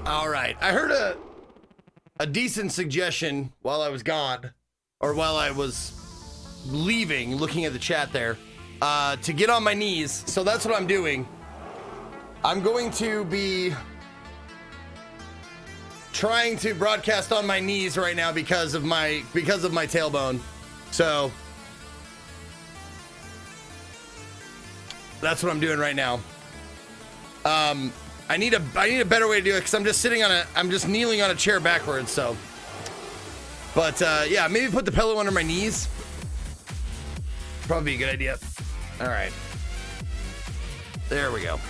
All right. I heard a decent suggestion while I was gone, or while I was leaving, looking at the chat there, to get on my knees. So that's what I'm doing. I'm going to be trying to broadcast on my knees right now because of my tailbone. So that's what I'm doing right now. I need a better way to do it because I'm just kneeling on a chair backwards. So, but yeah, maybe put the pillow under my knees. Probably a good idea. All right, there we go.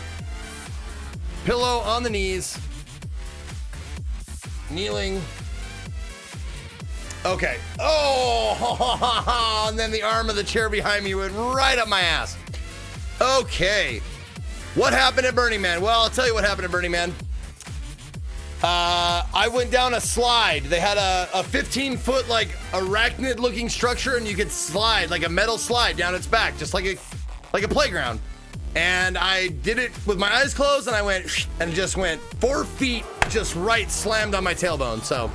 Pillow on the knees, kneeling. Okay. Oh, and then the arm of the chair behind me went right up my ass. Okay. What happened at Burning Man? Well, I'll tell you what happened at Burning Man. I went down a slide. They had a 15-foot like arachnid looking structure, and you could slide like a metal slide down its back, just like a playground. And I did it with my eyes closed, and I went and just went 4 feet, just right slammed on my tailbone. So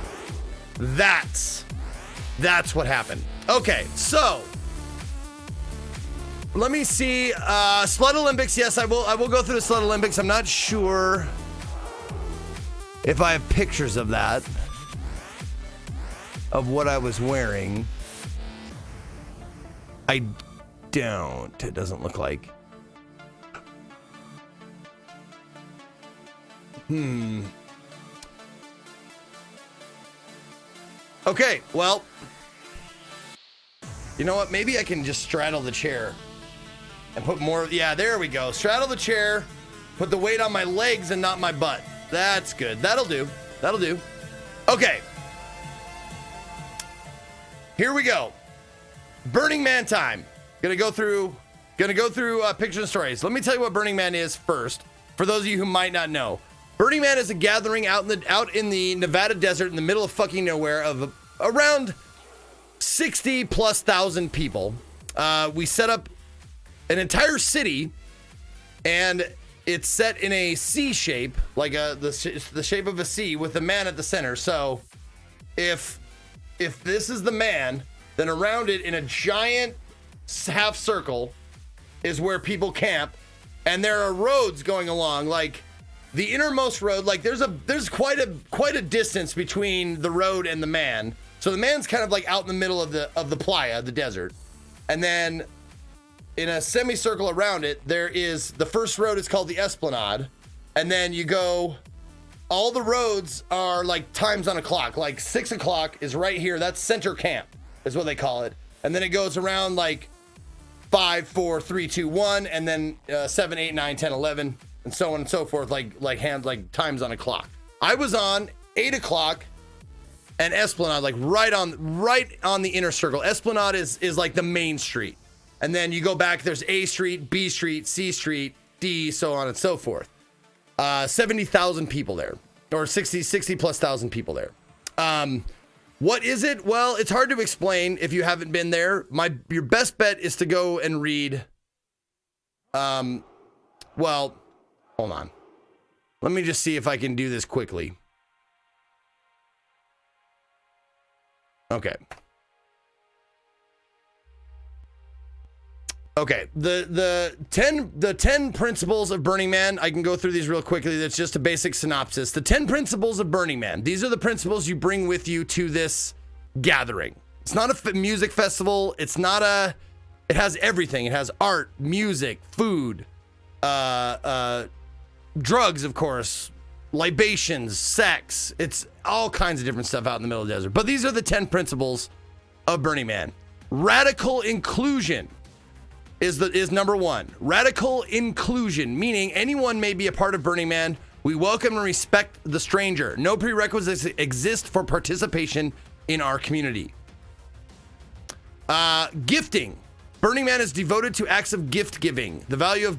that's what happened. Okay, so let me see. Sled Olympics. Yes, I will go through the Sled Olympics. I'm not sure if I have pictures of that, of what I was wearing. I don't. It doesn't look like. Okay, well, you know what? Maybe I can just straddle the chair and put more. Yeah, there we go. Straddle the chair, put the weight on my legs and not my butt. That's good. That'll do. That'll do. Okay. Here we go. Burning Man time. Gonna go through pictures and stories. Let me tell you what Burning Man is first, for those of you who might not know. Burning Man is a gathering out in the Nevada desert in the middle of fucking nowhere of around 60,000+ people. We set up an entire city, and it's set in a C shape, like the shape of a C with a man at the center. So if this is the man, then around it in a giant half circle is where people camp, and there are roads going along, like the innermost road. Like there's quite a distance between the road and the man. So the man's kind of like out in the middle of the playa, the desert, and then in a semicircle around it, there is the first road is called the Esplanade, and then you go. All the roads are like times on a clock. Like 6 o'clock is right here. That's center camp, is what they call it. And then it goes around like 5, 4, 3, 2, 1, and then 7, 8, 9, 10, 11, and so on and so forth. Like times on a clock. I was on 8 o'clock. And Esplanade, like right on the inner circle. Esplanade is like the main street. And then you go back, there's A Street, B Street, C Street, D, so on and so forth. 70,000 people there, or 60,000+ people there. What is it? Well, it's hard to explain if you haven't been there. Your best bet is to go and read. Well, hold on. Let me just see if I can do this quickly. Okay, the 10 principles of Burning Man, I can go through these real quickly. That's just a basic synopsis. The 10 principles of Burning Man. These are the principles you bring with you to this gathering. It's not a music festival. It has everything. It has art, music, food, drugs, of course, libations, sex. It's all kinds of different stuff out in the middle of the desert. But these are the 10 principles of Burning Man. Radical inclusion is number one. Radical inclusion, meaning anyone may be a part of Burning Man. We welcome and respect the stranger. No prerequisites exist for participation in our community. Gifting. Burning Man is devoted to acts of gift giving. The value of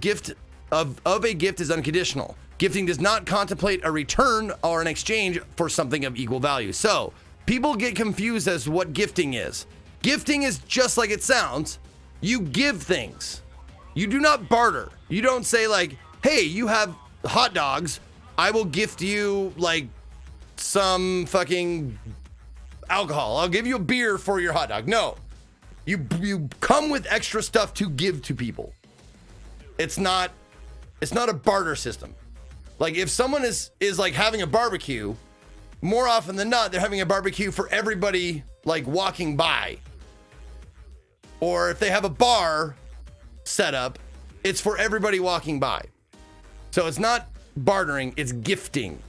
a gift is unconditional. Gifting does not contemplate a return or an exchange for something of equal value. So, people get confused as to what gifting is. Gifting is just like it sounds. You give things. You do not barter. You don't say like, hey, you have hot dogs. I will gift you like some fucking alcohol. I'll give you a beer for your hot dog. No, you come with extra stuff to give to people. It's not a barter system. Like if someone is like having a barbecue, more often than not, they're having a barbecue for everybody like walking by. Or if they have a bar set up, it's for everybody walking by. So it's not bartering, it's gifting.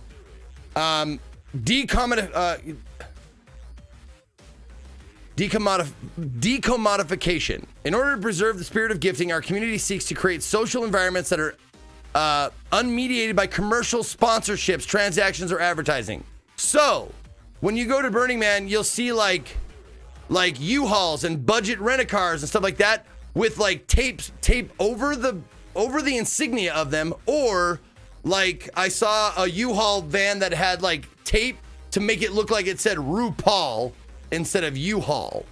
Decommodification. In order to preserve the spirit of gifting, our community seeks to create social environments that are unmediated by commercial sponsorships, transactions, or advertising. So, when you go to Burning Man, you'll see like U-Hauls and budget rent-a-cars and stuff like that with like tape over the insignia of them, or like I saw a U-Haul van that had like tape to make it look like it said RuPaul instead of U-Haul.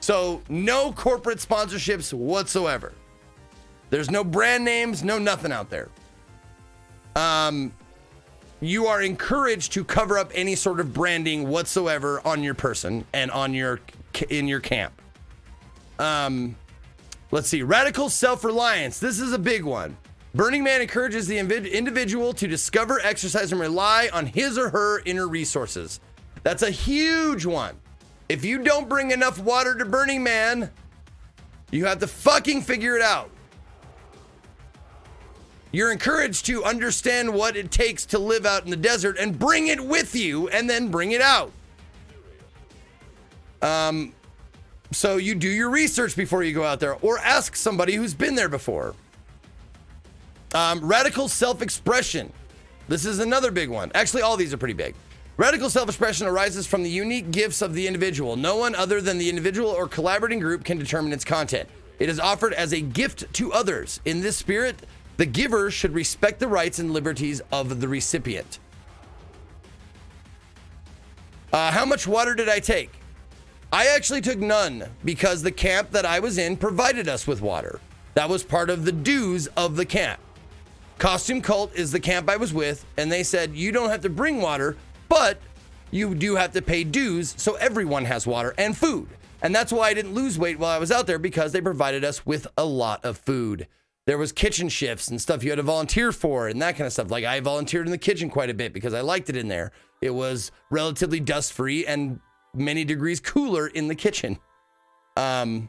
So no corporate sponsorships whatsoever. There's no brand names, no nothing out there. You are encouraged to cover up any sort of branding whatsoever on your person and in your camp. Let's see. Radical self-reliance. This is a big one. Burning Man encourages the individual to discover, exercise, and rely on his or her inner resources. That's a huge one. If you don't bring enough water to Burning Man, you have to fucking figure it out. You're encouraged to understand what it takes to live out in the desert and bring it with you and then bring it out. So you do your research before you go out there, or ask somebody who's been there before. Radical self-expression. This is another big one. Actually, all these are pretty big. Radical self-expression arises from the unique gifts of the individual. No one other than the individual or collaborating group can determine its content. It is offered as a gift to others. In this spirit, the giver should respect the rights and liberties of the recipient. How much water did I take? I actually took none because the camp that I was in provided us with water. That was part of the dues of the camp. Costume Cult is the camp I was with, and they said, you don't have to bring water, but you do have to pay dues, so everyone has water and food. And that's why I didn't lose weight while I was out there, because they provided us with a lot of food. There was kitchen shifts and stuff you had to volunteer for and that kind of stuff. Like I volunteered in the kitchen quite a bit because I liked it in there. It was relatively dust-free and many degrees cooler in the kitchen. Yeah,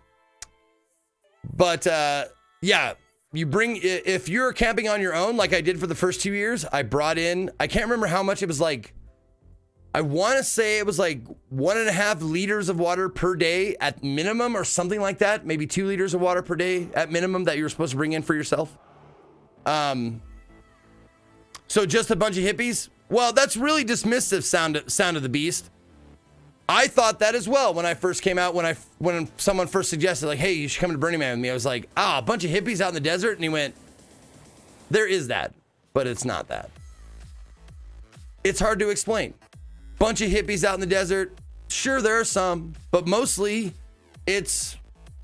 you bring, if you're camping on your own, like I did for the first 2 years, I brought in, I can't remember how much it was, like, I want to say it was like 1.5 liters of water per day at minimum or something like that. Maybe 2 liters of water per day at minimum that you were supposed to bring in for yourself. So just a bunch of hippies? Well, that's really dismissive sound of the beast. I thought that as well when I first came out, when someone first suggested, like, hey, you should come to Burning Man with me. I was like, a bunch of hippies out in the desert? And he went, there is that, but it's not that. It's hard to explain. Bunch of hippies out in the desert. Sure, there are some, but mostly it's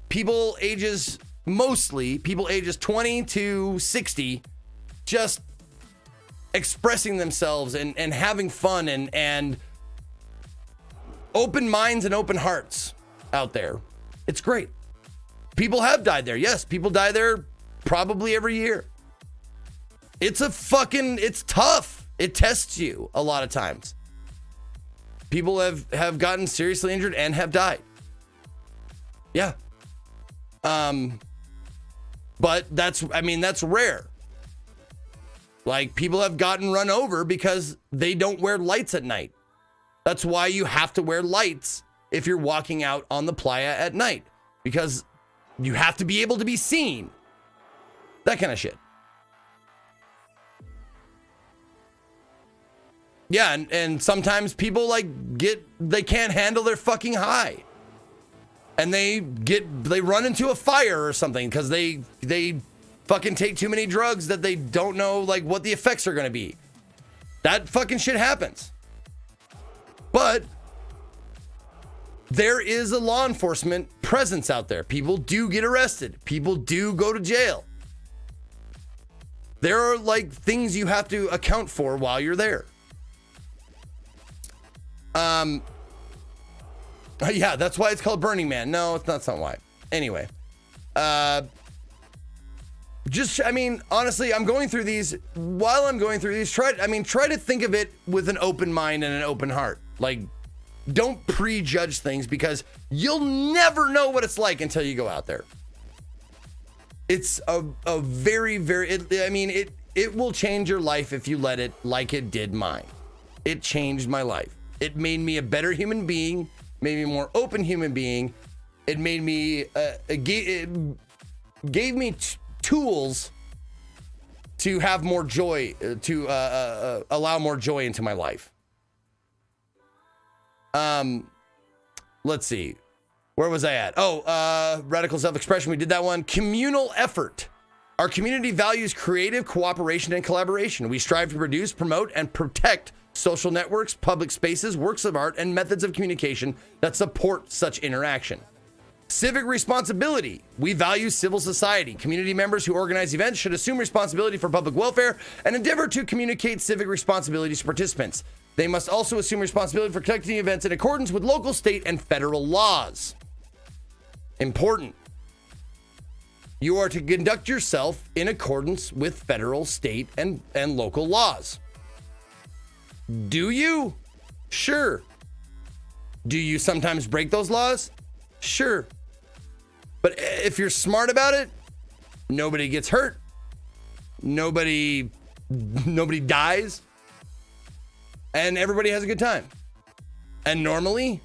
people ages 20 to 60 just expressing themselves and having fun and open minds and open hearts out there. It's great. People have died there. Yes, people die there probably every year. It's tough. It tests you a lot of times. People have gotten seriously injured and have died. Yeah. But that's rare. Like, people have gotten run over because they don't wear lights at night. That's why you have to wear lights if you're walking out on the playa at night, because you have to be able to be seen. That kind of shit. Yeah, and sometimes people they can't handle their fucking high. And they run into a fire or something because they fucking take too many drugs that they don't know like what the effects are going to be. That fucking shit happens. But there is a law enforcement presence out there. People do get arrested. People do go to jail. There are like things you have to account for while you're there. Yeah, that's why it's called Burning Man. No, it's not why. Anyway, honestly, I'm going through these. While I'm going through these, try to think of it with an open mind and an open heart. Like, don't prejudge things because you'll never know what it's like until you go out there. It's a very, very, it will change your life if you let it, like it did mine. It changed my life. It made me a better human being, made me a more open human being. It made me, it gave me tools to have more joy, to allow more joy into my life. Let's see. Where was I at? Radical self-expression. We did that one. Communal effort. Our community values creative cooperation and collaboration. We strive to produce, promote, and protect social networks, public spaces, works of art, and methods of communication that support such interaction. Civic responsibility. We value civil society. Community members who organize events should assume responsibility for public welfare and endeavor to communicate civic responsibilities to participants. They must also assume responsibility for conducting events in accordance with local, state, and federal laws. Important. You are to conduct yourself in accordance with federal, state, and local laws. Do you? Sure. Do you sometimes break those laws? Sure. But if you're smart about it, nobody gets hurt. Nobody dies. And everybody has a good time. And normally,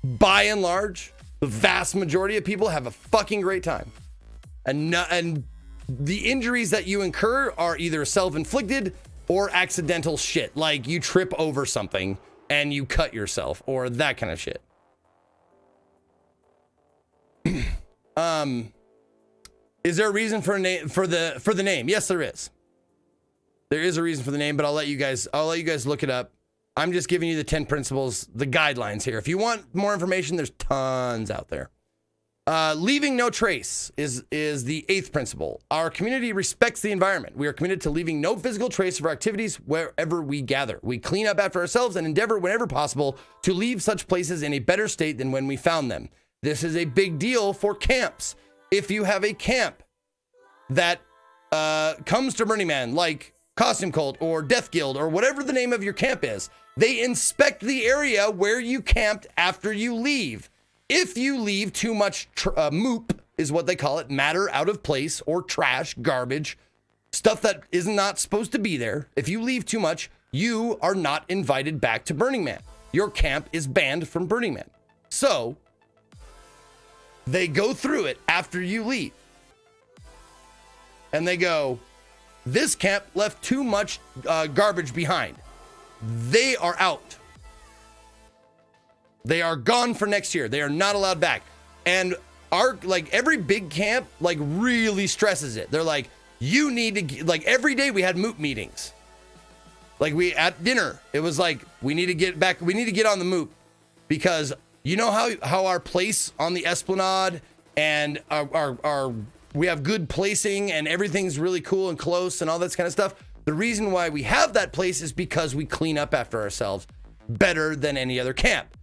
by and large, the vast majority of people have a fucking great time. And the injuries that you incur are either self-inflicted or accidental shit. Like you trip over something and you cut yourself or that kind of shit. Is there a reason for a name for the name? Yes, there is. There is a reason for the name, but I'll let you guys look it up. I'm just giving you the 10 principles, the guidelines here. If you want more information, there's tons out there. Leaving no trace is the 8th principle. Our community respects the environment. We are committed to leaving no physical trace of our activities wherever we gather. We clean up after ourselves and endeavor whenever possible to leave such places in a better state than when we found them. This is a big deal for camps. If you have a camp that comes to Burning Man, like Costume Cult or Death Guild or whatever the name of your camp is, they inspect the area where you camped after you leave. If you leave too much moop, is what they call it, matter out of place or trash, garbage, stuff that is not supposed to be there. If you leave too much, you are not invited back to Burning Man. Your camp is banned from Burning Man. So they go through it after you leave. And they go, this camp left too much garbage behind. They are out. They are gone for next year. They are not allowed back. And every big camp really stresses it. They're like, you need to, every day we had moot meetings. We at dinner, it was like, we need to get back. We need to get on the moot because you know how our place on the Esplanade and our we have good placing and everything's really cool and close and all this kind of stuff. The reason why we have that place is because we clean up after ourselves better than any other camp.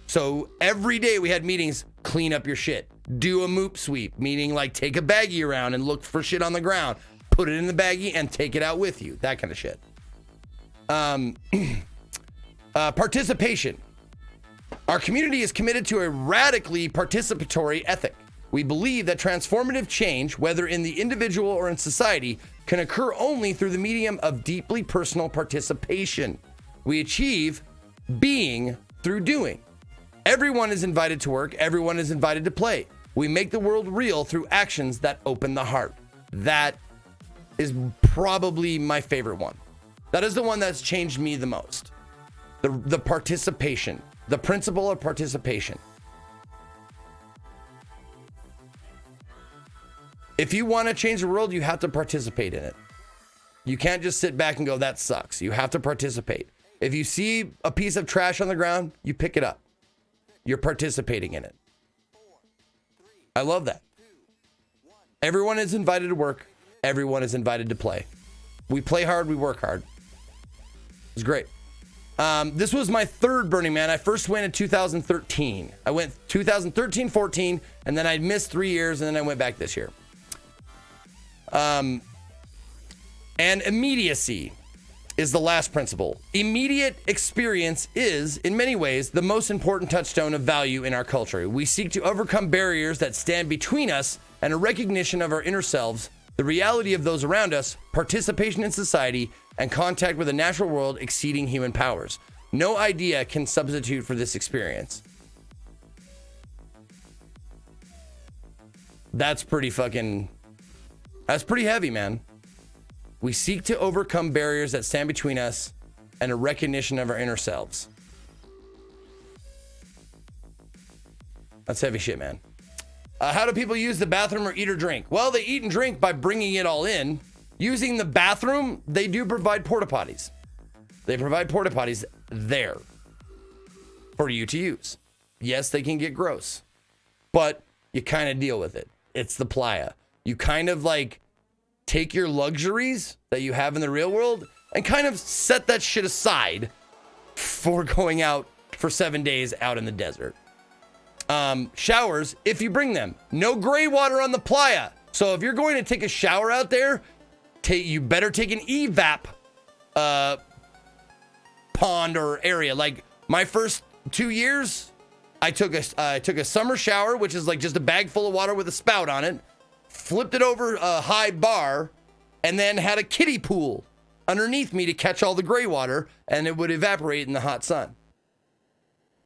So every day we had meetings, clean up your shit. Do a moop sweep, meaning take a baggie around and look for shit on the ground. Put it in the baggie and take it out with you. That kind of shit. Participation. Our community is committed to a radically participatory ethic. We believe that transformative change, whether in the individual or in society, can occur only through the medium of deeply personal participation. We achieve being through doing. Everyone is invited to work. Everyone is invited to play. We make the world real through actions that open the heart. That is probably my favorite one. That is the one that's changed me the most. The participation, the principle of participation. If you want to change the world, you have to participate in it. You can't just sit back and go, that sucks. You have to participate. If you see a piece of trash on the ground, you pick it up. You're participating in it. I love that. Everyone is invited to work. everyone is invited to play. We play hard, we work hard. It's great. This was my third Burning Man. I first went in 2013. I went 2013, 14, and then I missed 3 years, and then I went back this year. And immediacy is the last principle. Immediate experience is, in many ways, the most important touchstone of value in our culture. We seek to overcome barriers that stand between us and a recognition of our inner selves, the reality of those around us, participation in society, and contact with the natural world exceeding human powers. No idea can substitute for this experience. That's pretty heavy, man. We seek to overcome barriers that stand between us and a recognition of our inner selves. That's heavy shit, man. How do people use the bathroom or eat or drink? Well, they eat and drink by bringing it all in. Using the bathroom, they do provide porta potties. They provide porta potties there for you to use. Yes, they can get gross, but you kind of deal with it. It's the playa. You kind of like take your luxuries that you have in the real world and kind of set that shit aside for going out for 7 days out in the desert. Showers, if you bring them. No gray water on the playa. So if you're going to take a shower out there, you better take an evap pond or area. Like my first 2 years, I took a summer shower, which is like just a bag full of water with a spout on it, flipped it over a high bar, and then had a kiddie pool underneath me to catch all the gray water, and it would evaporate in the hot sun.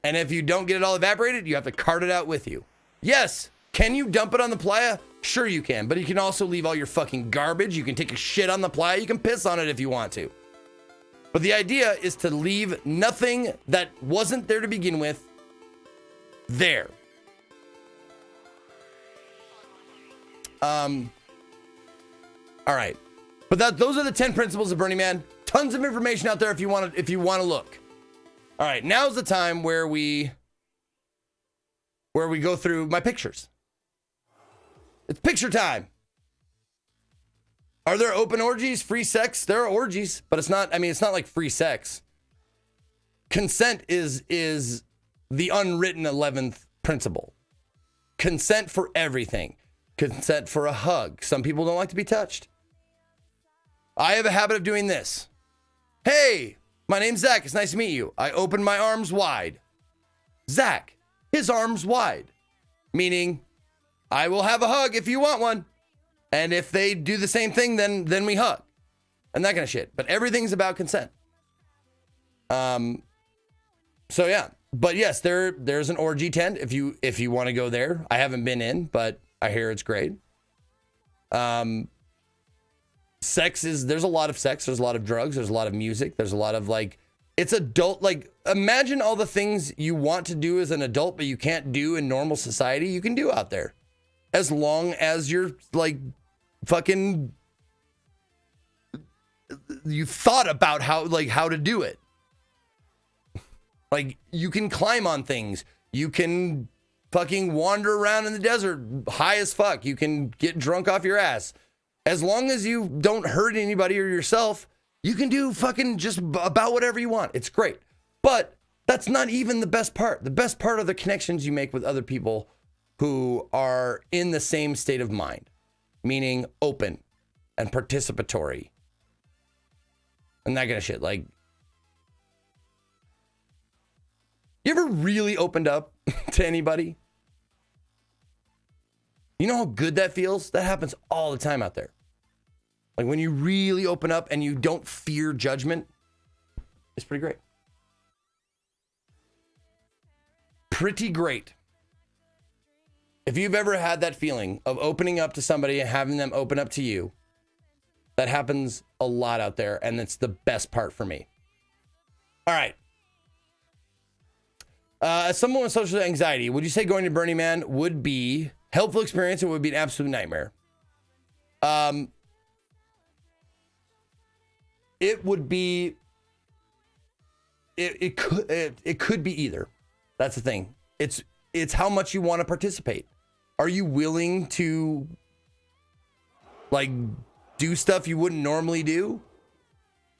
And if you don't get it all evaporated, you have to cart it out with you. Yes, can you dump it on the playa? Sure you can, but you can also leave all your fucking garbage. You can take a shit on the playa. You can piss on it if you want to. But the idea is to leave nothing that wasn't there to begin with there. All right. But those are the 10 principles of Burning Man. Tons of information out there if you want to look. All right, now's the time where we go through my pictures. It's picture time. Are there open orgies, free sex? There are orgies, but it's not like free sex. Consent is the unwritten 11th principle. Consent for everything. Consent for a hug. Some people don't like to be touched. I have a habit of doing this. Hey, my name's Zach. It's nice to meet you. I open my arms wide. Zach, his arms wide. Meaning, I will have a hug if you want one. And if they do the same thing, then we hug. And that kind of shit. But everything's about consent. So yeah. But yes, there's an orgy tent if you want to go there. I haven't been in, but I hear it's great. There's a lot of sex, there's a lot of drugs, there's a lot of music, there's a lot of it's adult, imagine all the things you want to do as an adult, but you can't do in normal society, you can do out there. As long as you're fucking, you thought about how to do it. You can climb on things, you can fucking wander around in the desert high as fuck, you can get drunk off your ass. As long as you don't hurt anybody or yourself, you can do fucking just about whatever you want. It's great. But that's not even the best part. The best part are the connections you make with other people who are in the same state of mind, meaning open and participatory and that kind of shit. You ever really opened up to anybody? You know how good that feels? That happens all the time out there. When you really open up and you don't fear judgment, it's pretty great. Pretty great. If you've ever had that feeling of opening up to somebody and having them open up to you, that happens a lot out there, and it's the best part for me. All right. As someone with social anxiety, would you say going to Burning Man would be helpful experience or would be an absolute nightmare? It would be, it could be either. That's the thing. It's how much you want to participate. Are you willing to do stuff you wouldn't normally do?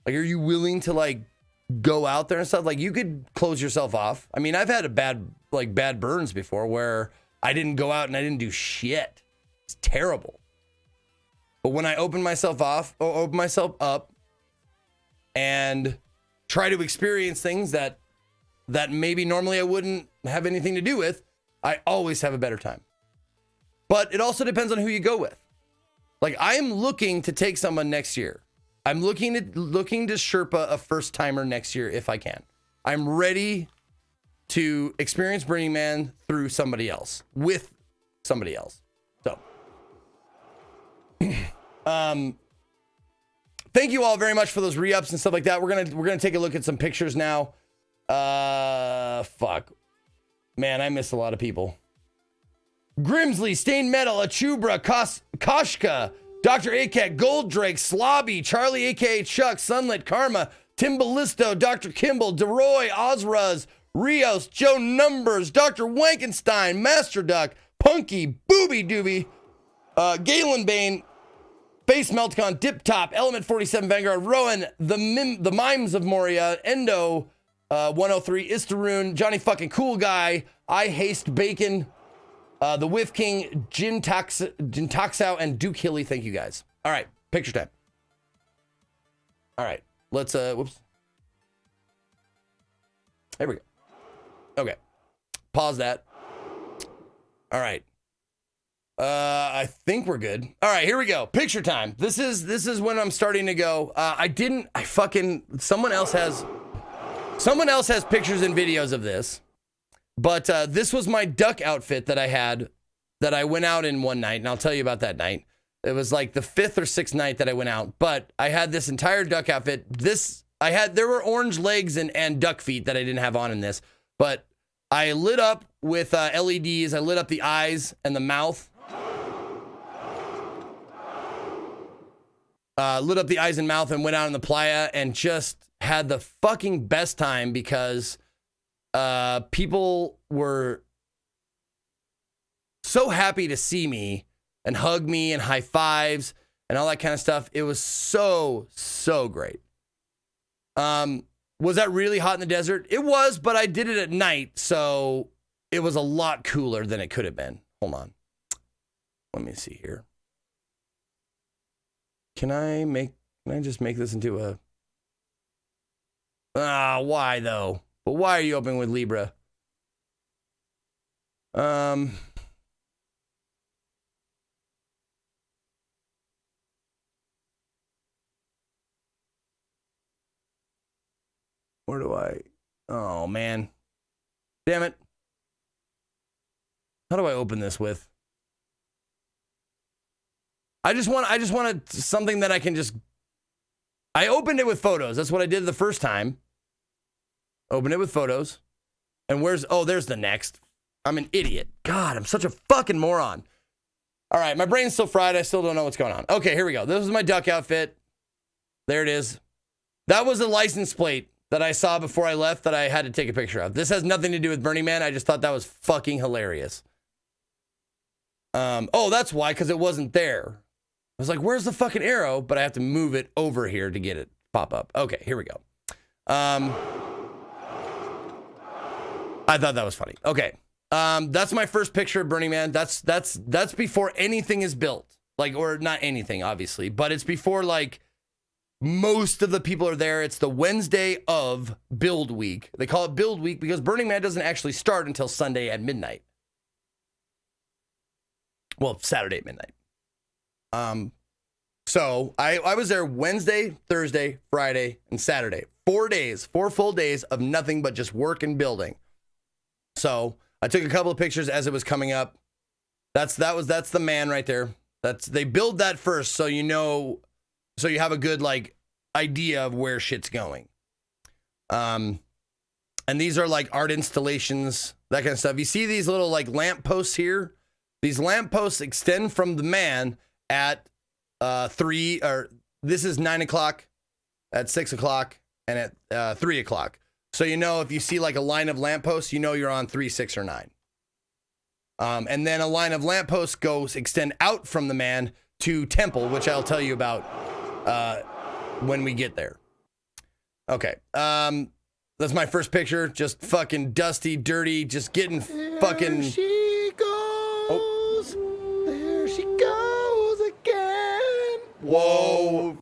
Like, are you willing to like go out there and stuff? Like, you could close yourself off. I mean, I've had bad burns before where I didn't go out and I didn't do shit. It's terrible. But when I open myself up and try to experience things that maybe normally I wouldn't have anything to do with, I always have a better time. But it also depends on who you go with. Like, I am looking to take someone next year. I'm looking to Sherpa a first timer next year if I can. I'm ready to experience Burning Man through somebody else, with somebody else. So, thank you all very much for those re-ups and stuff like that. We're gonna take a look at some pictures now. Fuck, man, I missed a lot of people. Grimsley, Stained Metal, Achubra, Koshka, Dr. Akek, Goldrake, Slobby, Charlie aka Chuck, Sunlit, Karma, Tim Ballisto, Dr. Kimball, DeRoy, Ozruz, Rios, Joe Numbers, Dr. Wankenstein, Master Duck, Punky, Booby Dooby, Galen Bane, Face Meltcon, Dip Top, Element 47 Vanguard, Rowan, the Mimes of Moria, Endo 103, Istaroon, Johnny fucking Cool Guy, I Haste Bacon, the Whiff King, Jin Toxow, and Duke Hilly. Thank you guys. All right, picture time. All right, let's whoops. There we go. Okay, pause that. All right. I think we're good. All right, here we go. Picture time. This is when I'm starting to go. Someone else has pictures and videos of this. But this was my duck outfit that I went out in one night, and I'll tell you about that night. It was like the 5th or 6th night that I went out, but I had this entire duck outfit. There were orange legs and duck feet that I didn't have on in this, but I lit up with LEDs. I lit up the eyes and the mouth. Lit up the eyes and mouth and went out in the playa and just had the fucking best time because people were so happy to see me and hug me and high fives and all that kind of stuff. It was so great. Was that really hot in the desert? It was, but I did it at night, so it was a lot cooler than it could have been. Hold on. Let me see here. Can I just make this into a... why though? But why are you opening with Libra? Where do I... Oh, man. Damn it. How do I open this with? I just wanted something that I can just... I opened it with photos. That's what I did the first time. Open it with photos. And there's the next. I'm an idiot. God, I'm such a fucking moron. All right, my brain's still fried. I still don't know what's going on. Okay, here we go. This is my duck outfit. There it is. That was a license plate that I saw before I left that I had to take a picture of. This has nothing to do with Burning Man. I just thought that was fucking hilarious. That's why, because it wasn't there. I was like, where's the fucking arrow? But I have to move it over here to get it pop up. Okay, here we go. I thought that was funny. Okay. That's my first picture of Burning Man. That's before anything is built. Like, or not anything, obviously, but it's before like most of the people are there. It's the Wednesday of Build Week. They call it Build Week because Burning Man doesn't actually start until Sunday at midnight. Well, Saturday at midnight. So I was there Wednesday, Thursday, Friday, and Saturday. 4 days, 4 full days of nothing but just work and building. So I took a couple of pictures as it was coming up. That's the man right there. They build that first so you know, so you have a good like idea of where shit's going. And these are like art installations, that kind of stuff. You see these little like lamp posts here? These lamp posts extend from the man at 3, or this is 9 o'clock, at 6 o'clock, and at 3 o'clock. So you know if you see like a line of lampposts, you know you're on 3, 6, or 9. And then a line of lampposts extend out from the man to Temple, which I'll tell you about when we get there. Okay. That's my first picture. Just fucking dusty, dirty, just getting fucking. There she goes. There she goes again. Whoa.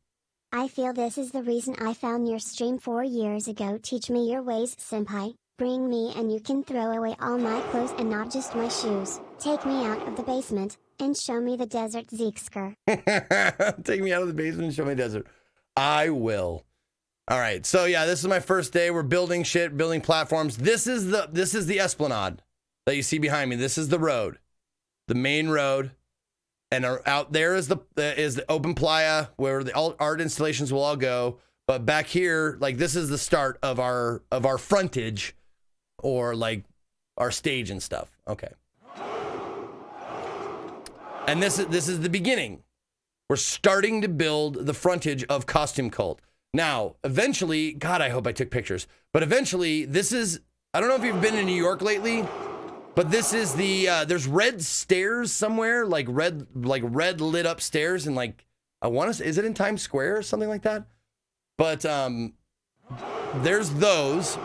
I feel this is the reason I found your stream 4 years ago. Teach me your ways, senpai. Bring me and you can throw away all my clothes and not just my shoes. Take me out of the basement and show me the desert, Zeke. Take me out of the basement and show me the desert. I will. All right, so yeah, this is my first day. We're building shit, building platforms. This is the Esplanade that you see behind me. This is the road, the main road, and out there is the open playa where the art installations will all go. But back here, like this is the start of our frontage, or like our stage and stuff. Okay, and this is the beginning. We're starting to build the frontage of Costume Cult. Now, eventually, God, I hope I took pictures, but eventually this is, I don't know if you've been in New York lately, but this is there's red stairs somewhere, like red lit up stairs, and like, is it in Times Square or something like that? But, there's those.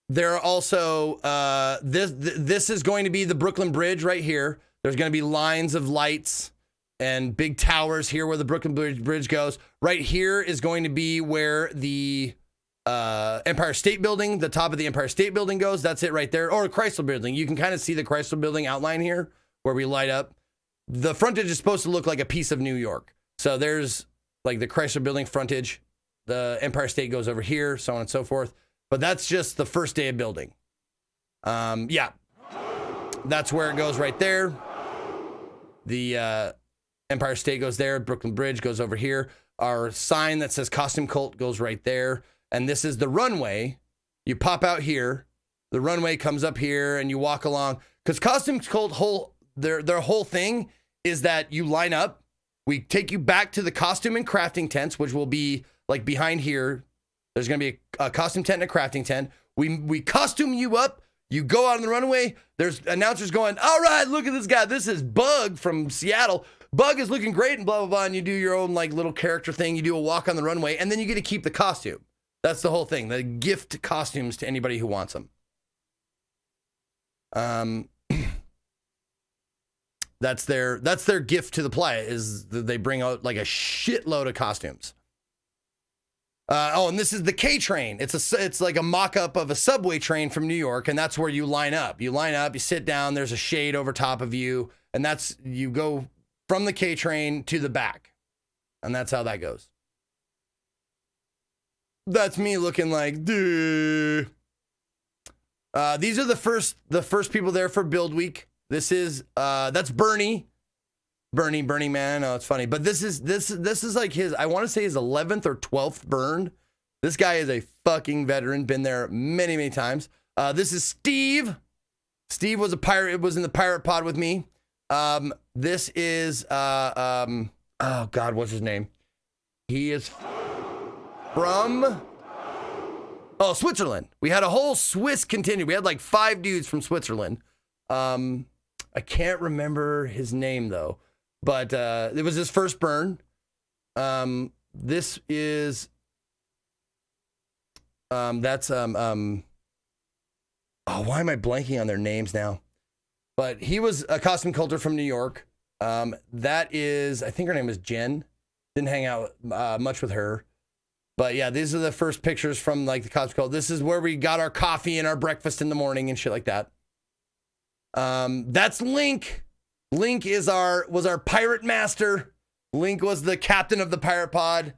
There are also, this is going to be the Brooklyn Bridge right here. There's going to be lines of lights and big towers here where the Brooklyn Bridge goes. Right here is going to be where the Empire State Building, the top of the Empire State Building goes. That's it right there. Or the Chrysler Building. You can kind of see the Chrysler Building outline here where we light up. The frontage is supposed to look like a piece of New York. So there's like the Chrysler Building frontage. The Empire State goes over here, so on and so forth. But that's just the first day of building. Yeah. That's where it goes right there. The Empire State goes there. Brooklyn Bridge goes over here. Our sign that says Costume Cult goes right there. And this is the runway. You pop out here. The runway comes up here and you walk along. Because Costume Cult their whole thing is that you line up. We take you back to the costume and crafting tents, which will be like behind here. There's going to be a costume tent and a crafting tent. We costume you up. You go out on the runway. There's announcers going, all right, look at this guy. This is Bug from Seattle. Bug is looking great and blah, blah, blah. And you do your own like little character thing. You do a walk on the runway and then you get to keep the costume. That's the whole thing. They gift costumes to anybody who wants them. That's their gift to the playa is they bring out like a shitload of costumes. And this is the K train. It's like a mock-up of a subway train from New York, and that's where you line up. You line up, you sit down, there's a shade over top of you, and you go from the K train to the back. And that's how that goes. That's me looking like, duh. These are the first people there for Build Week. This is that's Bernie man. Oh, it's funny, but this is like I want to say his 11th or 12th burn. This guy is a fucking veteran, been there many, many times. This is Steve. Steve was a pirate, was in the pirate pod with me. This is oh God, what's his name? He is from Switzerland. We had a whole Swiss contingent. We had like 5 dudes from Switzerland. I can't remember his name though, but it was his first burn. This is that's oh, why am I blanking on their names now? But he was a costume culter from New York. That is, I think her name is Jen. Didn't hang out much with her. But yeah, these are the first pictures from like the costume cult. This is where we got our coffee and our breakfast in the morning and shit like that. That's Link. Link was our pirate master. Link was the captain of the pirate pod.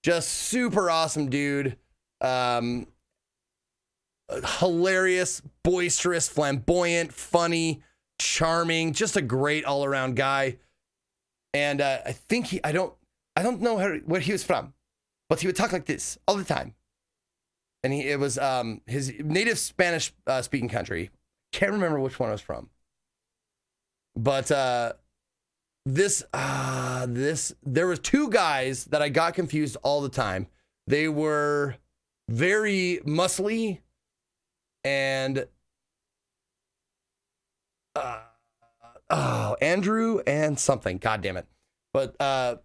Just super awesome dude. Hilarious, boisterous, flamboyant, funny, charming, just a great all around guy. And I think I don't know where he was from, but he would talk like this all the time. And it was his native Spanish speaking country. Can't remember which one it was from. But there was 2 guys that I got confused all the time. They were very muscly and Andrew and something. God damn it. But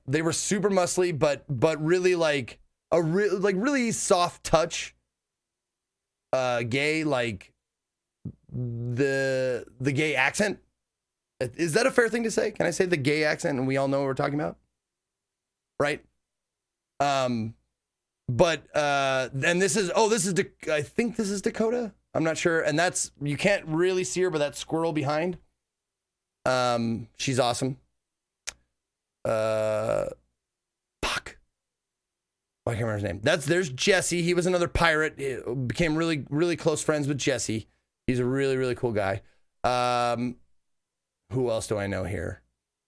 they were super muscly, but really like really soft touch. Gay, like the gay accent. Is that a fair thing to say? Can I say the gay accent and we all know what we're talking about? Right? But and this is I think this is Dakota. I'm not sure. And that's, you can't really see her, but that squirrel behind. She's awesome. Fuck. I can't remember his name. There's Jesse. He was another pirate. He became really, really close friends with Jesse. He's a really, really cool guy. Who else do I know here?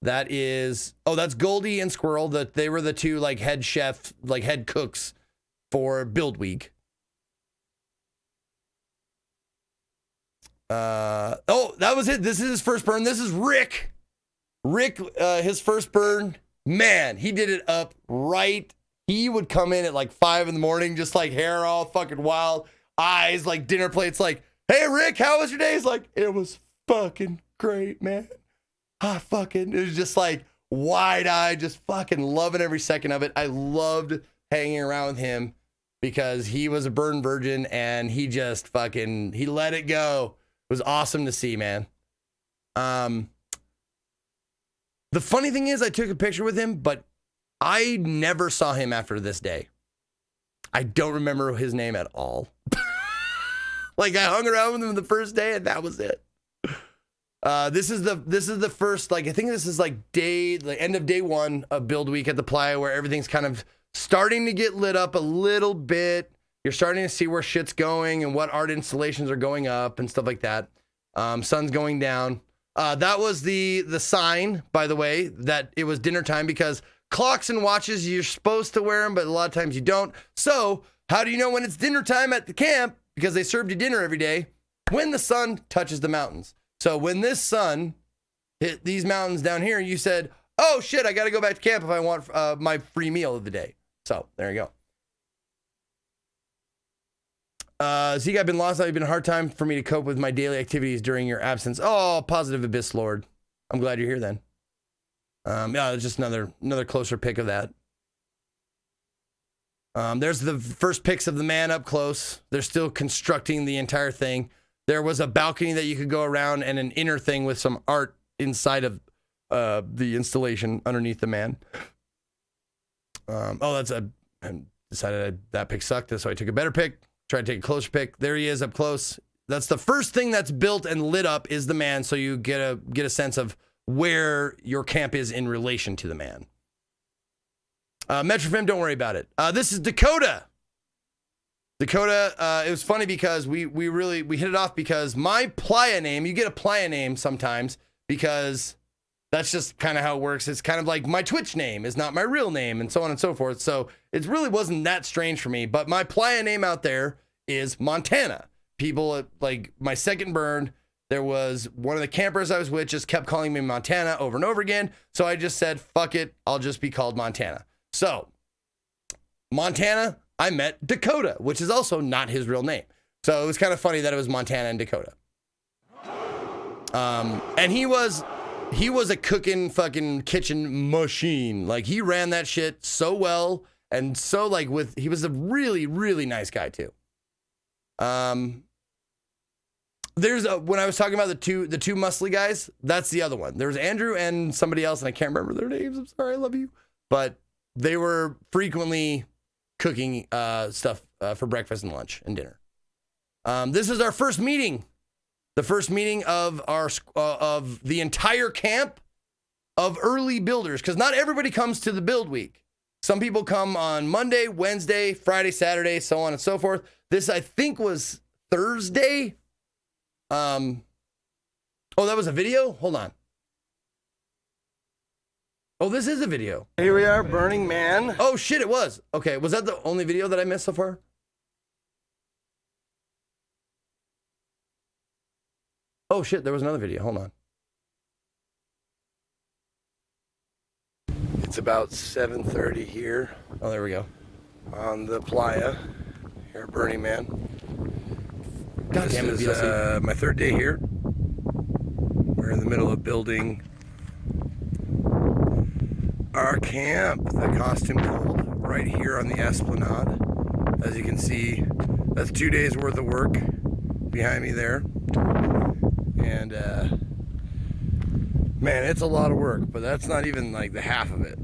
That is, that's Goldie and Squirrel. They were the two like head chef, like head cooks for Build Week. That was it. This is his first burn. This is Rick. His first burn. Man, he did it up right. He would come in at like 5 a.m, just like hair all fucking wild, eyes like dinner plates, like, hey Rick, how was your day? He's like, it was fucking great, man. It was just like wide-eyed, just fucking loving every second of it. I loved hanging around with him because he was a burn virgin and he just he let it go. It was awesome to see, man. The funny thing is I took a picture with him, but I never saw him after this day. I don't remember his name at all. Like I hung around with him the first day and that was it. This is the first, like, I think this is like end of day 1 of Build Week at the playa where everything's kind of starting to get lit up a little bit. You're starting to see where shit's going and what art installations are going up and stuff like that. Sun's going down. That was the sign, by the way, that it was dinner time, because clocks and watches, you're supposed to wear them, but a lot of times you don't. So how do you know when it's dinner time at the camp? Because they served you dinner every day when the sun touches the mountains. So when this sun hit these mountains down here, you said, oh shit, I got to go back to camp if I want my free meal of the day. So there you go. Zeke, I've been lost. It's been a hard time for me to cope with my daily activities during your absence. Oh, positive Abyss Lord. I'm glad you're here then. Yeah, just another closer pick of that. There's the first pics of the man up close. They're still constructing the entire thing. There was a balcony that you could go around and an inner thing with some art inside of the installation underneath the man. I decided that pic sucked, so I took a better pic. Tried to take a closer pic. There he is up close. That's the first thing that's built and lit up is the man, so you get a sense of where your camp is in relation to the man. Metrofilm, don't worry about it. This is Dakota. Dakota, it was funny because we hit it off because my playa name, you get a playa name sometimes because that's just kind of how it works. It's kind of like my Twitch name is not my real name and so on and so forth. So it really wasn't that strange for me, but my playa name out there is Montana. People like my second burn, there was one of the campers I was with just kept calling me Montana over and over again. So I just said, fuck it. I'll just be called Montana. So Montana, I met Dakota, which is also not his real name. So it was kind of funny that it was Montana and Dakota. And he was a cooking fucking kitchen machine. Like he ran that shit so well and so he was a really, really nice guy too. When I was talking about the two muscly guys, that's the other one. There was Andrew and somebody else, and I can't remember their names. I'm sorry, I love you. But they were frequently cooking stuff for breakfast and lunch and dinner. This is our first meeting. The first meeting of of the entire camp of early builders, because not everybody comes to the build week. Some people come on Monday, Wednesday, Friday, Saturday, so on and so forth. This, I think, was Thursday. That was a video? Hold on. Oh, this is a video. Here we are, Burning Man. Oh, shit, it was. Okay, was that the only video that I missed so far? Oh, shit, there was another video. Hold on. It's about 7:30 here. Oh, there we go. On the playa. Here, Burning Man. God damn it, this is my third day here. We're in the middle of building our camp, the costume cult, right here on the Esplanade. As you can see, that's 2 days worth of work behind me there. And man, it's a lot of work, but that's not even like the half of it.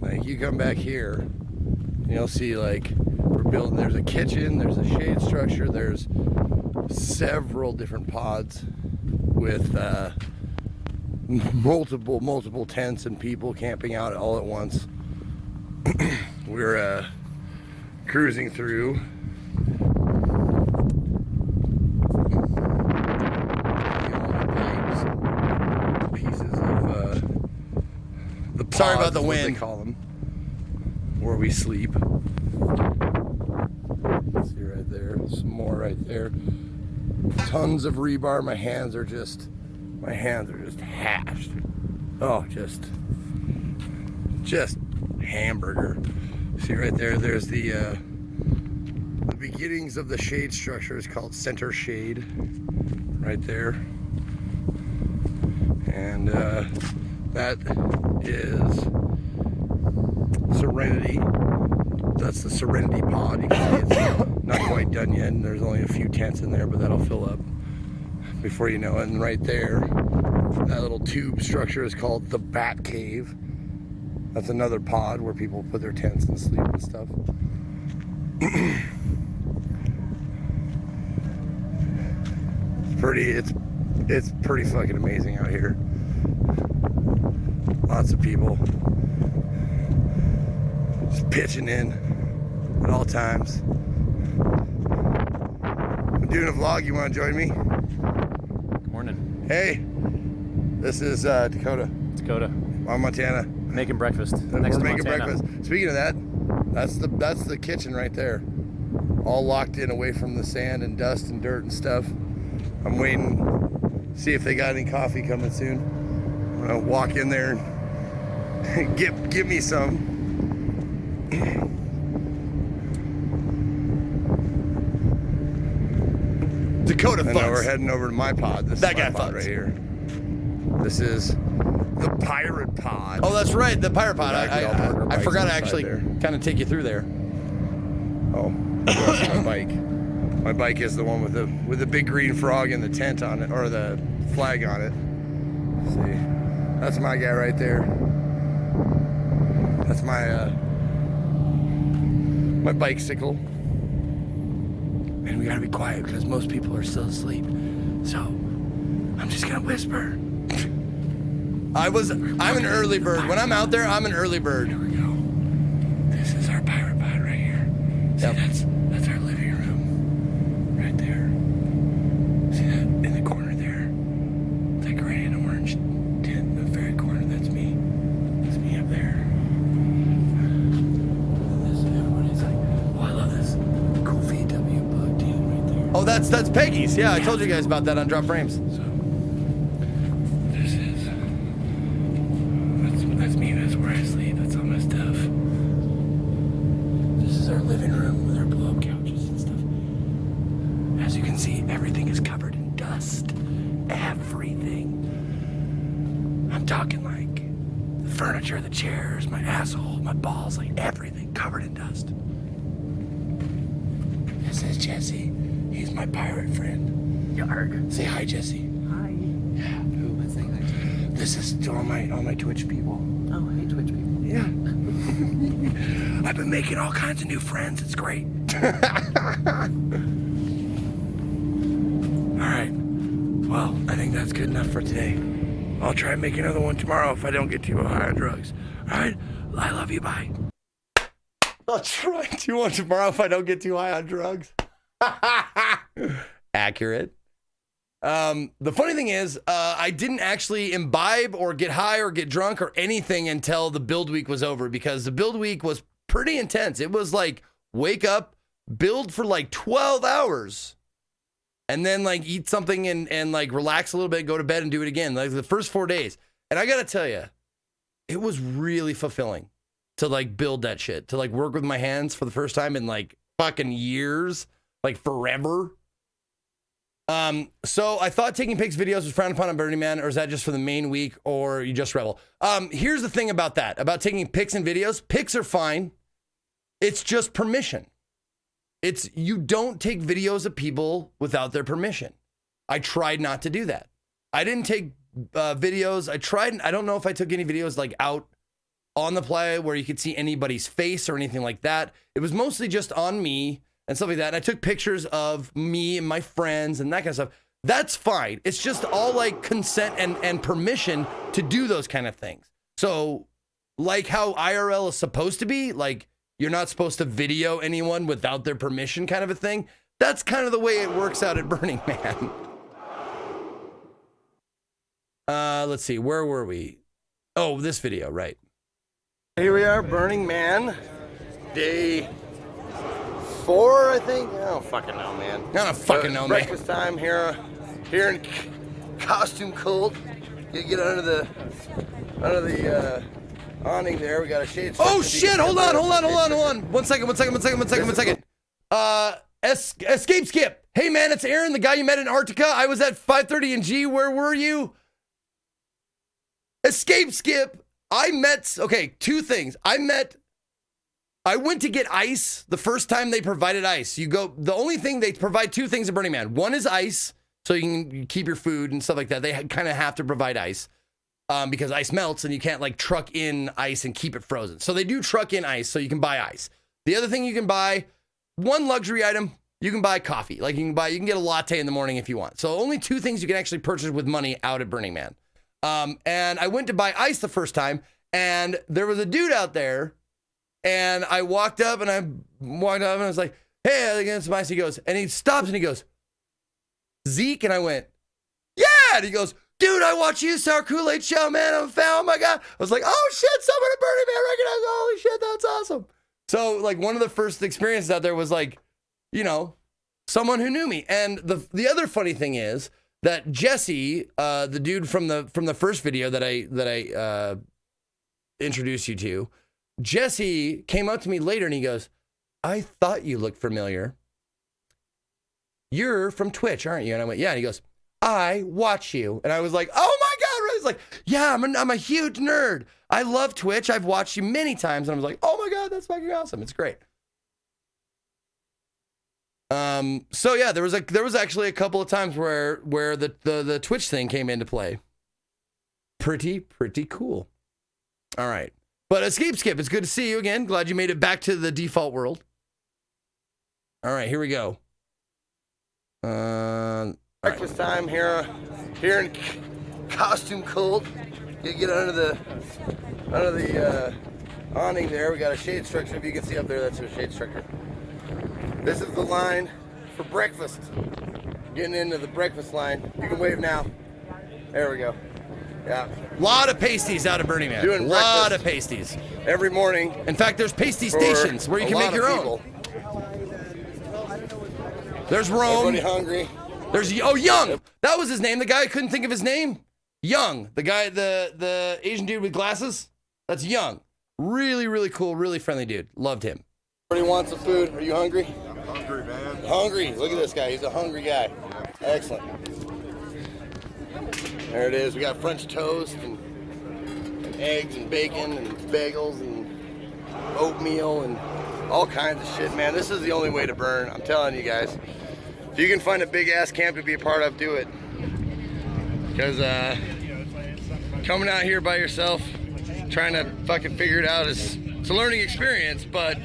Like, you come back here, and you'll see, like, we're building, there's a kitchen, there's a shade structure, there's several different pods with multiple tents and people camping out all at once. We're cruising through. Pieces of the pods, sorry about the what wind. they call them, where we sleep. See right there, some more right there. Tons of rebar. My hands are just hashed. Oh, just hamburger. See right there, there's the beginnings of the shade structure. Is called center shade right there. And that is Serenity. That's the Serenity pod. You can see it's not quite done yet, and there's only a few tents in there, but that'll fill up before you know it. And right there, that little tube structure is called the Bat Cave. That's another pod where people put their tents and sleep and stuff. It's pretty fucking amazing out here. Lots of people just pitching in at all times. I'm doing a vlog. You want to join me? Good morning. Hey, this is Dakota. Dakota. I'm Montana. Making breakfast. And Next we're to making Montana. breakfast. Speaking of that, that's the kitchen right there. All locked in away from the sand and dust and dirt and stuff. I'm waiting, see if they got any coffee coming soon. I'm gonna walk in there and give me some. Dakota And now fucks. we're heading over to my pod. This That is my guy pod fucks. right here. This is the pirate pod. Oh, that's right, the pirate pod. Yeah, I could all park our I bikes forgot to inside actually there. kind of take you through there. Oh, that's my bike. My bike is the one with the big green frog and the tent on it, or the flag on it. See, that's my guy right there. That's my my bicycle. And we gotta be quiet because most people are still asleep. So I'm just gonna whisper. I'm an early bird. When I'm out there, I'm an early bird. Here we go. This is our pirate pod right here. See, Yep. that's our living room. Right there. See that in the corner there? That gray and orange tent in the very corner, that's me. That's me up there. And this, everybody's like, oh, I love this cool VW bug tent right there. Oh, that's Peggy's. Yeah, I told you guys about that on Drop Frames. So, this is, that's me, that's where I sleep, that's all my stuff. This is our living room with our blow-up couches and stuff. As you can see, everything is covered in dust. Everything. I'm talking like the furniture, the chairs, my asshole, my balls, like everything covered in dust. This is Jesse. He's my pirate friend. Yarg. Say hi, Jesse. Hi. Yeah. Who am I saying hi to? This is to all my Twitch people. Oh, hey, Twitch people. Yeah. I've been making all kinds of new friends. It's great. All right. Well, I think that's good enough for today. I'll try and make another one tomorrow if I don't get too high on drugs. All right. I love you. Bye. I'll try to one tomorrow if I don't get too high on drugs. Accurate. The funny thing is, I didn't actually imbibe or get high or get drunk or anything until the build week was over, because the build week was pretty intense. It was like wake up, build for like 12 hours, and then like eat something and like relax a little bit, go to bed and do it again. Like the first 4 days. And I got to tell you, it was really fulfilling to like build that shit, to like work with my hands for the first time in like fucking years, like forever. So I thought taking pics videos was frowned upon on Burning Man, or is that just for the main week, or you just rebel? Here's the thing about that, about taking pics and videos. Pics are fine. It's just permission. You don't take videos of people without their permission. I tried not to do that. I didn't take videos. I don't know if I took any videos like out on the play where you could see anybody's face or anything like that. It was mostly just on me and stuff like that. And I took pictures of me and my friends and that kind of stuff. That's fine. It's just all like consent and permission to do those kind of things. So like how IRL is supposed to be, like you're not supposed to video anyone without their permission kind of a thing. That's kind of the way it works out at Burning Man. Let's see, where were we? Oh, this video, right. Here we are, Burning Man, day 4, I think. I don't fucking know, man. I don't fucking know, man. Breakfast time here in Costume Cult. You get under the awning there. We got a shade. Oh shit! Hold on. One second. Escape skip. Hey man, it's Aaron, the guy you met in Antarctica. I was at 5:30 in G. Where were you? Escape skip. Two things. I went to get ice the first time they provided ice. The only thing they provide, 2 things at Burning Man. One is ice, so you can keep your food and stuff like that. They kind of have to provide ice because ice melts and you can't like truck in ice and keep it frozen. So they do truck in ice so you can buy ice. The other thing you can buy, one luxury item, you can buy coffee. Like you can get a latte in the morning if you want. So only 2 things you can actually purchase with money out at Burning Man. And I went to buy ice the first time, and there was a dude out there, and I walked up and I was like, hey, I get some ice. He goes, and he stops and he goes, Zeke? And I went, yeah. And he goes, dude, I watch you, Sour Kool-Aid Show, man. I'm a fan. Oh my God. I was like, oh shit, someone at Burning Man recognized. Holy shit, that's awesome. So like one of the first experiences out there was like, you know, someone who knew me. And the other funny thing is that Jesse, the dude from the first video that I introduced you to, Jesse came up to me later and he goes, I thought you looked familiar. You're from Twitch, aren't you? And I went, yeah. And he goes, I watch you. And I was like, oh my God. He's like, yeah, I'm a huge nerd. I love Twitch. I've watched you many times. And I was like, oh my God, that's fucking awesome. It's great. So yeah, there was actually a couple of times where the Twitch thing came into play. Pretty cool. All right. But Escape Skip, it's good to see you again. Glad you made it back to the default world. All right, here we go. Breakfast time here in Costume Cult. You get under the awning there. We got a shade structure. If you can see up there, that's a shade structure. This is the line for breakfast. Getting into the breakfast line. You can wave now. There we go. Yeah. Lot of pasties out of Burning Man. Doing lot of pasties. Every morning. In fact, there's pasty stations where you can make your own. There's Rome. Everybody hungry. There's Young. That was his name. The guy I couldn't think of his name. Young. The guy, the Asian dude with glasses. That's Young. Really cool. Really friendly dude. Loved him. Everybody wants some food. Are you hungry? I'm hungry, man. Hungry. Look at this guy. He's a hungry guy. Excellent. There it is. We got French toast and eggs and bacon and bagels and oatmeal and all kinds of shit, man. This is the only way to burn. I'm telling you guys. If you can find a big ass camp to be a part of, do it. Because coming out here by yourself, trying to fucking figure it out it's a learning experience, but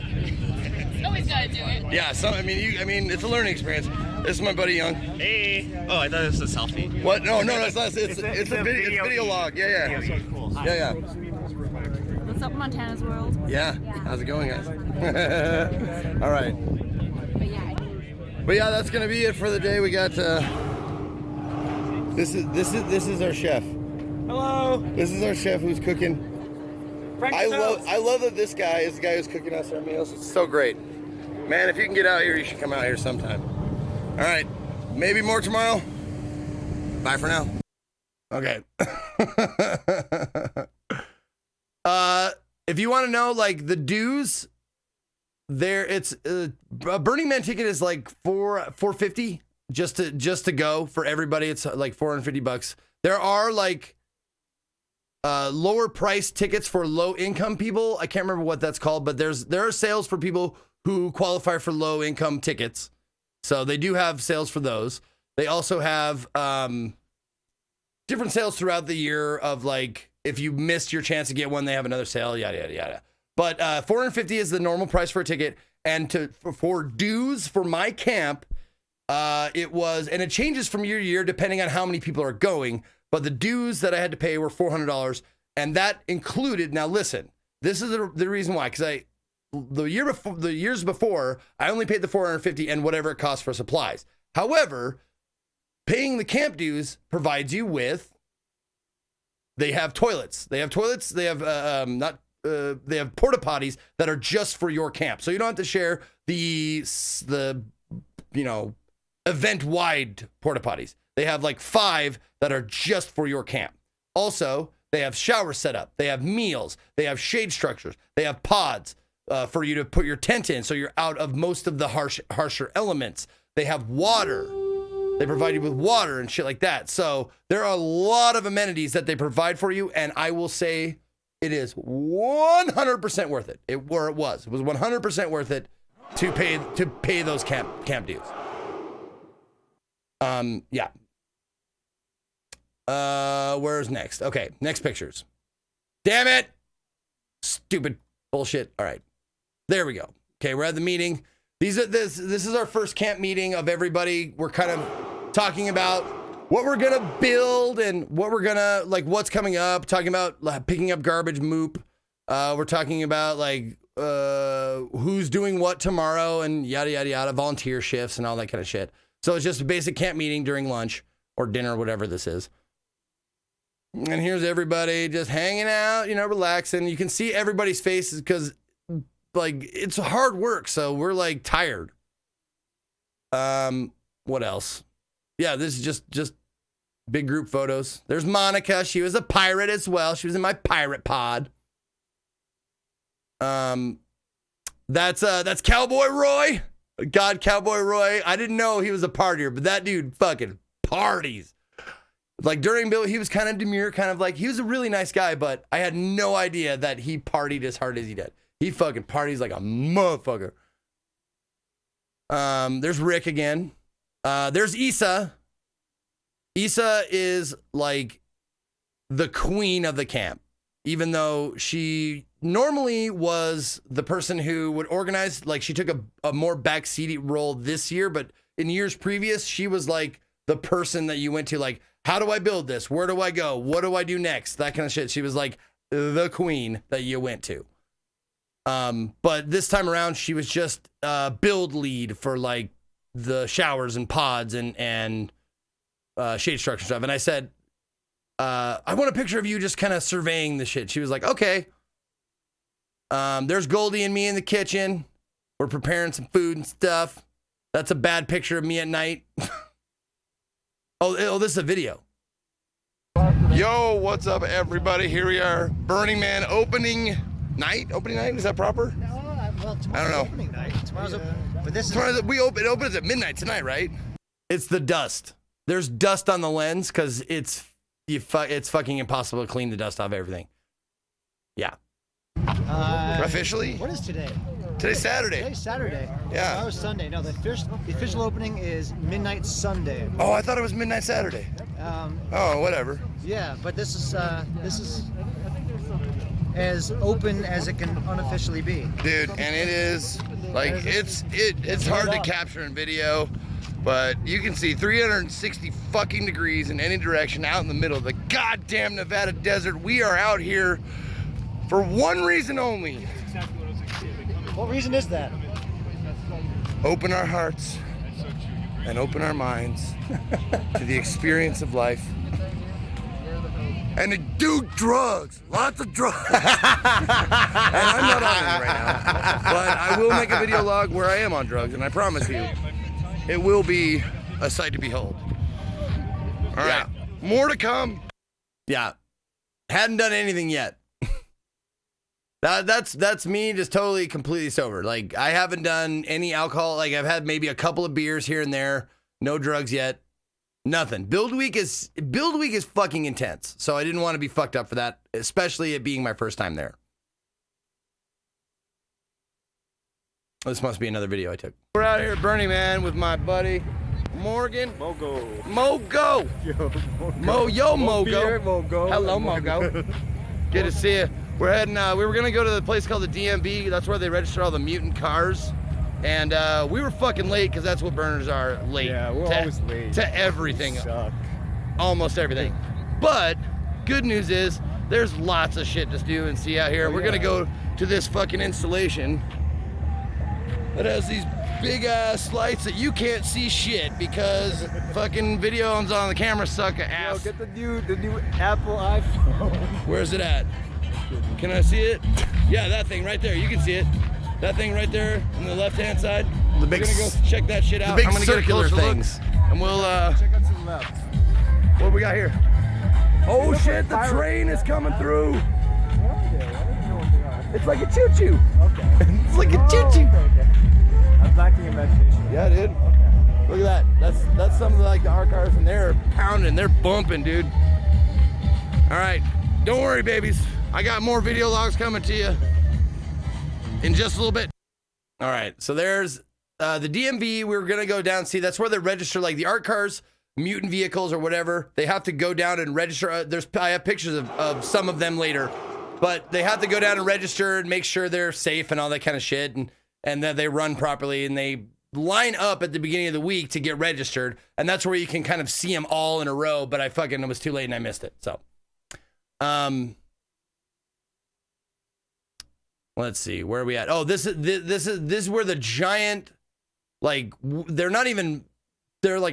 always gotta do it. yeah, I mean, it's a learning experience. This is my buddy Young. Hey. Oh, I thought this was a selfie. What? No, it's not. It's a video log. Yeah. Cool. Yeah. What's up, Montana's World? Yeah. How's it going, guys? All right. But yeah, that's gonna be it for the day. We got this is our chef. Hello. This is our chef who's cooking. I love that this guy is the guy who's cooking us our meals. It's so great. Man, if you can get out here, you should come out here sometime. All right, maybe more tomorrow. Bye for now. Okay. If you want to know, like the dues, there it's a Burning Man ticket is like $450 just to go for everybody. It's like $450. There are like lower price tickets for low income people. I can't remember what that's called, but there are sales for people who qualify for low income tickets. So they do have sales for those. They also have different sales throughout the year of like, if you missed your chance to get one, they have another sale, yada, yada, yada. But $450 is the normal price for a ticket. And for dues for my camp, it was, and it changes from year to year depending on how many people are going. But the dues that I had to pay were $400. And that included, now listen, this is the reason why, because the years before, I only paid the $450 and whatever it costs for supplies. However, paying the camp dues provides you with, they have toilets. They have porta potties that are just for your camp. So you don't have to share the event wide porta potties. They have like 5 that are just for your camp. Also, they have shower setup. They have meals. They have shade structures. They have pods for you to put your tent in so you're out of most of the harsher elements. They have water. They provide you with water and shit like that. So there are a lot of amenities that they provide for you, and I will say it is 100% worth it. It was 100% worth it to pay those camp dues. Yeah. Where's next? Okay, next pictures. Damn it! Stupid bullshit. All right, there we go. Okay, we're at the meeting. This is our first camp meeting of everybody. We're kind of talking about what we're gonna build and what we're gonna like, what's coming up. Talking about picking up garbage moop. We're talking about like who's doing what tomorrow and yada yada yada. Volunteer shifts and all that kind of shit. So it's just a basic camp meeting during lunch or dinner, whatever this is. And here's everybody just hanging out, relaxing. You can see everybody's faces because like it's hard work, so we're like tired. What else? Yeah, this is just big group photos. There's Monica. She was a pirate as well. She was in my pirate pod. That's Cowboy Roy. God, Cowboy Roy. I didn't know he was a partier, but that dude fucking parties. Like during Bill, he was kind of demure, kind of like, he was a really nice guy, but I had no idea that he partied as hard as he did. He fucking parties like a motherfucker. There's Rick again. There's Issa. Issa is like the queen of the camp, even though she normally was the person who would organize. Like she took a more backseaty role this year, but in years previous, she was like the person that you went to, like, how do I build this? Where do I go? What do I do next? That kind of shit. She was like the queen that you went to. But this time around, she was just build lead for like the showers and pods and shade structure stuff. And I said, I want a picture of you just kind of surveying the shit. She was like, okay. There's Goldie and me in the kitchen. We're preparing some food and stuff. That's a bad picture of me at night. Oh, this is a video. Yo, what's up, everybody? Here we are, Burning Man opening night. Opening night, is that proper? No, well, tomorrow's I don't know. opening night. Tomorrow's but this is It opens at midnight tonight, right? It's the dust. There's dust on the lens because it's fucking impossible to clean the dust off everything. Yeah. Officially? What is today? Today's Saturday. Today's Saturday. Yeah. Tomorrow's Sunday. No, the official opening is midnight Sunday. Oh, I thought it was midnight Saturday. Oh, whatever. Yeah, but this is as open as it can unofficially be. Dude, and it is like it's hard to capture in video, but you can see 360 fucking degrees in any direction out in the middle of the goddamn Nevada desert. We are out here for one reason only. What reason is that? Open our hearts and open our minds to the experience of life. And to do drugs, lots of drugs. And I'm not on it right now, but I will make a video log where I am on drugs, and I promise you, it will be a sight to behold. All right, more to come. Yeah. Hadn't done anything yet. That's me just totally, completely sober. Like, I haven't done any alcohol. Like, I've had maybe a couple of beers here and there. No drugs yet. Nothing. Build week is fucking intense. So I didn't want to be fucked up for that, especially it being my first time there. This must be another video I took. We're out here at Burning Man with my buddy Morgan. Mogo. Mogo. Hello, Mogo. Good to see you. We're heading, we were gonna go to the place called the DMV. That's where they register all the mutant cars. And we were fucking late because that's what burners are, late. Yeah, we're always late. To everything. Suck. Almost everything. But good news is there's lots of shit to do and see out here. We're gonna go to this fucking installation that has these big ass lights that you can't see shit because fucking videos on the camera suck ass. Yo, get the new Apple iPhone. Where's it at? Can I see it? Yeah, that thing right there. You can see it. That thing right there on the left-hand side. The big, we're gonna go check that shit out. The big I'm gonna circular get a closer things. look, and we'll Check out to the left. what do we got here? Oh shit, the train is coming through. It's like a choo-choo. Okay. It's like a choo-choo. Okay. I'm lacking imagination. Yeah, dude. Okay. Look at that. That's some of the, like the R cars, and they're pounding, they're bumping, dude. All right, don't worry, babies. I got more video logs coming to you in just a little bit. All right, so there's the DMV. We're gonna go down and see. That's where they register like the art cars, mutant vehicles, or whatever. They have to go down and register. I have pictures of some of them later, but they have to go down and register and make sure they're safe and all that kind of shit, and that they run properly, and they line up at the beginning of the week to get registered, and that's where you can kind of see them all in a row. But I fucking was too late and I missed it. So, let's see, where are we at? Oh, this is where the giant, like they're like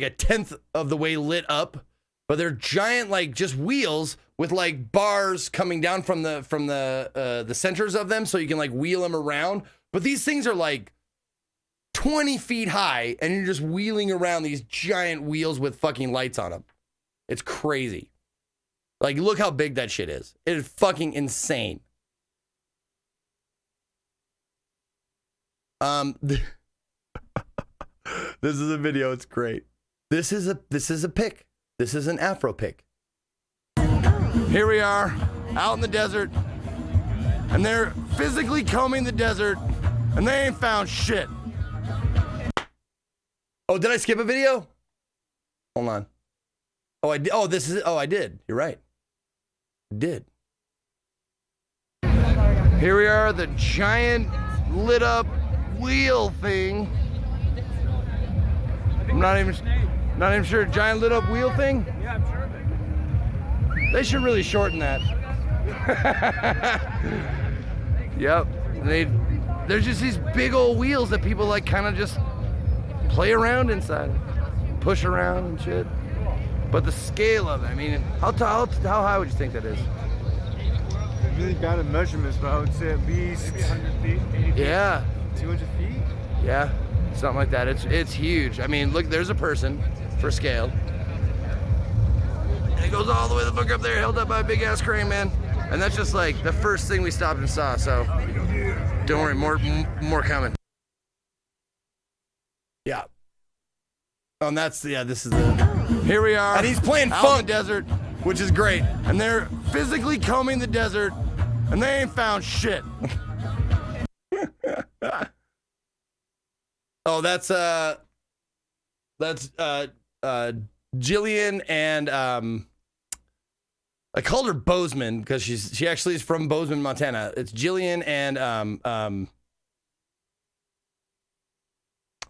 a 10th of the way lit up, but they're giant, like just wheels with like bars coming down from the centers of them, so you can like wheel them around. But these things are like 20 feet high, and you're just wheeling around these giant wheels with fucking lights on them. It's crazy. Like, look how big that shit is. It is fucking insane. This is a video. It's great. This is a pic. This is an Afro pic. Here we are out in the desert, and they're physically combing the desert, and they ain't found shit. Oh, did I skip a video? Hold on. Oh, I did. Oh, I did. You're right. I did. Here we are, the giant lit up wheel thing. I'm not even sure. Giant lit up wheel thing? Yeah, I'm sure of it. They should really shorten that. Yep. There's just these big old wheels that people like kind of just play around inside, push around and shit. But the scale of it, I mean, how high would you think that is? Really bad at measurements, but I would say at least 100 feet, 80 feet. Yeah. 200 feet? Yeah, something like that. It's huge. I mean, look, there's a person for scale. And it goes all the way the fuck up there, held up by a big ass crane, man. And that's just like the first thing we stopped and saw, so don't worry, more coming. Yeah. Oh, and this is here we are. And he's playing funk in the desert, which is great. And they're physically combing the desert, and they ain't found shit. Oh, that's Jillian and I called her Bozeman because she actually is from Bozeman, Montana. It's Jillian and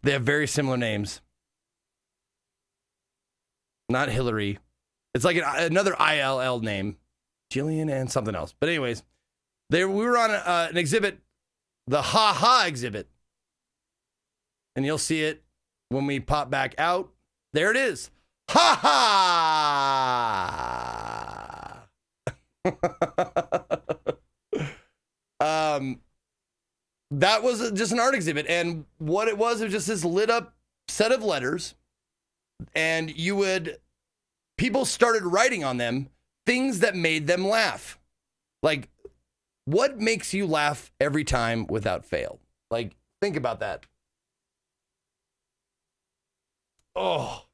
they have very similar names. Not Hillary. It's like another ILL name. Jillian and something else. But anyways, we were on an exhibit, the Ha Ha exhibit. And you'll see it when we pop back out. There it is. Ha ha! That was just an art exhibit. And what it was just this lit up set of letters. And people started writing on them things that made them laugh. Like, what makes you laugh every time without fail? Like, think about that. Oh,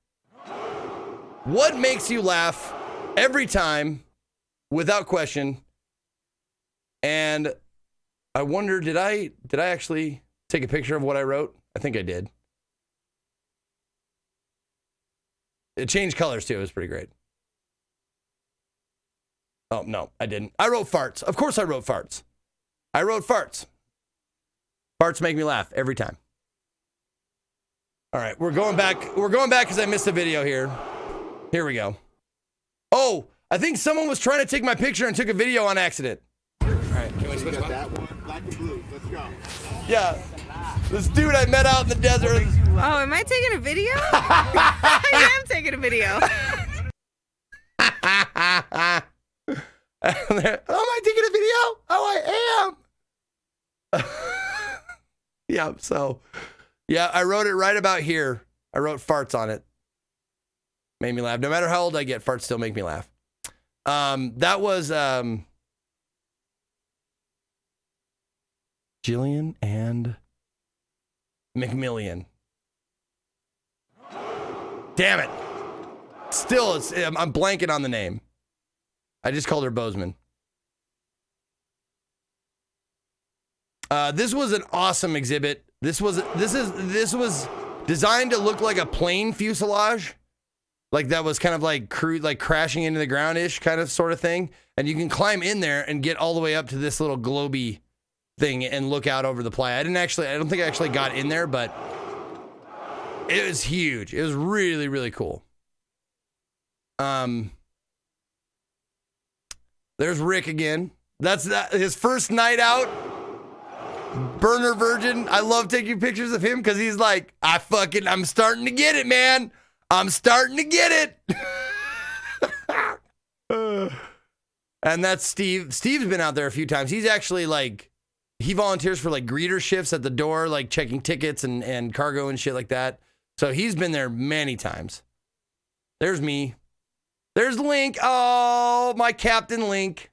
What makes you laugh every time, without question? And I wonder, did I actually take a picture of what I wrote? I think I did. It changed colors too. It was pretty great. Oh, no, I didn't. I wrote farts. Of course I wrote farts. I wrote farts. Farts make me laugh every time. All right, we're going back. We're going back because I missed a video here. Here we go. Oh, I think someone was trying to take my picture and took a video on accident. All right, can we switch that one? Black and blue. Let's go. Yeah, this dude I met out in the desert. Oh, am I taking a video? I am taking a video. Am I taking a video? Oh, I am. Yeah, so, yeah, I wrote it right about here. I wrote farts on it. Made me laugh. No matter how old I get, farts still make me laugh. That was Jillian and McMillian. Damn it. Still, I'm blanking on the name. I just called her Bozeman. This was an awesome exhibit. This was designed to look like a plane fuselage, like that was kind of like crashing into the ground-ish kind of sort of thing. And you can climb in there and get all the way up to this little globy thing and look out over the playa. I don't think I actually got in there, but it was huge. It was really, really cool. There's Rick again. That's his first night out. Burner virgin. I love taking pictures of him because he's like, I'm starting to get it, man. I'm starting to get it. And that's Steve. Steve's been out there a few times. He's actually like, he volunteers for like greeter shifts at the door, like checking tickets and cargo and shit like that. So he's been there many times. There's me. There's Link. Oh, my Captain Link.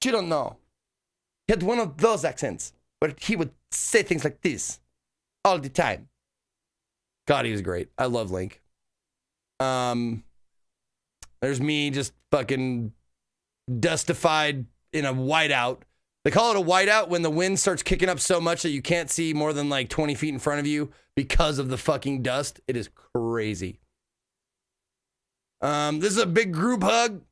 You don't know. He had one of those accents where he would say things like this all the time. God, he was great. I love Link. There's me just fucking dustified in a whiteout. They call it a whiteout when the wind starts kicking up so much that you can't see more than like 20 feet in front of you because of the fucking dust. It is crazy. This is a big group hug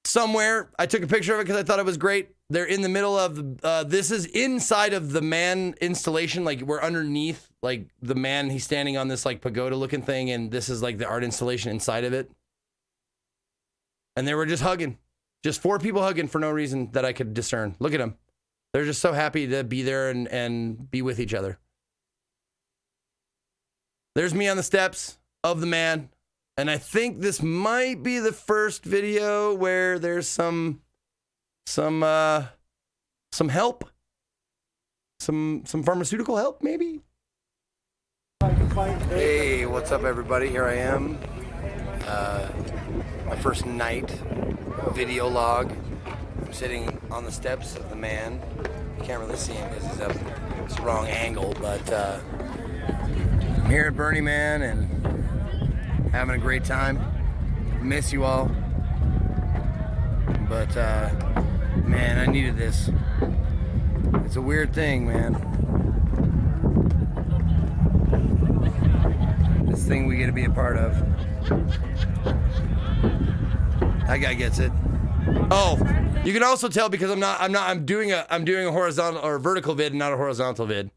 somewhere. I took a picture of it because I thought it was great. They're in the middle of this is inside of the man installation. Like we're underneath like the man. He's standing on this like pagoda looking thing. And this is like the art installation inside of it. And they were just hugging. Just 4 people hugging for no reason that I could discern. Look at them. They're just so happy to be there and be with each other. There's me on the steps of the man. And I think this might be the first video where there's some help. Some pharmaceutical help, maybe? Hey, what's up, everybody? Here I am. My first night video log. I'm sitting on the steps of the man. You can't really see him because he's up. It's the wrong angle, but I'm here at Burning Man and having a great time. Miss you all. But man, I needed this. It's a weird thing, man. This thing we get to be a part of. That guy gets it. Oh, you can also tell because I'm doing a horizontal or vertical vid and not a horizontal vid.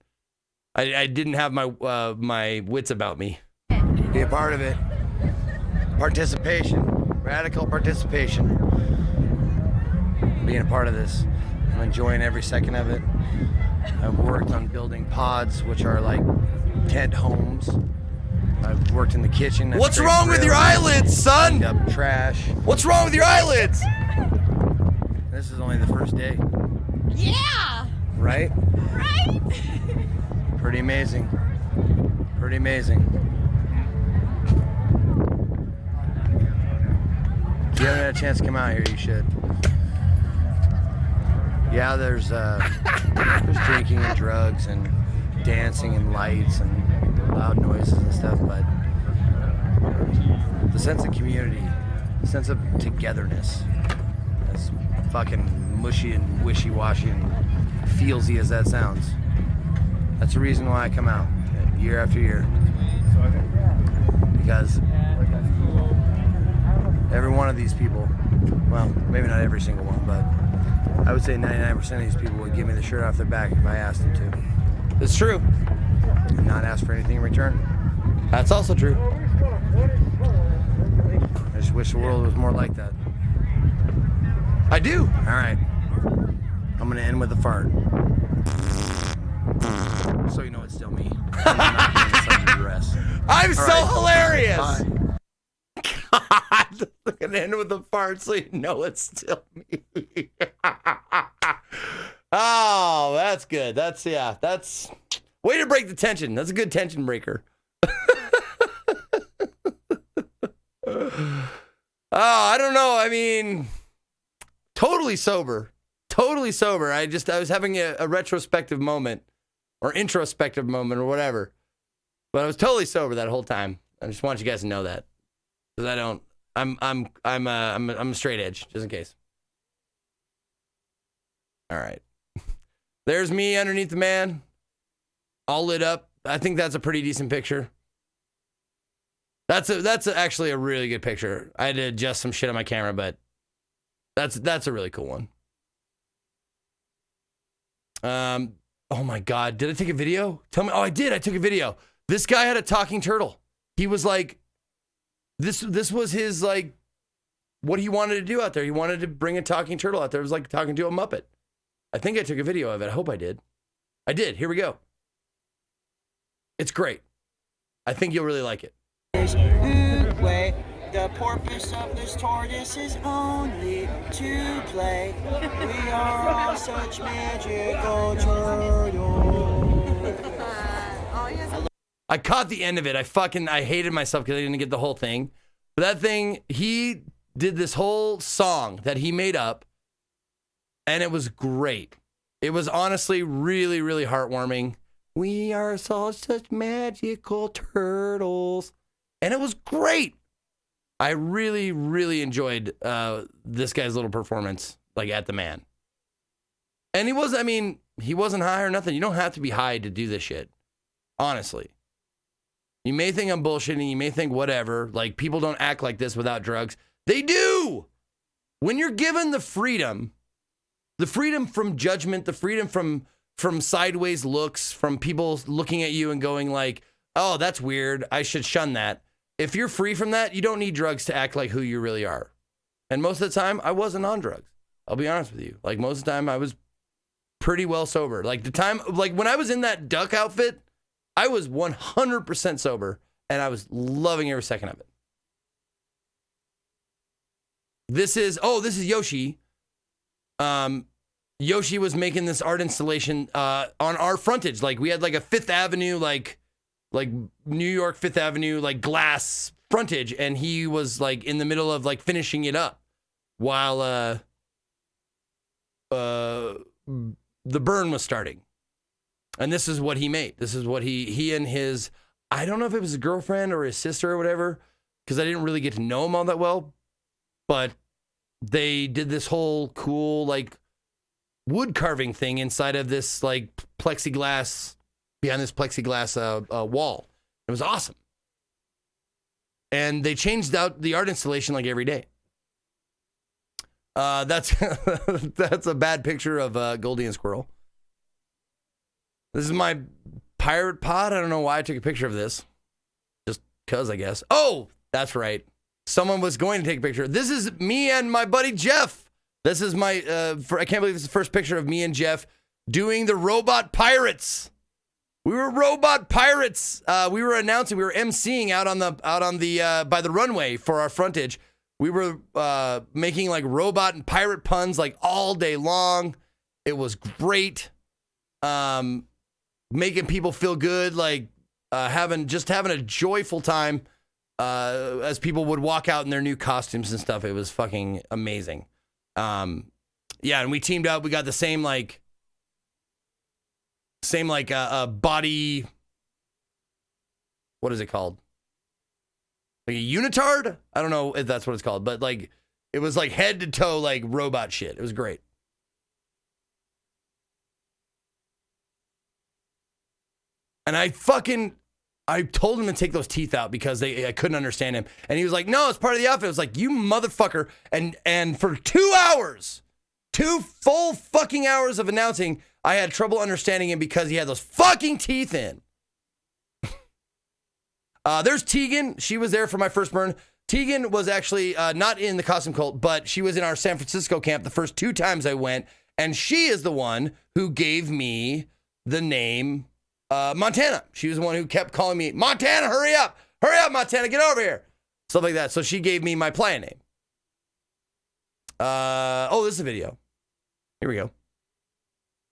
I didn't have my wits about me. Be a part of it. Participation. Radical participation. Being a part of this. I'm enjoying every second of it. I've worked on building pods, which are like tent homes. I've worked in the kitchen. What's wrong with your eyelids, son? Up trash. What's wrong with your eyelids? This is only the first day. Yeah! Right? Right? Pretty amazing. Pretty amazing. If you haven't had a chance to come out here, you should. Yeah, there's drinking and drugs and dancing and lights and loud noises and stuff, but the sense of community, the sense of togetherness, as fucking mushy and wishy-washy and feelsy as that sounds. That's the reason why I come out year after year. Because every one of these people, well, maybe not every single one, but I would say 99% of these people would give me the shirt off their back if I asked them to. It's true. And not ask for anything in return. That's also true. I just wish the world was more like that. I do. All right. I'm going to end with a fart. So you know it's still me. I'm not doing this under duress. I'm All so right. hilarious. Bye. God, I'm gonna end with a fart so you know it's still me. Oh, that's good. That's way to break the tension. That's a good tension breaker. Oh, I don't know. I mean, totally sober. Totally sober. I was having a retrospective moment or introspective moment or whatever. But I was totally sober that whole time. I just want you guys to know that. Because I'm a straight edge, just in case. All right. There's me underneath the man, all lit up. I think that's a pretty decent picture. That's actually a really good picture. I had to adjust some shit on my camera, but that's a really cool one. Oh my God, did I take a video? Tell me. Oh, I did. I took a video. This guy had a talking turtle. He was like, this was his, like, what he wanted to do out there. He wanted to bring a talking turtle out there. It was like talking to a Muppet. I think I took a video of it. I hope I did. I did. Here we go. It's great. I think you'll really like it. The purpose of this tortoise is only to play. We are all such magical turtles. I caught the end of it. I hated myself because I didn't get the whole thing. But that thing, he did this whole song that he made up, and it was great. It was honestly really, really heartwarming. We are such magical turtles. And it was great. I really, really enjoyed this guy's little performance, like at the man. And he wasn't high or nothing. You don't have to be high to do this shit. Honestly. You may think I'm bullshitting. You may think whatever. Like, people don't act like this without drugs. They do. When you're given the freedom from judgment, the freedom from sideways looks, from people looking at you and going like, oh, that's weird. I should shun that. If you're free from that, you don't need drugs to act like who you really are. And most of the time, I wasn't on drugs. I'll be honest with you. Like, most of the time, I was pretty well sober. Like, when I was in that duck outfit, I was 100% sober, and I was loving every second of it. This is Yoshi. Yoshi was making this art installation on our frontage. Like, we had like a Fifth Avenue, like New York Fifth Avenue, like glass frontage, and he was like in the middle of like finishing it up while the burn was starting. And this is what he made. This is what he and his, I don't know if it was his girlfriend or his sister or whatever, because I didn't really get to know him all that well, but they did this whole cool like wood carving thing inside of this like plexiglass, behind this plexiglass wall. It was awesome. And they changed out the art installation like every day. That's a bad picture of Goldie and Squirrel. This is my pirate pod. I don't know why I took a picture of this. Just because, I guess. Oh, that's right. Someone was going to take a picture. This is me and my buddy Jeff. This is my, I can't believe this is the first picture of me and Jeff doing the Robot Pirates. We were Robot Pirates. We were announcing, we were emceeing out on the by the runway for our frontage. We were making like robot and pirate puns like all day long. It was great. Making people feel good, like having a joyful time as people would walk out in their new costumes and stuff. It was fucking amazing. Yeah, and we teamed up. We got the same body. What is it called? like a unitard. I don't know if that's what it's called, but like it was like head to toe like robot shit. It was great. And I told him to take those teeth out because I couldn't understand him. And he was like, no, it's part of the outfit. I was like, you motherfucker. And for 2 hours, 2 full fucking hours of announcing, I had trouble understanding him because he had those fucking teeth in. There's Tegan. She was there for my first burn. Tegan was actually not in the costume cult, but she was in our San Francisco camp the first 2 times I went. And she is the one who gave me the name Montana. She was the one who kept calling me, Montana, hurry up, Montana, get over here. Stuff like that. So she gave me my playa name. This is a video. Here we go.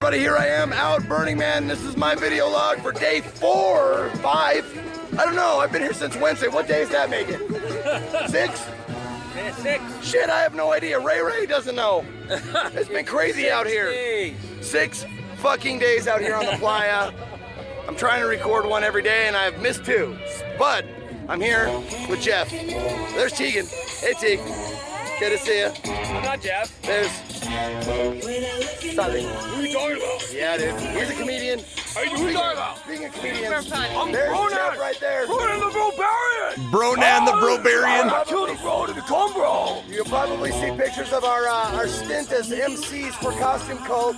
Everybody, here I am out Burning Man. This is my video log for day 4, 5. I don't know. I've been here since Wednesday. What day is that making? 6? Yeah, 6. Shit, I have no idea. Ray doesn't know. It's been crazy out here. 6 fucking days out here on the playa. I'm trying to record one every day, and I've missed 2. But I'm here with Jeff. There's Tegan. Hey, Tegan. Good to see you. I'm not Jeff. There's Sully. Who are you talking about? Yeah, dude. He's a comedian. Who are you talking about? Being a comedian. I'm There's Bronan. Jeff right there. Bronan the Brobarian. Bronan the Brobarian. I killed the bro to become bro. You'll probably see pictures of our stint as MCs for Costume Cult.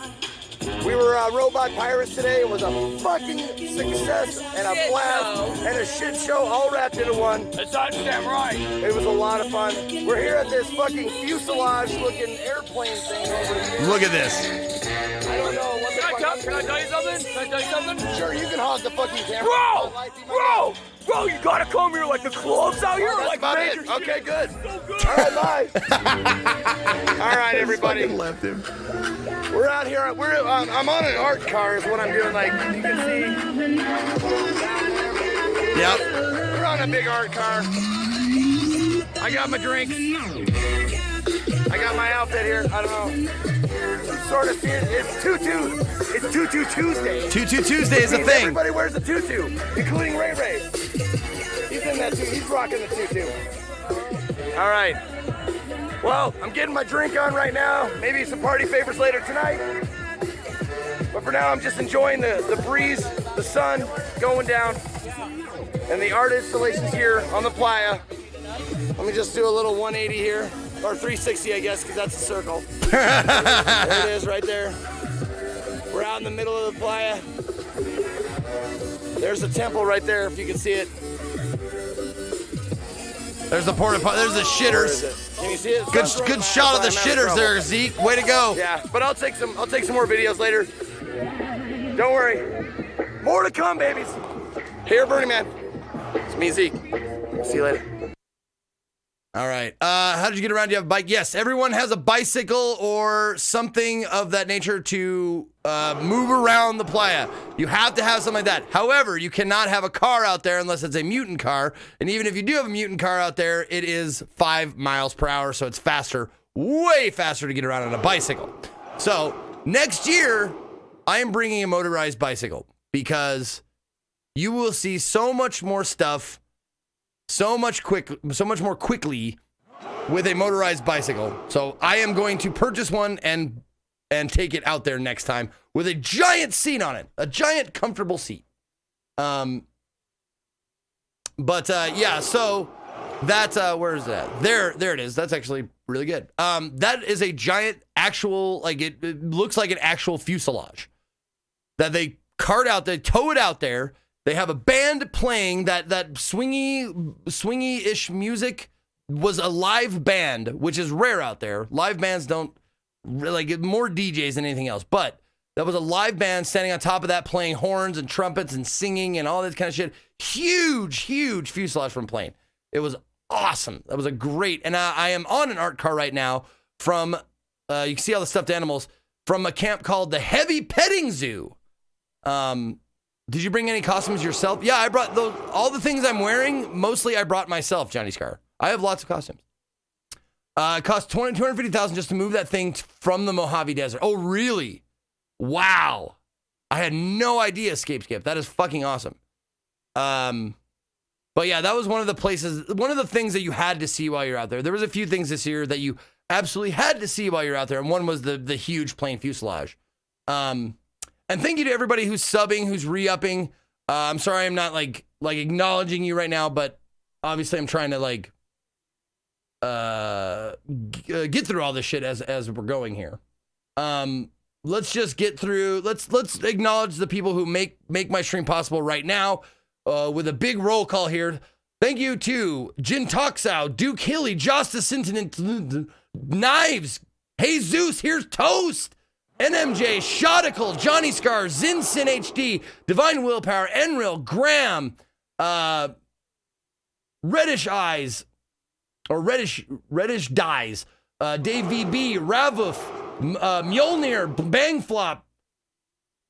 We were robot pirates today. It was a fucking success and a blast and a shit show all wrapped into one. That's damn right. It was a lot of fun. We're here at this fucking fuselage-looking airplane thing over here. Look at this. I don't know what the fuck. Can I tell you something? Can I tell you something? Sure, you can hog the fucking camera. Bro, you gotta come here like the clubs out here. That's Like about major it. Okay, shit. good. So good. All right, bye. All right, everybody. Left him. We're out here. I'm on an art car is what I'm doing. Like you can see. Yep. We're on a big art car. I got my drinks. I got my outfit here. I don't know. Sort of see it. It's Tutu. It's Tutu Tuesday. Tutu Tuesday is a thing. Everybody wears a tutu, including Ray. He's in that tutu. He's rocking the tutu. All right. Well, I'm getting my drink on right now. Maybe some party favors later tonight. But for now, I'm just enjoying the breeze, the sun going down, and the art installations here on the playa. Let me just do a little 180 here, or 360, I guess, because that's a circle. There it is, right there. We're out in the middle of the playa. There's the temple right there, if you can see it. There's the porta potty. There's the shitters. Can you see it? Good shot of the shitters there, Zeke. Way to go. Yeah, but I'll take some more videos later. Don't worry. More to come, babies. Here, Burning Man. It's me, Zeke. See you later. All right. How did you get around? Do you have a bike? Yes, everyone has a bicycle or something of that nature to move around the playa. You have to have something like that. However, you cannot have a car out there unless it's a mutant car. And even if you do have a mutant car out there, it is 5 miles per hour, so it's faster, way faster to get around on a bicycle. So next year, I am bringing a motorized bicycle because you will see so much more stuff so much more quickly with a motorized bicycle. So I am going to purchase one and take it out there next time with a giant seat on it, a giant comfortable seat. Yeah, so that where is that? There it is. That's actually really good. That is a giant actual, like it looks like an actual fuselage that they cart out, they tow it out there. They have a band playing that swingy-ish music was a live band, which is rare out there. Live bands don't really get more DJs than anything else. But that was a live band standing on top of that playing horns and trumpets and singing and all that kind of shit. Huge fuselage from plane. It was awesome. That was a great. And I am on an art car right now from, you can see all the stuffed animals, from a camp called the Heavy Petting Zoo. Did you bring any costumes yourself? Yeah, I brought all the things I'm wearing. Mostly I brought myself, Johnny Scar. I have lots of costumes. It cost $250,000 just to move that thing from the Mojave Desert. Oh, really? Wow. I had no idea, Skip. That is fucking awesome. But yeah, that was one of the places, one of the things that you had to see while you're out there. There was a few things this year that you absolutely had to see while you're out there, and one was the huge plane fuselage. And thank you to everybody who's subbing, who's re-upping. I'm sorry I'm not like acknowledging you right now, but obviously I'm trying to like get through all this shit as we're going here. Let's just get through. Let's acknowledge the people who make my stream possible right now. With a big roll call here. Thank you to Jin Toxow, Duke Hilly, Justice Intinent, Knives, Jesus, here's Toast, NMJ, Shodical, Johnny Scar, Zinsin HD, Divine Willpower, Enril, Graham, Reddish Eyes, or Reddish Dies, Dave VB, Ravuf, Mjolnir, Bangflop,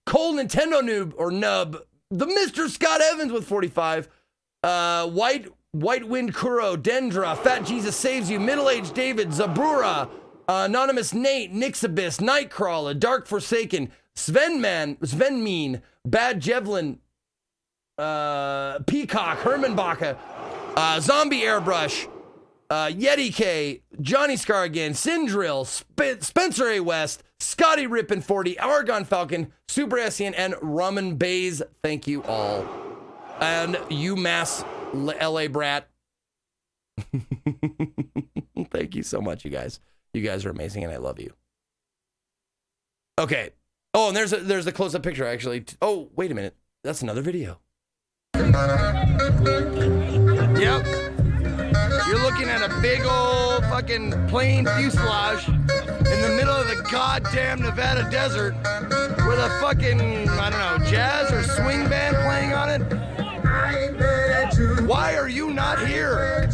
Cole Nintendo Noob, or Nub, the Mr. Scott Evans with 45, White Wind Kuro, Dendra, Fat Jesus Saves You, Middle Aged David, Zabrura, Anonymous Nate, Nixabyss, Nightcrawler, Dark Forsaken, Sven Mean, Bad Jevlin, Peacock, Herman Baca, Zombie Airbrush, Yeti K, Johnny Scar again, Sindrill, Spencer A. West, Scotty Rippin 40, Argon Falcon, Super Essian, and Rumman Bays. Thank you all. And UMass LA Brat. Thank you so much, you guys. You guys are amazing, and I love you. Okay. Oh, and there's a close-up picture, actually. Oh, wait a minute. That's another video. Yep. You're looking at a big old fucking plane fuselage in the middle of the goddamn Nevada desert with a fucking, I don't know, jazz or swing band playing on it. Why are you not here?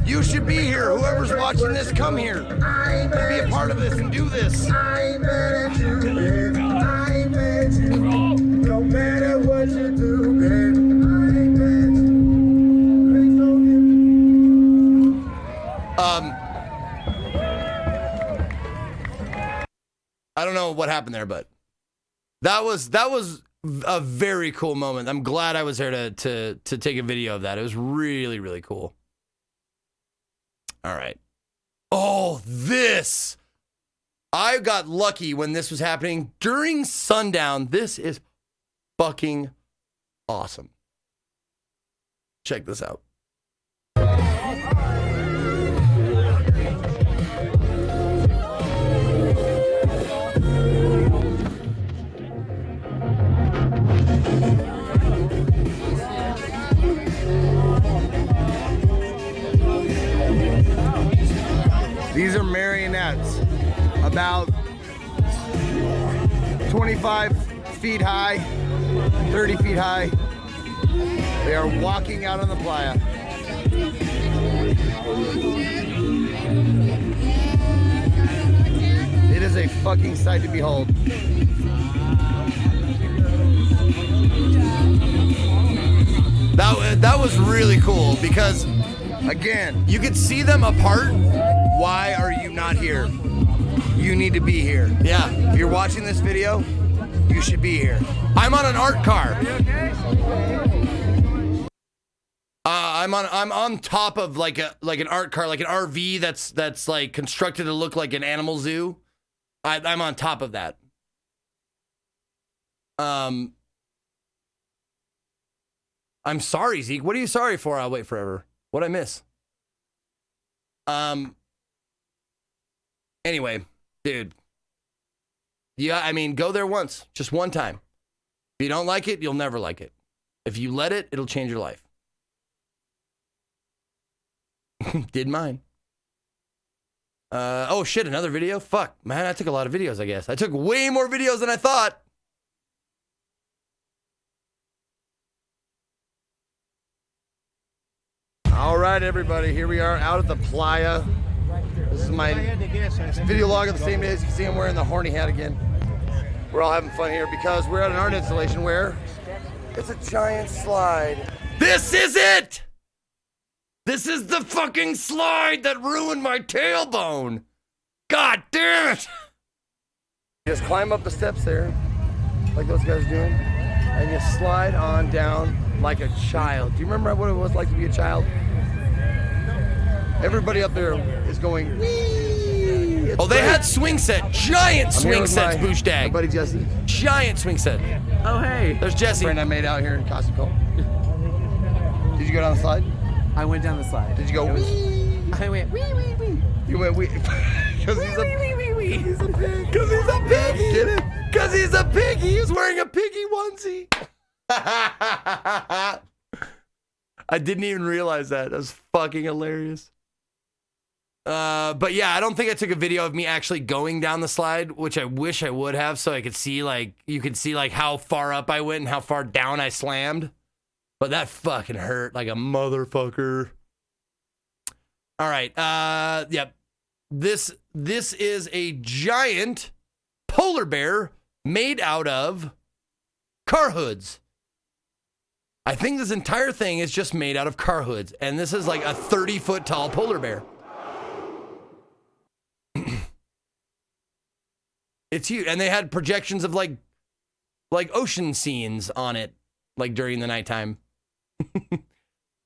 You should be here. Whoever's watching this, come here and be a part of this and do this. No matter what you do, baby. I don't know what happened there, but that was a very cool moment. I'm glad I was there to take a video of that. It was really, really cool. All right. Oh, this. I got lucky when this was happening during sundown. This is fucking awesome. Check this out. These are marionettes, about 25 feet high, 30 feet high. They are walking out on the playa. It is a fucking sight to behold. That was really cool because, again, you could see them apart. Why are you not here? You need to be here. Yeah. If you're watching this video, you should be here. I'm on an art car. I'm on top of like an art car, like an RV that's like constructed to look like an animal zoo. I'm on top of that. I'm sorry, Zeke. What are you sorry for? I'll wait forever. What'd I miss? Anyway, dude. Yeah, I mean, go there once. Just one time. If you don't like it, you'll never like it. If you let it, it'll change your life. Did mine. Oh shit, another video? Fuck, man, I took a lot of videos, I guess. I took way more videos than I thought. All right, everybody, here we are out at the playa. This is my video log of the same day. As you can see, I'm wearing the horny hat again. We're all having fun here because we're at an art installation where it's a giant slide. This is it! This is the fucking slide that ruined my tailbone. God damn it! Just climb up the steps there, like those guys are doing. and you slide on down like a child. Do you remember what it was like to be a child? Everybody up there is going, wee! Oh, they had swing set. Giant swing sets, My Booshtag. buddy Jesse. Giant swing set. Oh, hey. There's Jesse. Friend I made out here in Costco. Did you go down the slide? I went down the slide. Did you go, wee? I went, wee, wee, wee. You went, wee. Because he's a pig. Because he's a piggy. Get it? Because he's a piggy. He was wearing a piggy onesie. I didn't even realize that. That was fucking hilarious. But yeah, I don't think I took a video of me actually going down the slide, which I wish I would have, so I could see you could see how far up I went and how far down I slammed. But that fucking hurt like a motherfucker. All right. Yep. This is a giant polar bear made out of car hoods. I think this entire thing is just made out of car hoods, and this is like a 30-foot tall polar bear. It's huge, and they had projections of like ocean scenes on it, like during the nighttime.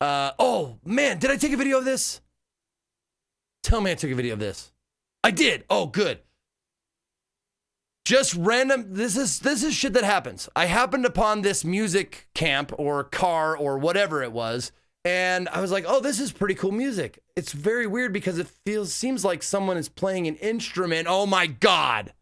Oh man, did I take a video of this? Tell me I took a video of this. I did. Oh, good. Just random. This is shit that happens. I happened upon this music camp or car or whatever it was, and I was like, oh, this is pretty cool music. It's very weird because it seems like someone is playing an instrument. Oh my God.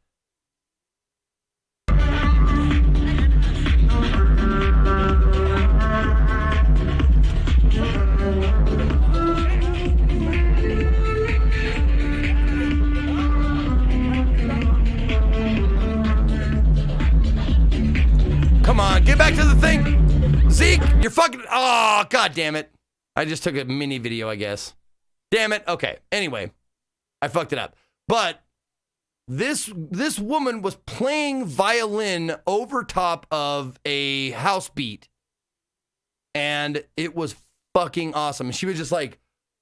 Come on, get back to the thing. Zeke, you're fucking... Oh, God damn it. I just took a mini video, I guess. Damn it. Okay. Anyway, I fucked it up. But this woman was playing violin over top of a house beat. And it was fucking awesome. She was just like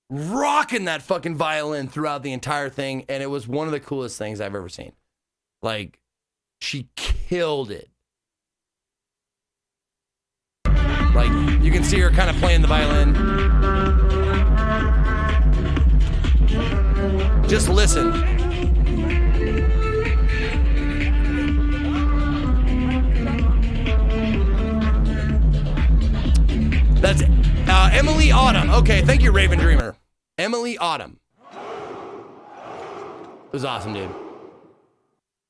rocking that fucking violin throughout the entire thing. And it was one of the coolest things I've ever seen. Like, she killed it. Like, you can see her kind of playing the violin. Just listen. That's Emily Autumn. Okay, thank you, Raven Dreamer. Emily Autumn. It was awesome, dude.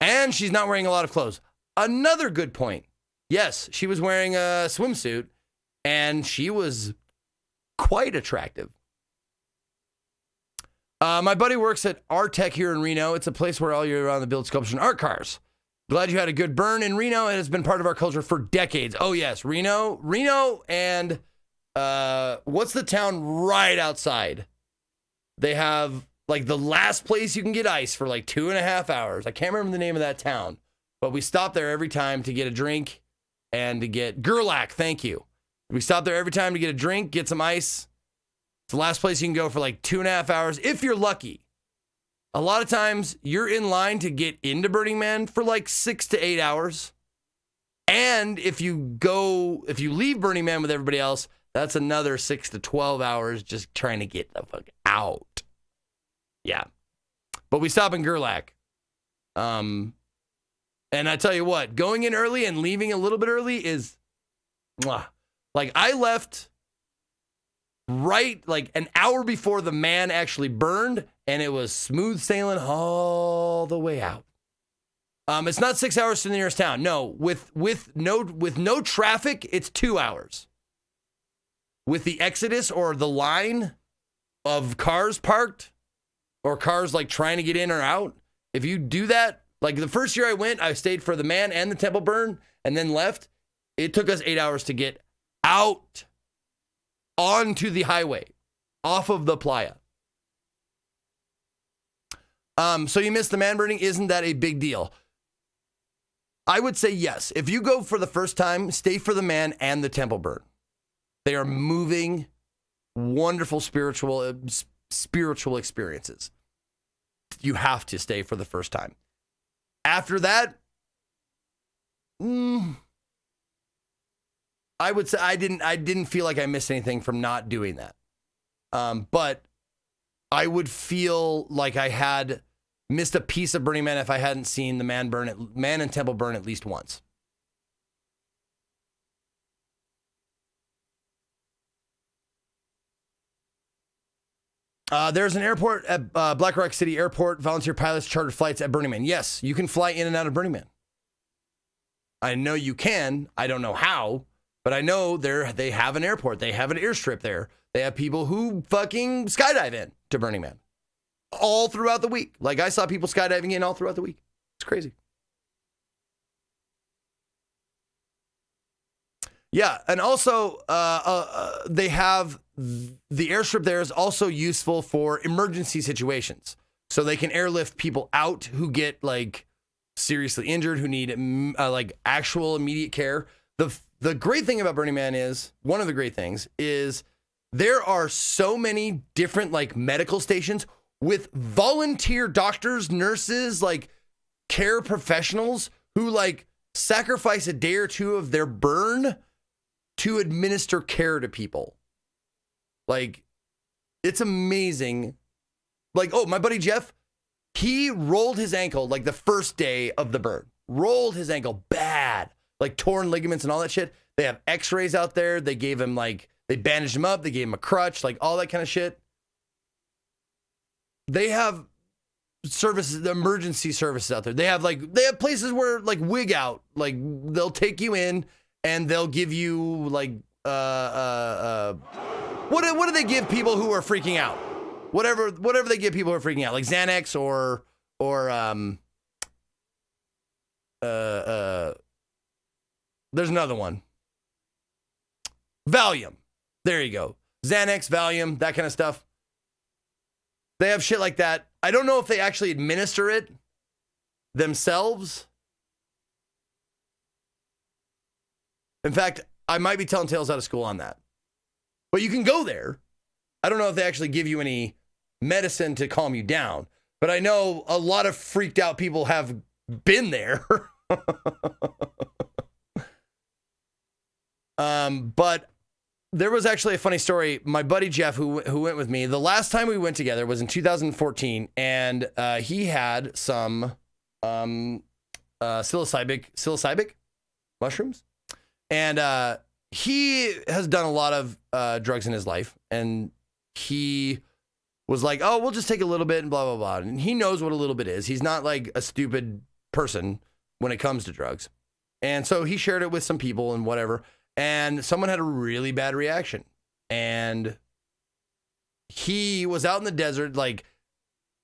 And she's not wearing a lot of clothes. Another good point. Yes, she was wearing a swimsuit. And she was quite attractive. My buddy works at Art Tech here in Reno. It's a place where all year round they build sculpture and art cars. Glad you had a good burn in Reno. It has been part of our culture for decades. Oh, yes, Reno, and what's the town right outside? They have like the last place you can get ice for like 2.5 hours. I can't remember the name of that town, but we stop there every time to get a drink and to get Gerlach. Thank you. We stop there every time to get a drink, get some ice. It's the last place you can go for like 2.5 hours if you're lucky. A lot of times you're in line to get into Burning Man for like 6 to 8 hours. And if you leave Burning Man with everybody else, that's another 6 to 12 hours just trying to get the fuck out. Yeah. But we stop in Gerlach. And I tell you what, going in early and leaving a little bit early is mwah. Like, I left right like an hour before the man actually burned, and it was smooth sailing all the way out. It's not 6 hours to the nearest town. No, with no traffic, it's 2 hours. With the exodus or the line of cars parked or cars like trying to get in or out, if you do that, like the first year I went, I stayed for the man and the temple burn and then left. It took us 8 hours to get out onto the highway, off of the playa. So you missed the man burning. Isn't that a big deal? I would say yes. If you go for the first time, stay for the man and the temple burn. They are moving, wonderful spiritual experiences. You have to stay for the first time. After that, I would say I didn't feel like I missed anything from not doing that. But I would feel like I had missed a piece of Burning Man if I hadn't seen the Man and Temple burn at least once. There's an airport at Black Rock City Airport. Volunteer pilots chartered flights at Burning Man. Yes, you can fly in and out of Burning Man. I know you can. I don't know how, but I know they have an airport. They have an airstrip there. They have people who fucking skydive in to Burning Man all throughout the week. Like I saw people skydiving in all throughout the week. It's crazy. Yeah, and also they have the airstrip there is also useful for emergency situations. So they can airlift people out who get like seriously injured, who need like actual immediate care. The great thing about Burning Man is, one of the great things is there are so many different like medical stations with volunteer doctors, nurses, like care professionals who like sacrifice a day or two of their burn to administer care to people. Like, it's amazing. Like, oh, my buddy Jeff, he rolled his ankle like the first day of the burn. Rolled his ankle bad, like torn ligaments and all that shit. They have x-rays out there. They gave him like, they bandaged him up. They gave him a crutch, like all that kind of shit. They have services, the emergency services out there. They have places where like wig out, like they'll take you in and they'll give you like, what do they give people who are freaking out? Whatever they give people who are freaking out, like Xanax or there's another one. Valium. There you go. Xanax, Valium, that kind of stuff. They have shit like that. I don't know if they actually administer it themselves. In fact, I might be telling tales out of school on that. But you can go there. I don't know if they actually give you any medicine to calm you down. But I know a lot of freaked out people have been there. But there was actually a funny story. My buddy Jeff, who went with me, the last time we went together was in 2014, and he had some psilocybin mushrooms, and he has done a lot of drugs in his life, and he was like, "Oh, we'll just take a little bit and blah blah blah." And he knows what a little bit is. He's not like a stupid person when it comes to drugs, and so he shared it with some people and whatever. And someone had a really bad reaction. And he was out in the desert like,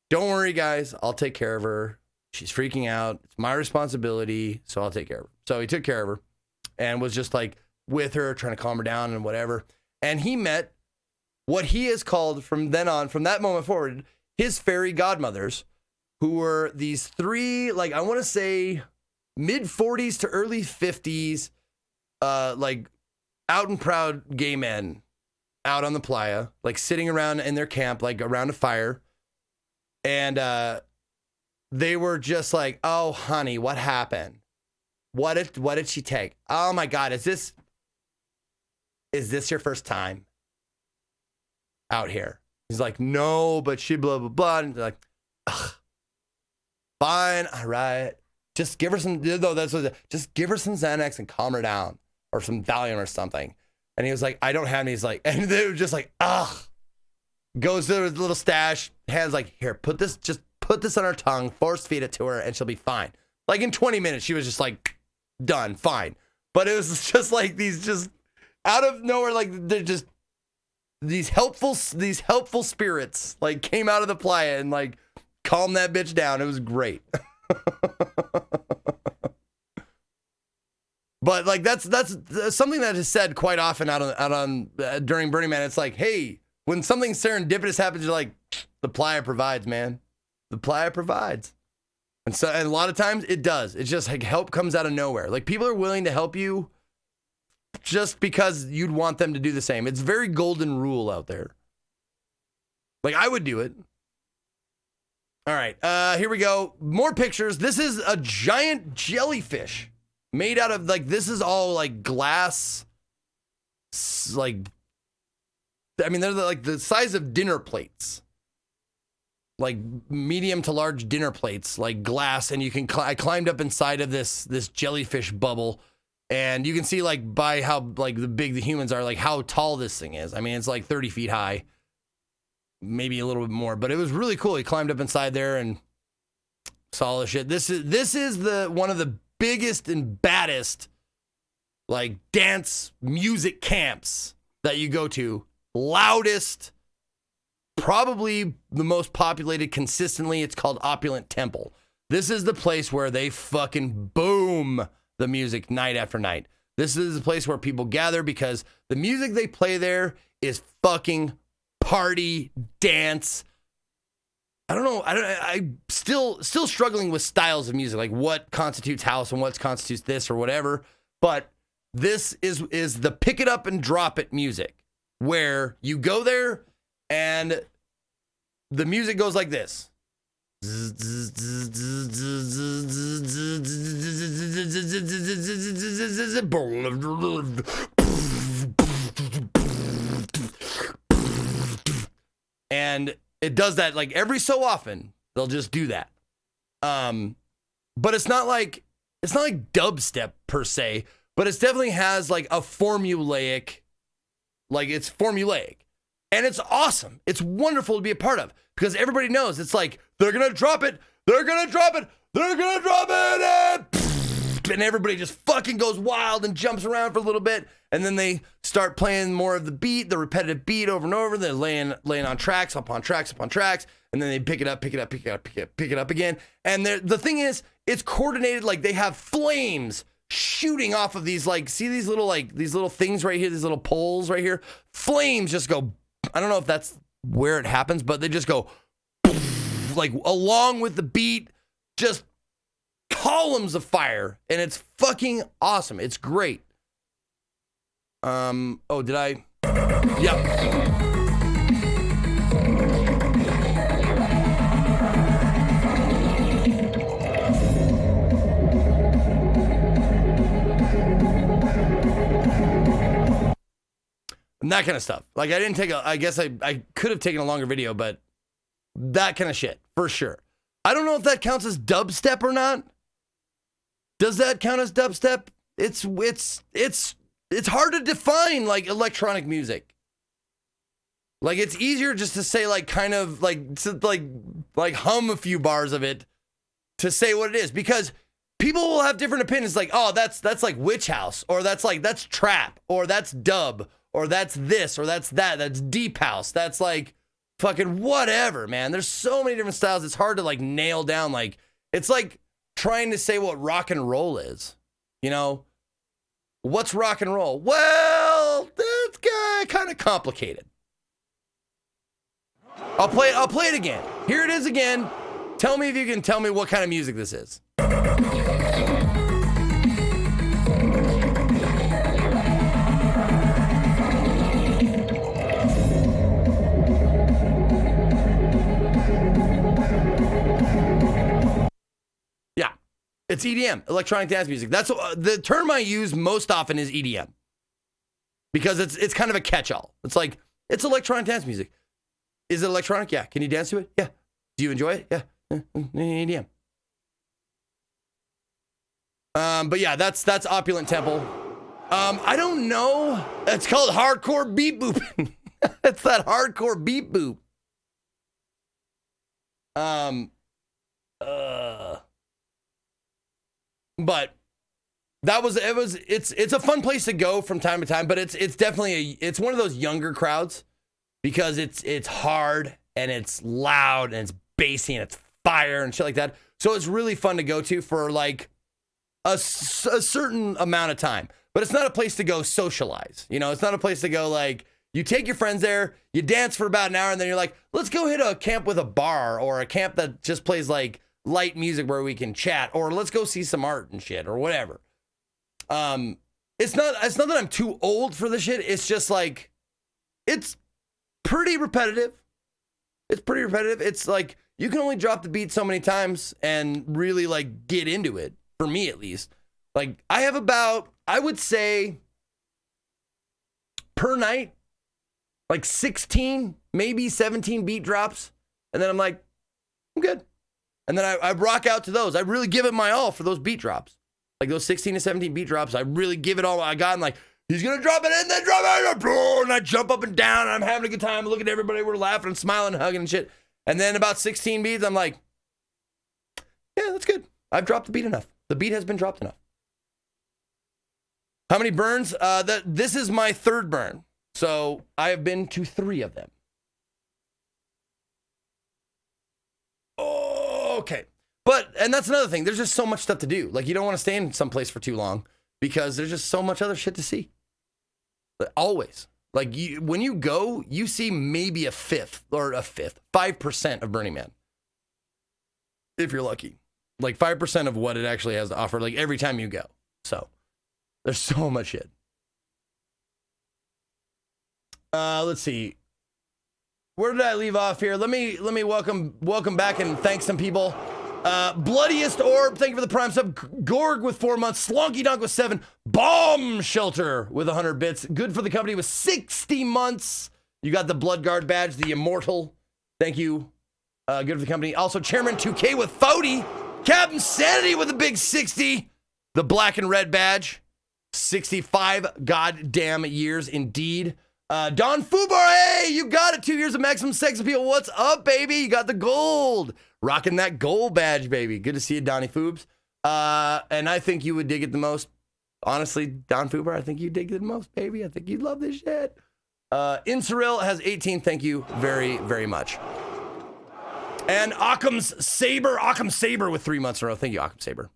"Don't worry, guys. I'll take care of her. She's freaking out. It's my responsibility. So I'll take care of her." So he took care of her and was just like with her, trying to calm her down and whatever. And he met what he has called from then on, from that moment forward, his fairy godmothers, who were these three, like, I want to say mid 40s to early 50s, like out and proud gay men out on the playa, like sitting around in their camp, like around a fire. And they were just like, "Oh, honey, what happened? What did she take? Oh my God, is this your first time out here?" He's like, "No, but she blah, blah, blah." And they're like, "Ugh, fine, all right. Just give her some, no, just give her some Xanax and calm her down. Or some Valium or something." And he was like, "I don't have any." He's like, and they were just like, "Ugh." Goes to his little stash, hands like, "Here, put this on her tongue, force feed it to her, and she'll be fine." Like in 20 minutes, she was just like, done, fine. But it was just like these just out of nowhere, like they're just these helpful spirits like came out of the playa and like calmed that bitch down. It was great. But like that's something that is said quite often out on during Burning Man. It's like, hey, when something serendipitous happens, you're like, the playa provides, man. The playa provides. And a lot of times it does. It's just like help comes out of nowhere. Like people are willing to help you just because you'd want them to do the same. It's very golden rule out there. Like I would do it. All right, here we go. More pictures. This is a giant jellyfish. Made out of, like, this is all, like, glass like, I mean, they're like the size of dinner plates, like medium to large dinner plates, like glass. And you can, I climbed up inside of this jellyfish bubble, and you can see like by how like the big the humans are, like how tall this thing is. I mean, it's like 30 feet high, maybe a little bit more, but it was really cool. He climbed up inside there and saw all the shit. This is the one of the biggest and baddest like dance music camps that you go to. Loudest, probably the most populated consistently. It's called Opulent Temple. This is the place where they fucking boom the music night after night. This is the place where people gather because the music they play there is fucking party dance. I don't know. I'm still struggling with styles of music, like what constitutes house and what constitutes this or whatever. But this is the pick it up and drop it music, where you go there and the music goes like this. And it does that like every so often. They'll just do that. But it's not like dubstep per se, but it definitely has like a formulaic, like it's formulaic. And it's awesome. It's wonderful to be a part of because everybody knows it's like they're going to drop it. They're going to drop it. They're going to drop it. And everybody just fucking goes wild and jumps around for a little bit. And then they start playing more of the beat, the repetitive beat over and over. They're laying on tracks upon tracks upon tracks. And then they pick it up again. And the thing is, it's coordinated. Like they have flames shooting off of these, like, see these little things right here, these little poles right here. Flames just go, I don't know if that's where it happens, but they just go like along with the beat, just columns of fire, and it's fucking awesome. It's great. Oh, did I? Yep. And that kind of stuff. Like I guess I could have taken a longer video, but that kind of shit for sure. I don't know if that counts as dubstep or not. Does that count as dubstep? It's hard to define like electronic music. Like it's easier just to say like kind of like to like hum a few bars of it to say what it is, because people will have different opinions. Like, oh, that's like witch house, or that's trap, or that's dub, or that's this, or that's that. That's deep house. That's like fucking whatever, man. There's so many different styles. It's hard to like nail down. Like it's like trying to say what rock and roll is. You know, what's rock and roll? Well, that's kind of complicated. I'll play it again. Here it is again. Tell me if you can tell me what kind of music this is. Yeah, it's EDM, electronic dance music. That's the term I use most often is EDM, because it's kind of a catch-all. It's like, it's electronic dance music. Is it electronic? Yeah. Can you dance to it? Yeah. Do you enjoy it? Yeah. EDM. But yeah, that's Opulent Temple. I don't know. It's called hardcore beat booping. It's that hardcore beat boop. But it's a fun place to go from time to time, but it's definitely it's one of those younger crowds, because it's hard and it's loud and it's bassy and it's fire and shit like that. So it's really fun to go to for like a certain amount of time, but it's not a place to go socialize. You know, it's not a place to go like, you take your friends there, you dance for about an hour, and then you're like, let's go hit a camp with a bar, or a camp that just plays like light music where we can chat, or let's go see some art and shit or whatever. It's not that I'm too old for this shit. It's just like, it's pretty repetitive. It's like, you can only drop the beat so many times and really like get into it, for me at least. Like I have about, I would say per night, like 16, maybe 17 beat drops. And then I'm like, I'm good. And then I rock out to those. I really give it my all for those beat drops. Like those 16 to 17 beat drops, I really give it all I got. And like, he's going to drop it and then drop it. And I jump up and down and I'm having a good time. Look at everybody. We're laughing and smiling and hugging and shit. And then about 16 beats, I'm like, yeah, that's good. I've dropped the beat enough. The beat has been dropped enough. How many burns? This is my third burn. So I have been to 3 of them. Okay. And that's another thing. There's just so much stuff to do. Like, you don't want to stay in some place for too long because there's just so much other shit to see. But always. Like, when you go, you see maybe 5% of Burning Man. If you're lucky. Like, 5% of what it actually has to offer, like, every time you go. So, there's so much shit. Let's see. Where did I leave off here? Let me welcome back and thank some people. Bloodiest Orb, thank you for the prime sub. Gorg with 4 months. Slonky Dunk with 7. Bomb Shelter with 100 bits. Good for the company with 60 months. You got the Blood Guard badge, the Immortal. Thank you. Good for the company. Also, Chairman 2K with 40. Captain Sanity with a big 60. The Black and Red badge. 65 goddamn years indeed. Don Fubar, hey, you got it. 2 years of maximum sex appeal. What's up, baby? You got the gold. Rocking that gold badge, baby. Good to see you, Donnie Foobs. And I think you would dig it the most. Honestly, Don Fubar, I think you dig it the most, baby. I think you'd love this shit. Insuril has 18. Thank you very, very much. And Occam Saber with 3 months in a row. Thank you, Occam Saber.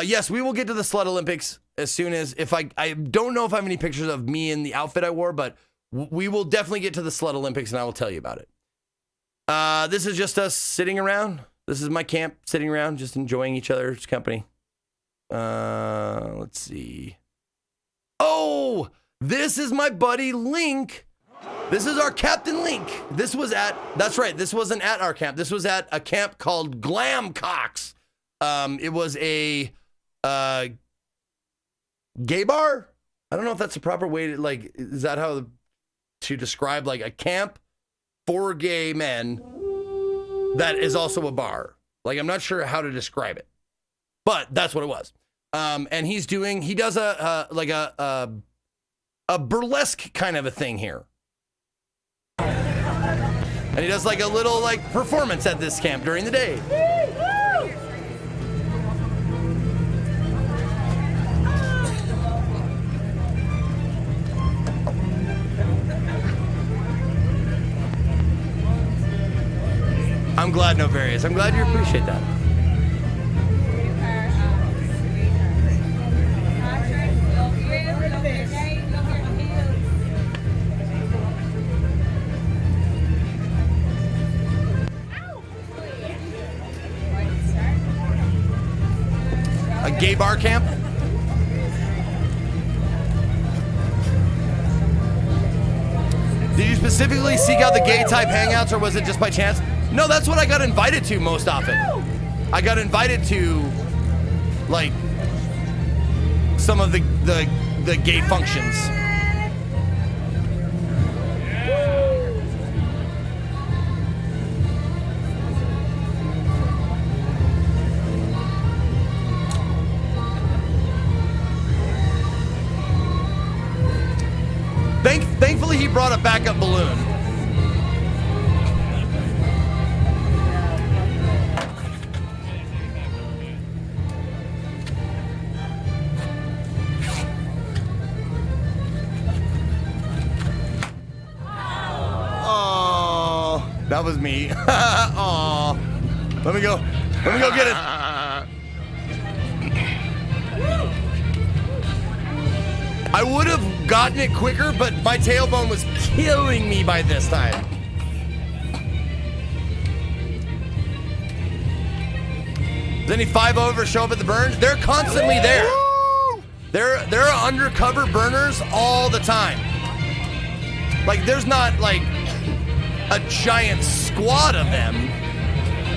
Yes, we will get to the Slut Olympics as soon as, I don't know if I have any pictures of me in the outfit I wore, but we will definitely get to the Slut Olympics and I will tell you about it. This is just us sitting around. This is my camp, sitting around, just enjoying each other's company. Let's see. Oh, this is my buddy Link. This is our Captain Link. That's right, this wasn't at our camp. This was at a camp called Glam Cox. It was a gay bar. I don't know if that's the proper way to, like, is that how to describe, like, a camp for gay men that is also a bar? Like, I'm not sure how to describe it, but that's what it was. And he does a burlesque kind of a thing here. And he does like a little like performance at this camp during the day. I'm glad, no various. I'm glad you appreciate that. A gay bar camp? Did you specifically seek out the gay type hangouts or was it just by chance? No, that's what I got invited to most often. I got invited to, like, some of the gay functions. Thankfully, he brought a backup balloon. Oh, that was me. Oh, let me go get it. I would have gotten it quicker, but my tailbone was killing me by this time. Does any 5-0 show up at the burns? They're constantly there. There are undercover burners all the time. Like, there's not like a giant squad of them,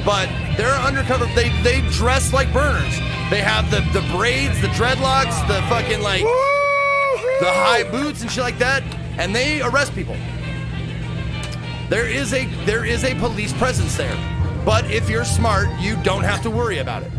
but they're undercover. They dress like burners. They have the braids, the dreadlocks, the fucking like the high boots and shit like that. and they arrest people. There is a police presence there. But if you're smart, you don't have to worry about it.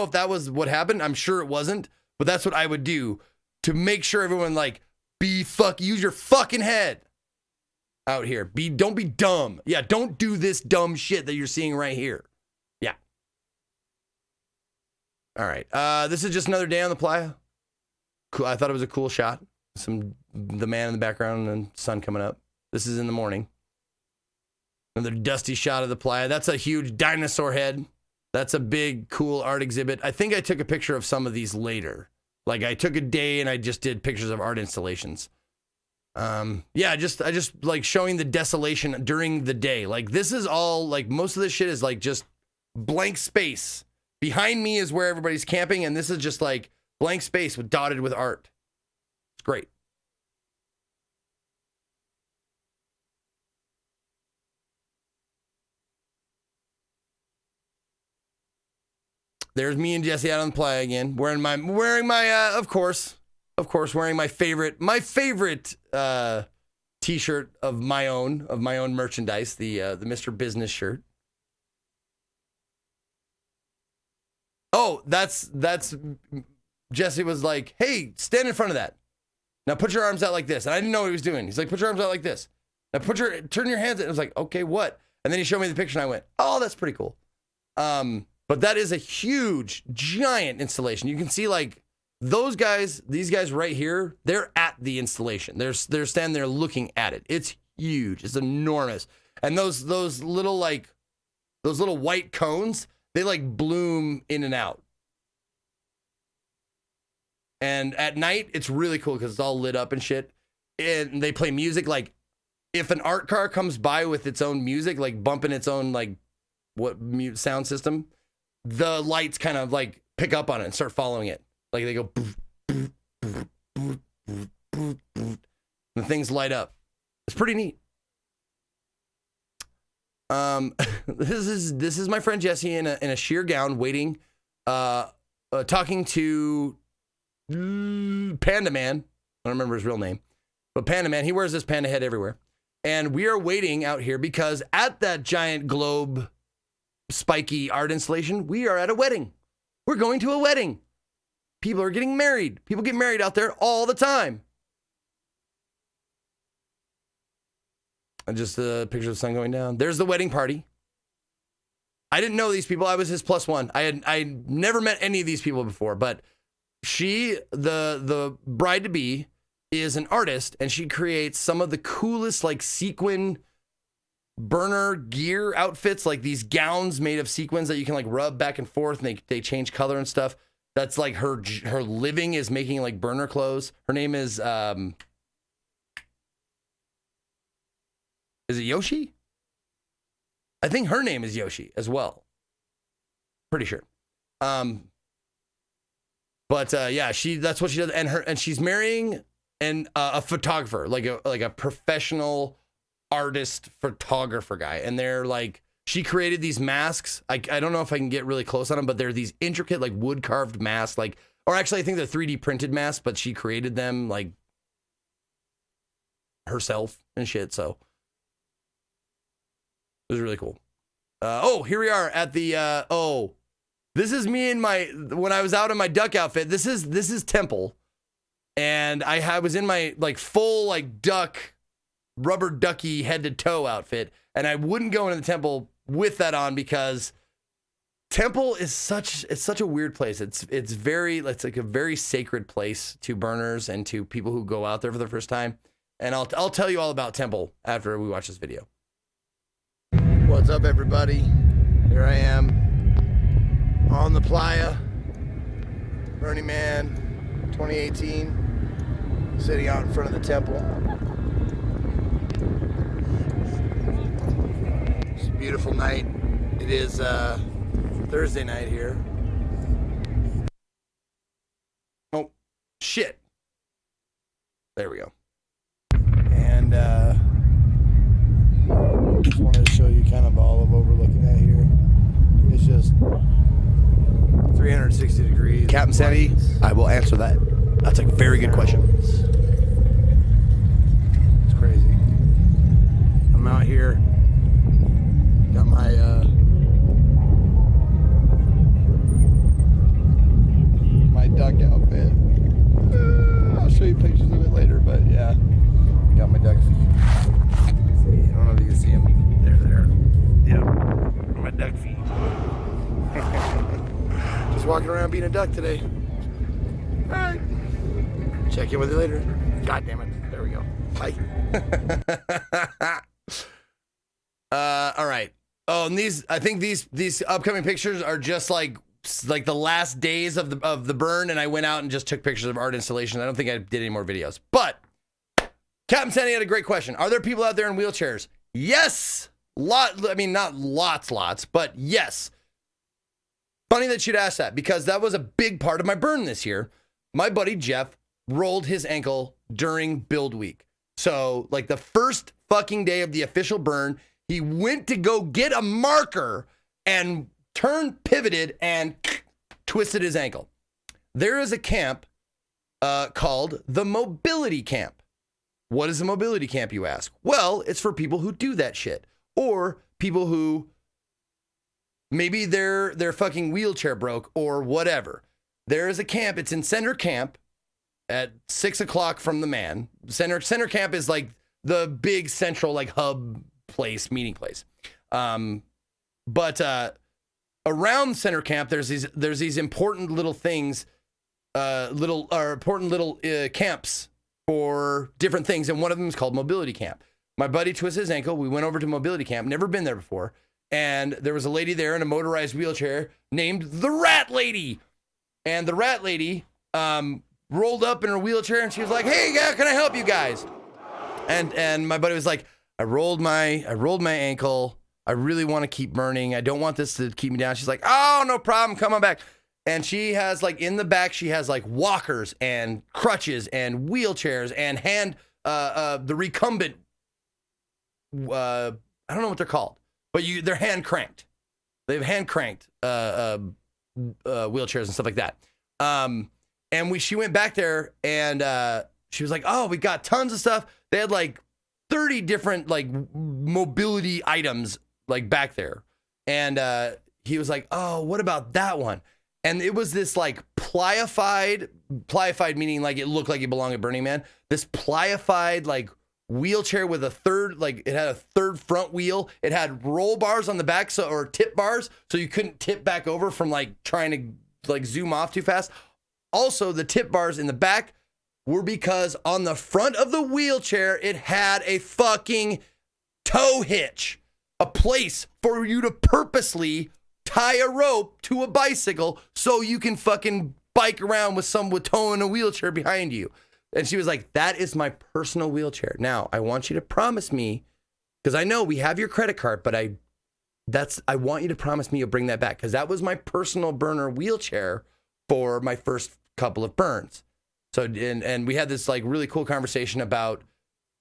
if that was what happened. I'm sure it wasn't, but that's what I would do to make sure everyone like use your fucking head out here. Don't be dumb. Yeah, don't do this dumb shit that you're seeing right here. Yeah. All right. This is just another day on the playa. Cool. I thought it was a cool shot. The man in the background and sun coming up. This is in the morning. Another dusty shot of the playa. That's a huge dinosaur head. That's a big, cool art exhibit. I think I took a picture of some of these later. Like I took a day and I just did pictures of art installations. Yeah, I just like showing the desolation during the day. Like this is all like most of this shit is like just blank space. Behind me is where everybody's camping, and this is just like blank space dotted with art. It's great. There's me and Jesse out on the playa again, wearing my of course, wearing my favorite t-shirt of my own merchandise, the Mr. Business shirt. Oh, that's Jesse was like, "Hey, stand in front of that. Now put your arms out like this." And I didn't know what he was doing. He's like, "Put your arms out like this. Now turn your hands out." I was like, "Okay, what?" And then he showed me the picture and I went, "Oh, that's pretty cool." But that is a huge, giant installation. You can see like these guys right here, they're at the installation. They're standing there looking at it. It's huge. It's enormous. And those little white cones, they like bloom in and out. And at night, it's really cool because it's all lit up and shit. And they play music. Like if an art car comes by with its own music, like bumping its own like sound system, the lights kind of like pick up on it and start following it. Like they go, and things light up. It's pretty neat. This is my friend Jesse in a sheer gown, waiting, talking to Panda Man. I don't remember his real name, but Panda Man. He wears this panda head everywhere, and we are waiting out here because at that giant globe spiky art installation, we are at a wedding. We're going to a wedding. People are getting married. People get married out there all the time. And just a picture of the sun going down. There's the wedding party. I didn't know these people. I was his plus one. I never met any of these people before, but she, the bride to be, is an artist, and she creates some of the coolest like sequin burner gear outfits, like these gowns made of sequins that you can like rub back and forth, and they change color and stuff. That's like her living is making like burner clothes. Her name is it Yoshi? I think her name is Yoshi as well. Pretty sure. But yeah, that's what she does, and she's marrying a photographer, like a professional artist photographer guy, and they're like, she created these masks. I don't know if I can get really close on them, but they're these intricate like wood carved masks, like, or actually I think they're 3D printed masks, but she created them like herself and shit. So it was really cool. Here we are at the this is me in when I was out in my duck outfit. This is Temple, and I was in my like full like duck rubber ducky head to toe outfit, and I wouldn't go into the temple with that on because temple is such a weird place. It's like a very sacred place to burners and to people who go out there for the first time. And I'll tell you all about temple after we watch this video. What's up, everybody? Here I am on the playa, Burning Man 2018, sitting out in front of the temple. Beautiful night. It is Thursday night here. Oh, shit. There we go. And just wanted to show you kind of all of overlooking that here. It's just 360 degrees. Captain Sandy, I will answer that. That's a very good question. It's crazy. I'm out here. Got my walking around being a duck today. All right. Check in with you later. God damn it. There we go. Bye. All right. Oh, and I think these upcoming pictures are just like the last days of the burn, and I went out and just took pictures of art installations. I don't think I did any more videos. But Captain Sandy had a great question. Are there people out there in wheelchairs? Yes. I mean, not lots, but yes. Funny that you'd ask that, because that was a big part of my burn this year. My buddy Jeff rolled his ankle during build week. So like the first fucking day of the official burn, he went to go get a marker and pivoted and twisted his ankle. There is a camp called the Mobility Camp. What is a mobility camp, you ask? Well, it's for people who do that shit, or people who maybe their fucking wheelchair broke or whatever. There is a camp. It's in Center Camp at 6 o'clock from the man. Center Camp is like the big central like hub place, meeting place. But around Center Camp, there's these important little things, important little camps for different things, and one of them is called Mobility Camp. My buddy twisted his ankle. We went over to Mobility Camp. Never been there before, and there was a lady there in a motorized wheelchair named the Rat Lady, and the Rat Lady rolled up in her wheelchair, and she was like, "Hey, yeah, can I help you guys?" And my buddy was like, I rolled my ankle. I really want to keep burning. I don't want this to keep me down. She's like, "Oh, no problem. Come on back." And she has like in the back, she has like walkers and crutches and wheelchairs and the recumbent. I don't know what they're called, but they're hand cranked. They have hand cranked wheelchairs and stuff like that. And she went back there and she was like, "Oh, we got tons of stuff." They had like 30 different like mobility items like back there. And he was like, "Oh, what about that one?" And it was this like pliified meaning like it looked like it belonged at Burning Man. This pliified like wheelchair with a third, like it had a third front wheel. It had roll bars on the back, or tip bars, so you couldn't tip back over from like trying to like zoom off too fast. Also, the tip bars in the back were because on the front of the wheelchair, it had a fucking tow hitch, a place for you to purposely tie a rope to a bicycle so you can fucking bike around with towing a wheelchair behind you. And she was like, "That is my personal wheelchair. Now, I want you to promise me, because I know we have your credit card, but I want you to promise me you'll bring that back, because that was my personal burner wheelchair for my first couple of burns." So, and we had this like really cool conversation about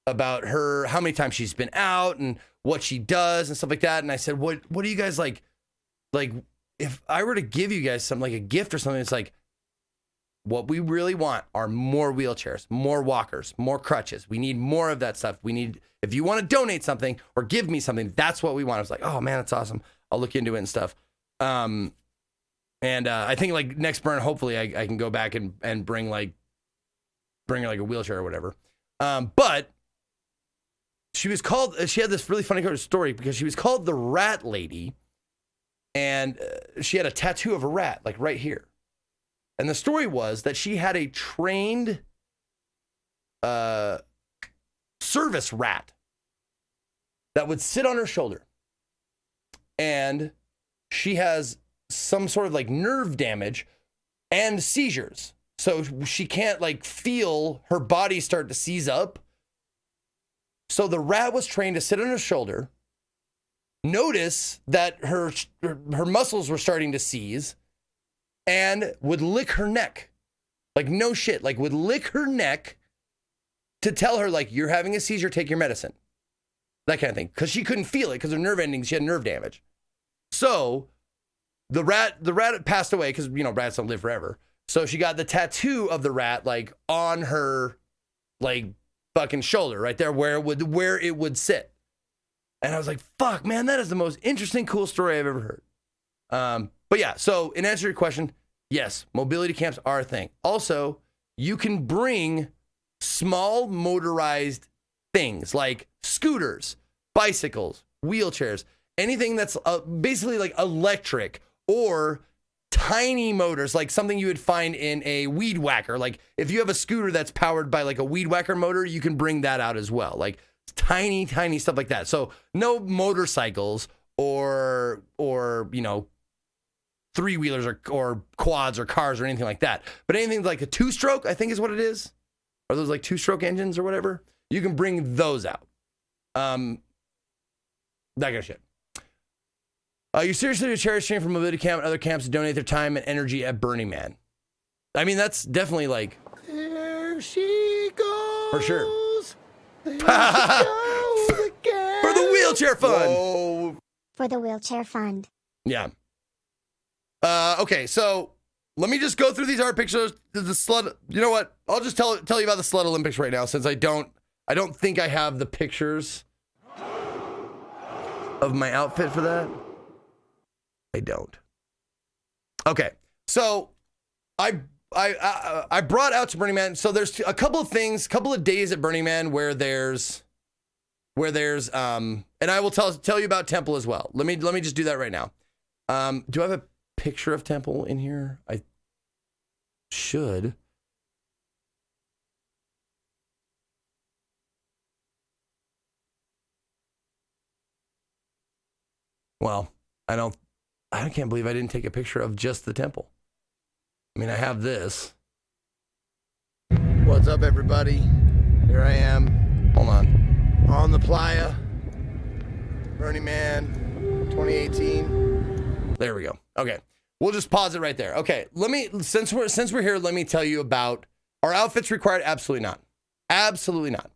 her, how many times she's been out and what she does and stuff like that. And I said, what do you guys like if I were to give you guys something like a gift or something, it's like, what we really want are more wheelchairs, more walkers, more crutches. We need more of that stuff. If you want to donate something or give me something, that's what we want. I was like, "Oh man, that's awesome. I'll look into it and stuff." And I think like next burn, hopefully I can go back and bring like a wheelchair or whatever. But she had this really funny story because she was called the Rat Lady, and she had a tattoo of a rat like right here. And the story was that she had a trained service rat that would sit on her shoulder. And she has some sort of like nerve damage and seizures. So she can't like feel her body start to seize up. So the rat was trained to sit on her shoulder, notice that her muscles were starting to seize, and would lick her neck. Like no shit, like would lick her neck to tell her like, "You're having a seizure, take your medicine." That kind of thing. Because she couldn't feel it because her nerve endings, she had nerve damage. So the rat passed away because, rats don't live forever. So she got the tattoo of the rat like on her like fucking shoulder right there where it would sit. And I was like, "Fuck, man, that is the most interesting, cool story I've ever heard." But yeah, so in answer to your question, yes, mobility camps are a thing. Also, you can bring small motorized things like scooters, bicycles, wheelchairs, anything that's basically like electric or tiny motors, like something you would find in a weed whacker. Like if you have a scooter that's powered by like a weed whacker motor, you can bring that out as well. Like tiny stuff like that. So no motorcycles or you know, three-wheelers or quads or cars or anything like that. But anything like a two-stroke, I think is what it is. Are those like two-stroke engines or whatever? You can bring those out. That kind of shit. You seriously would cherish stream from Mobility Camp and other camps to donate their time and energy at Burning Man. I mean, that's definitely like... There she goes. For sure. There she goes again. For the wheelchair fund. Whoa. For the wheelchair fund. Yeah. Okay, so let me just go through these art pictures. The slut. You know what? I'll just tell you about the Slut Olympics right now, since I don't think I have the pictures of my outfit for that. I don't. Okay, so I brought out to Burning Man. So there's a couple of days at Burning Man where there's and I will tell you about Temple as well. Let me just do that right now. Do I have a picture of Temple in here? I should. Well, I can't believe I didn't take a picture of just the temple. I mean, I have this. What's up, everybody? Here I am. Hold on the playa. Burning Man 2018. There we go. Okay. We'll just pause it right there. Okay. Since we're here, let me tell you about our outfits required. Absolutely not. Absolutely not.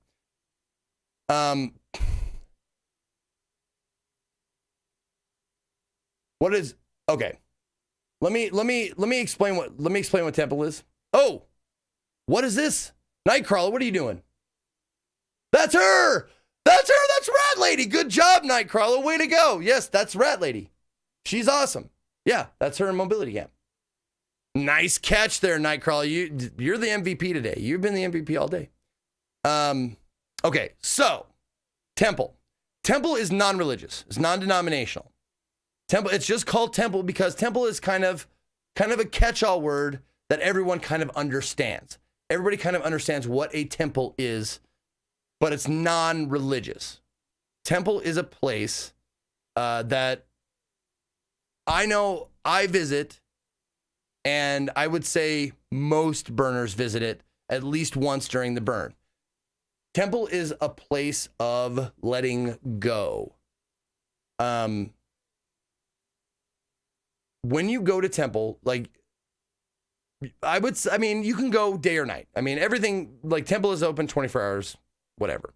What is okay? Let me explain what Temple is. Oh, what is this? Nightcrawler, what are you doing? That's her. That's Rat Lady. Good job, Nightcrawler. Way to go. Yes, that's Rat Lady. She's awesome. Yeah, that's her in Mobility Camp. Nice catch there, Nightcrawler. You're the MVP today. You've been the MVP all day. Okay, so Temple. Temple is non-religious. It's non-denominational. Temple. It's just called Temple because Temple is kind of a catch-all word that everyone kind of understands. Everybody kind of understands what a temple is, but it's non-religious. Temple is a place that I know I visit, and I would say most burners visit it at least once during the burn. Temple is a place of letting go. When you go to Temple, like, I mean, you can go day or night. I mean, everything, like, Temple is open 24 hours, whatever.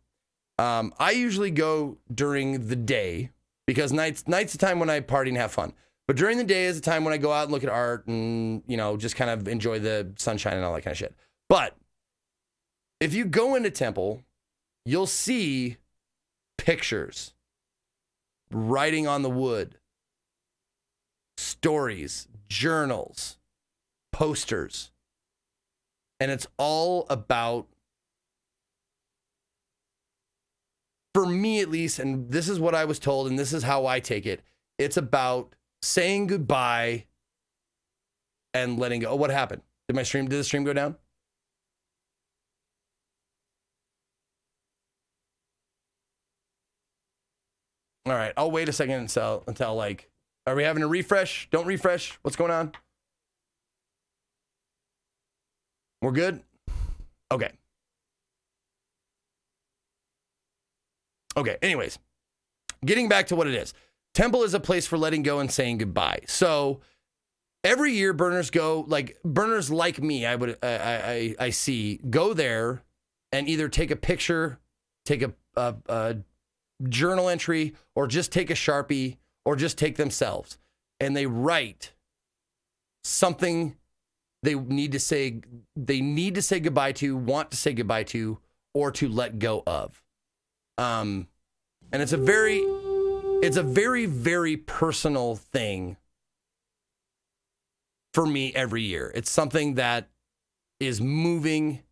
I usually go during the day because night's the time when I party and have fun. But during the day is the time when I go out and look at art and, you know, just kind of enjoy the sunshine and all that kind of shit. But if you go into Temple, you'll see pictures, writing on the wood, stories, journals, posters. And it's all about, for me at least, and this is what I was told, and this is how I take it, it's about saying goodbye and letting go. Oh, what happened? Did the stream go down? All right, I'll wait a second until like, are we having a refresh? Don't refresh. What's going on? We're good? Okay. Okay, anyways, getting back to what it is. Temple is a place for letting go and saying goodbye. So every year burners like me, I see, go there and either take a picture, take a journal entry, or just take a Sharpie, or just take themselves, and they write something they need to say goodbye to, want to say goodbye to, or to let go of. And it's a very, very personal thing for me every year. It's something that is moving,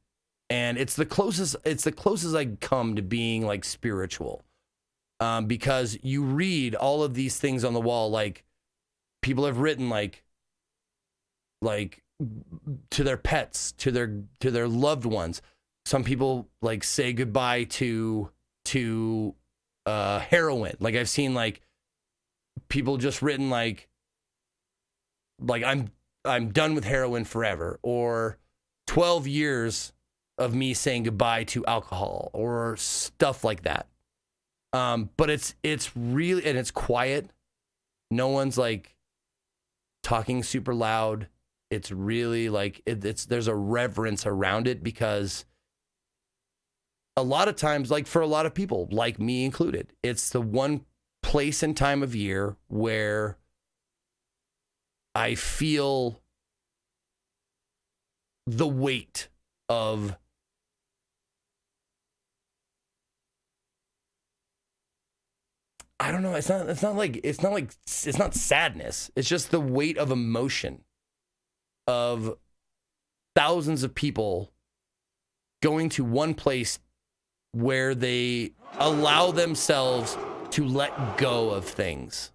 and it's the closest I come to being like spiritual. Because you read all of these things on the wall, like people have written like, like to their pets, to their loved ones. Some people like say goodbye to heroin. Like I've seen like people just written like I'm done with heroin forever, or 12 years of me saying goodbye to alcohol, or stuff like that. But it's really, and it's quiet. No one's like talking super loud. It's really like there's a reverence around it, because a lot of times, like for a lot of people, like me included, it's the one place and time of year where I feel the weight of I don't know. It's not sadness. It's just the weight of emotion of thousands of people going to one place where they allow themselves to let go of things.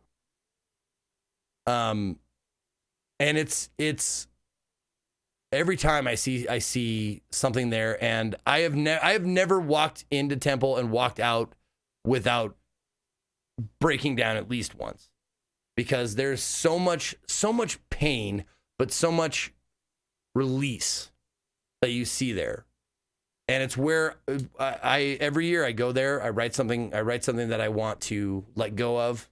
And it's every time I see something there, and I have never walked into Temple and walked out without breaking down at least once, because there's so much pain, but so much release that you see there. And it's where I every year I go there, I write something that I want to let go of,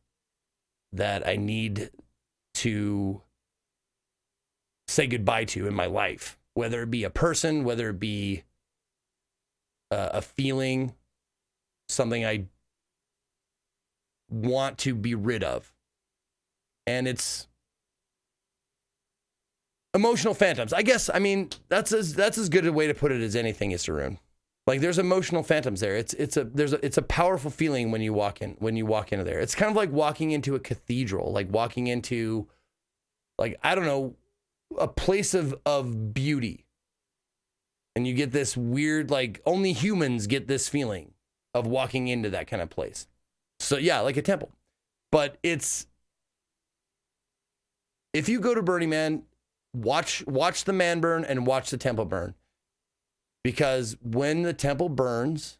that I need to say goodbye to in my life, whether it be a person, whether it be a feeling, something I want to be rid of. And it's emotional phantoms. I guess, I mean, that's as good a way to put it as anything, is Saroon. Like there's emotional phantoms there. It's a powerful feeling when you walk into there. It's kind of like walking into a cathedral, like walking into, like, I don't know, a place of beauty. And you get this weird, like, only humans get this feeling of walking into that kind of place. So yeah, like a temple. But it's, if you go to Burning Man, watch the man burn and watch the temple burn. Because when the temple burns,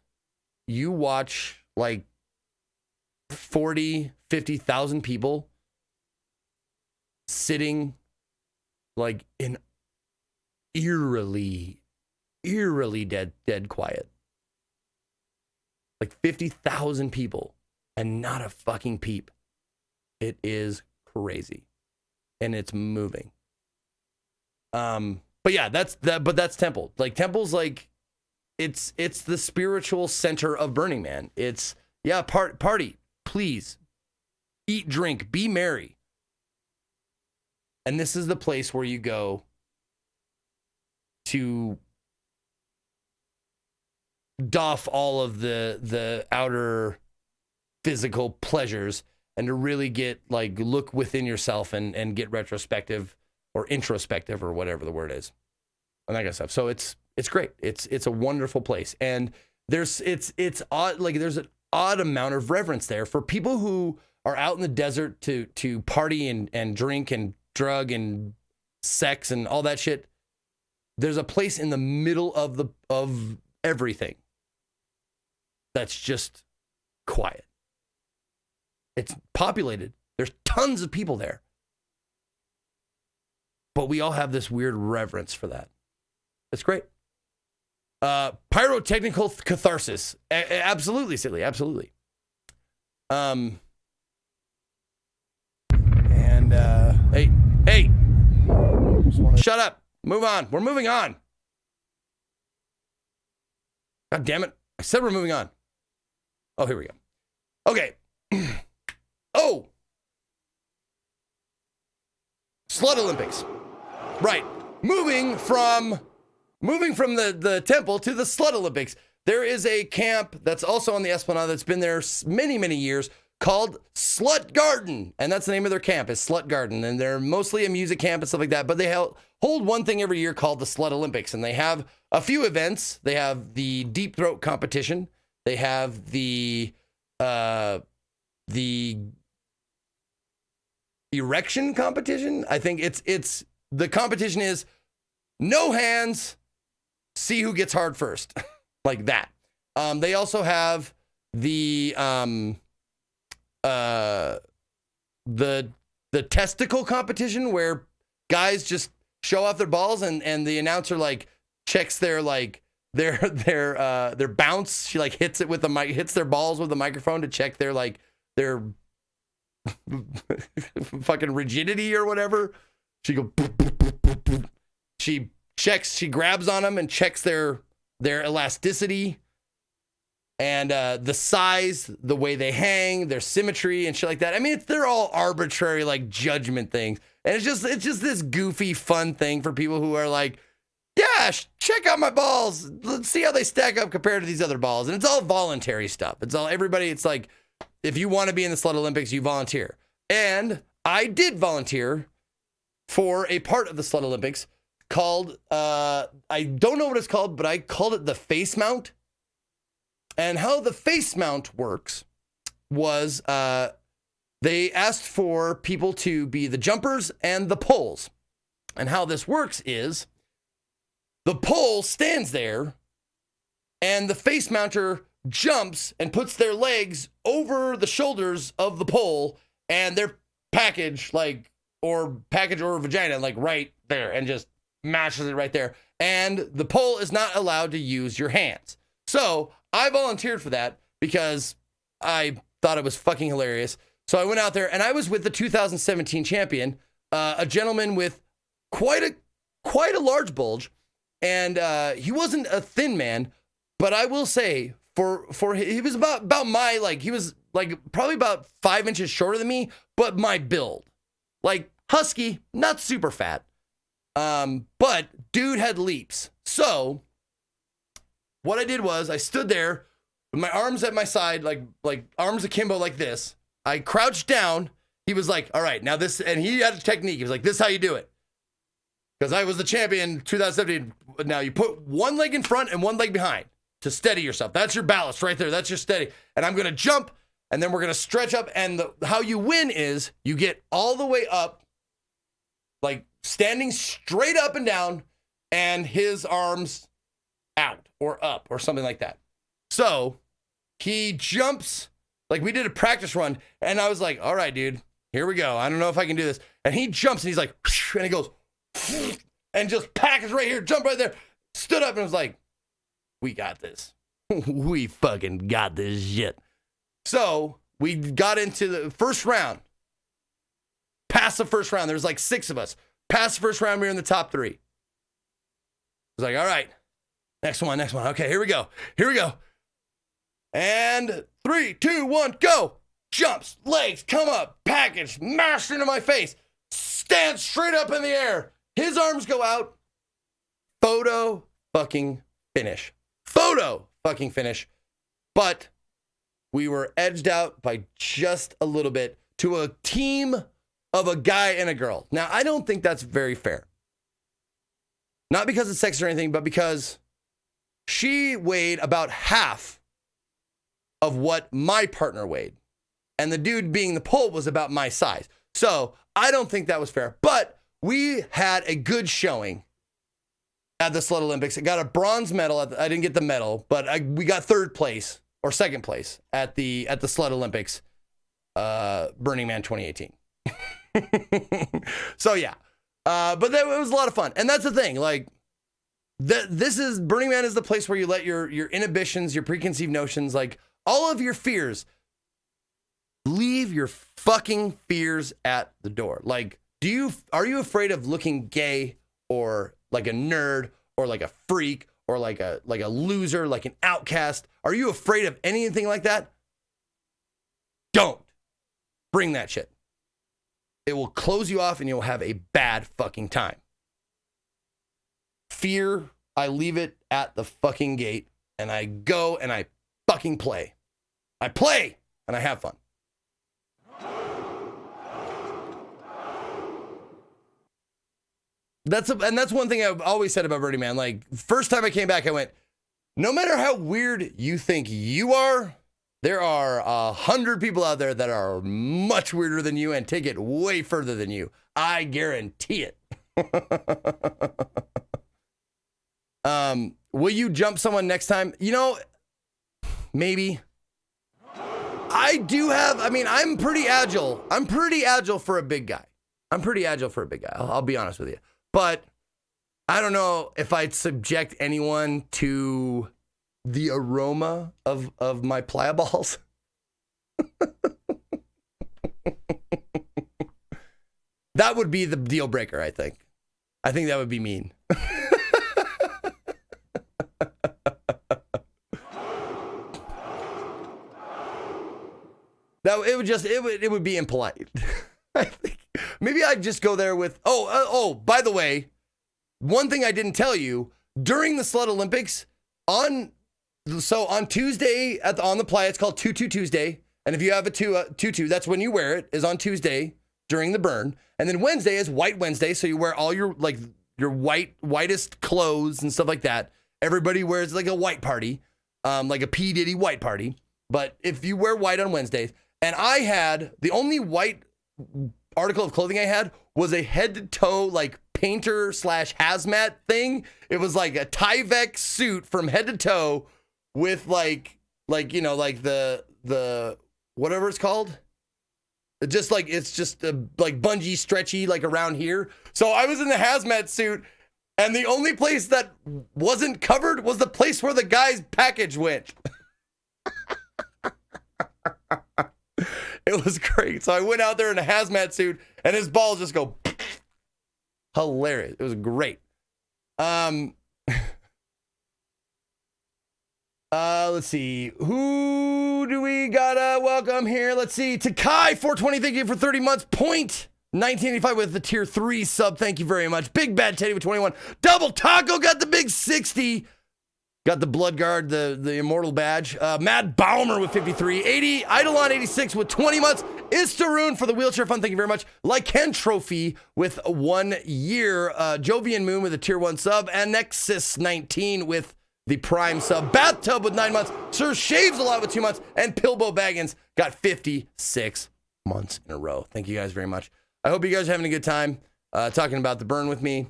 you watch like 50,000 people sitting like in eerily dead quiet. Like 50,000 people and not a fucking peep. It is crazy. And it's moving. But yeah, that's Temple. Like Temple's like, it's the spiritual center of Burning Man. It's, yeah, party, please. Eat, drink, be merry. And this is the place where you go to doff all of the outer physical pleasures and to really get, like, look within yourself and get retrospective or introspective or whatever the word is, and that kind of stuff. So it's great. It's a wonderful place, and it's odd. Like there's an odd amount of reverence there for people who are out in the desert to party and drink and drug and sex and all that shit. There's a place in the middle of everything that's just quiet. It's populated. There's tons of people there. But we all have this weird reverence for that. It's great. Pyrotechnical catharsis. Absolutely, silly. Absolutely. And hey, shut up. Move on. We're moving on. God damn it. I said we're moving on. Oh, here we go. Okay. Oh. Slut Olympics. Right. Moving from the temple to the Slut Olympics. There is a camp that's also on the Esplanade that's been there many, many years called Slut Garden. And that's the name of their camp, is Slut Garden. And they're mostly a music camp and stuff like that. But they hold one thing every year called the Slut Olympics. And they have a few events. They have the deep throat competition. They have the erection competition. I think it's the competition is no hands, see who gets hard first, like that. They also have the testicle competition where guys just show off their balls and the announcer like checks their like their bounce. She like hits it with the mic, hits their balls with the microphone to check their like their fucking rigidity or whatever. She go boop, boop, boop, boop, boop. She checks, she grabs on them and checks their elasticity and the size, the way they hang, their symmetry and shit like that. I mean, they're all arbitrary like judgment things. And it's just this goofy fun thing for people who are like, yeah, check out my balls. Let's see how they stack up compared to these other balls. And it's all voluntary stuff. It's all everybody. It's like, if you want to be in the Slut Olympics, you volunteer. And I did volunteer for a part of the Slut Olympics called, I don't know what it's called, but I called it the face mount. And how the face mount works was they asked for people to be the jumpers and the poles. And how this works is the pole stands there and the face mounter jumps and puts their legs over the shoulders of the pole and their package or vagina like right there and just mashes it right there. And the pole is not allowed to use your hands. So I volunteered for that because I thought it was fucking hilarious. So I went out there and I was with the 2017 champion, a gentleman with quite a large bulge. And he wasn't a thin man, but I will say he was about my, like, he was like probably about 5 inches shorter than me, but my build, like husky, not super fat. But dude had leaps. So what I did was I stood there with my arms at my side, like arms akimbo like this. I crouched down. He was like, all right, now this, and he had a technique. He was like, this is how you do it. Because I was the champion 2017. Now you put one leg in front and one leg behind to steady yourself. That's your ballast right there. That's your steady. And I'm going to jump and then we're going to stretch up. And how you win is you get all the way up, like standing straight up and down and his arms out or up or something like that. So he jumps, like we did a practice run and I was like, all right, dude, here we go. I don't know if I can do this. And he jumps and he's like, and he goes, and just package right here, jump right there, stood up and was like, we got this. We fucking got this shit. So we got into the first round. Past the first round, there's like 6 of us. Past the first round, we were in the top 3. I was like, all right, next one. Okay, here we go. And 3, 2, 1, go. Jumps, legs, come up, package, mashed into my face, stand straight up in the air. His arms go out. Photo fucking finish. But we were edged out by just a little bit to a team of a guy and a girl. Now, I don't think that's very fair. Not because it's sexist or anything, but because she weighed about half of what my partner weighed. And the dude being the pole was about my size. So I don't think that was fair. But we had a good showing at the Slut Olympics. I got a bronze medal. I didn't get the medal, but we got 3rd place or 2nd place at the Slut Olympics, Burning Man 2018. So yeah, but it was a lot of fun, and that's the thing. Like, this is Burning Man is the place where you let your inhibitions, your preconceived notions, like all of your fears, leave your fucking fears at the door. Like, are you afraid of looking gay or like a nerd or like a freak or like a loser, like an outcast? Are you afraid of anything like that? Don't bring that shit. It will close you off and you'll have a bad fucking time. Fear, I leave it at the fucking gate and I go and I fucking play. I play and I have fun. That's one thing I've always said about Burning Man. Like, first time I came back, I went, no matter how weird you think you are, there are 100 people out there that are much weirder than you and take it way further than you. I guarantee it. Will you jump someone next time? You know, maybe. I mean, I'm pretty agile. I'm pretty agile for a big guy. I'll be honest with you. But I don't know if I'd subject anyone to the aroma of my playa balls. That would be the deal breaker, I think. I think that would be mean. It would be impolite. I think maybe I'd just go there with, by the way, one thing I didn't tell you, during the Sled Olympics, on Tuesday on the playa, it's called Tutu Tuesday. And if you have a tutu, that's when you wear it, is on Tuesday during the burn. And then Wednesday is White Wednesday. So you wear all your whitest clothes and stuff like that. Everybody wears like a white party, like a P. Diddy white party. But if you wear white on Wednesdays, and I had, the only white article of clothing I had was a head to toe, like painter / hazmat thing. It was like a Tyvek suit from head to toe with like, you know, like the whatever it's called. It's just like bungee stretchy, like around here. So I was in the hazmat suit, and the only place that wasn't covered was the place where the guy's package went. It was great. So I went out there in a hazmat suit, and his balls just go hilarious. It was great. Let's see. Who do we gotta welcome here? Let's see. Takai 420, thank you for 30 months. Point 1985 with the tier 3 sub. Thank you very much. Big Bad Teddy with 21. Double Taco got the big 60. Got the Blood Guard, the immortal badge. Matt Baumer with 53. 80. Eidolon 86 with 20 months. Istaroon for the wheelchair fund. Thank you very much. Lycanthropy with 1 year. Jovian Moon with a tier 1 sub. And Nexus 19 with the prime sub. Bathtub with 9 months. Sir Shaves a lot with 2 months. And Pilbo Baggins got 56 months in a row. Thank you guys very much. I hope you guys are having a good time talking about the burn with me.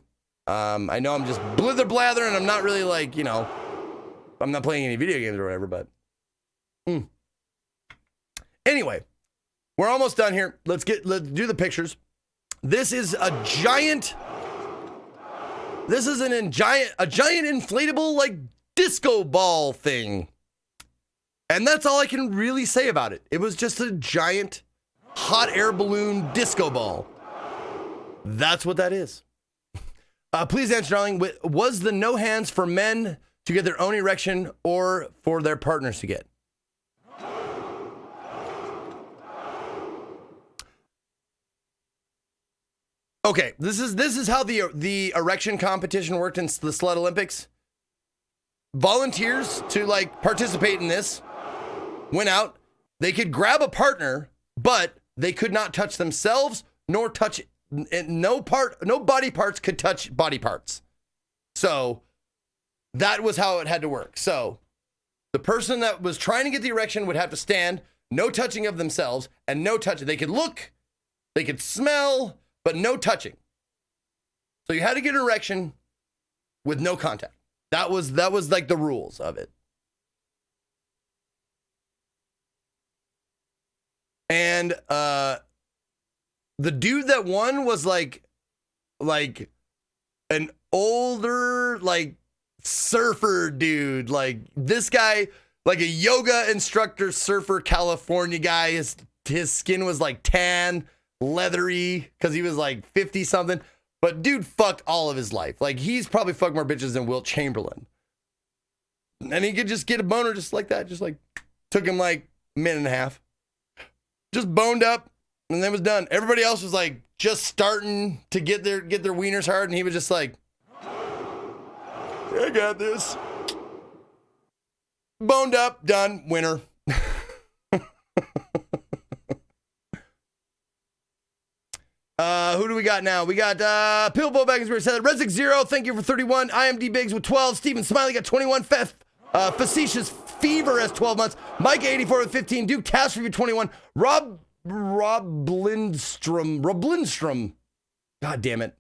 I know I'm just blither and I'm not really like, you know, I'm not playing any video games or whatever, but anyway, we're almost done here. Let's do the pictures. This is a giant inflatable like disco ball thing. And that's all I can really say about it. It was just a giant hot air balloon disco ball. That's what that is. Please answer, darling. Was the no hands for men to get their own erection or for their partners to get? Okay, this is how the erection competition worked in the Sled Olympics. Volunteers to like participate in this went out. They could grab a partner, but they could not touch themselves nor touch no body parts could touch body parts. So that was how it had to work. So the person that was trying to get the erection would have to stand, no touching of themselves, and no touching. They could look, they could smell, but no touching. So you had to get an erection with no contact. That was like the rules of it. And the dude that won was like an older, like surfer dude. Like this guy, like a yoga instructor, surfer, California guy. His skin was like tan, leathery, because he was like 50 something. But dude fucked all of his life. Like he's probably fucked more bitches than Wilt Chamberlain. And he could just get a boner just like that. Just like took him like a minute and a half. Just boned up and then was done. Everybody else was like just starting to get their wieners hard, and he was just like, I got this. Boned up, done, winner. Who do we got now? We got Pillbo Baggins said Rezik 0, thank you for 31. IMD Biggs with 12. Steven Smiley got 21. Facetious Fever has 12 months. Mike 84 with 15. Duke Castro with 21. Rob Lindstrom. God damn it.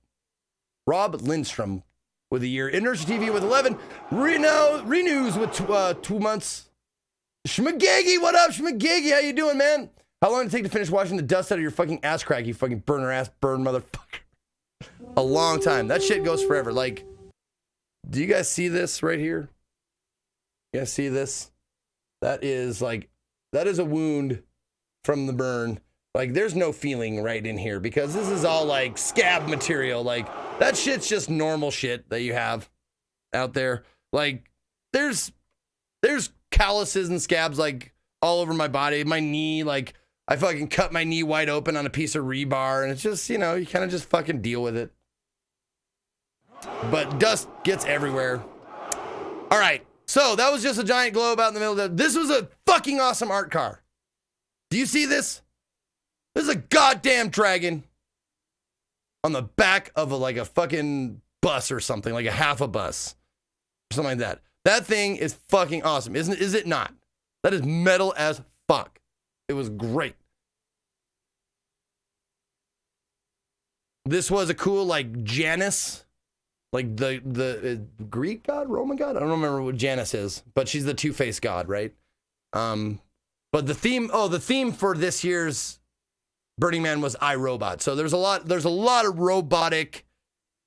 Rob Lindstrom with a year. Inertia TV with 11. Renews with 2 months. Schmagaggy, what up, Schmagaggy? How you doing, man? How long did it take to finish washing the dust out of your fucking ass crack, you fucking burner ass burn motherfucker? A long time. That shit goes forever. Like, do you guys see this right here? You guys see this? That is a wound from the burn. Like, there's no feeling right in here because this is all like scab material. Like, that shit's just normal shit that you have out there. Like, there's calluses and scabs like all over my body, my knee. Like, I fucking cut my knee wide open on a piece of rebar, and it's just, you know, you kind of just fucking deal with it. But dust gets everywhere. All right. So that was just a giant globe out in the middle of this was a fucking awesome art car. Do you see this? This is a goddamn dragon on the back of a fucking bus or something, like a half a bus or something like that. That thing is fucking awesome. Is it not? That is metal as fuck. It was great. This was a cool, like, Janus. Like the Greek god, Roman god? I don't remember what Janus is, but she's the two-faced god, right? But the theme for this year's Burning Man was iRobot. So there's a lot of robotic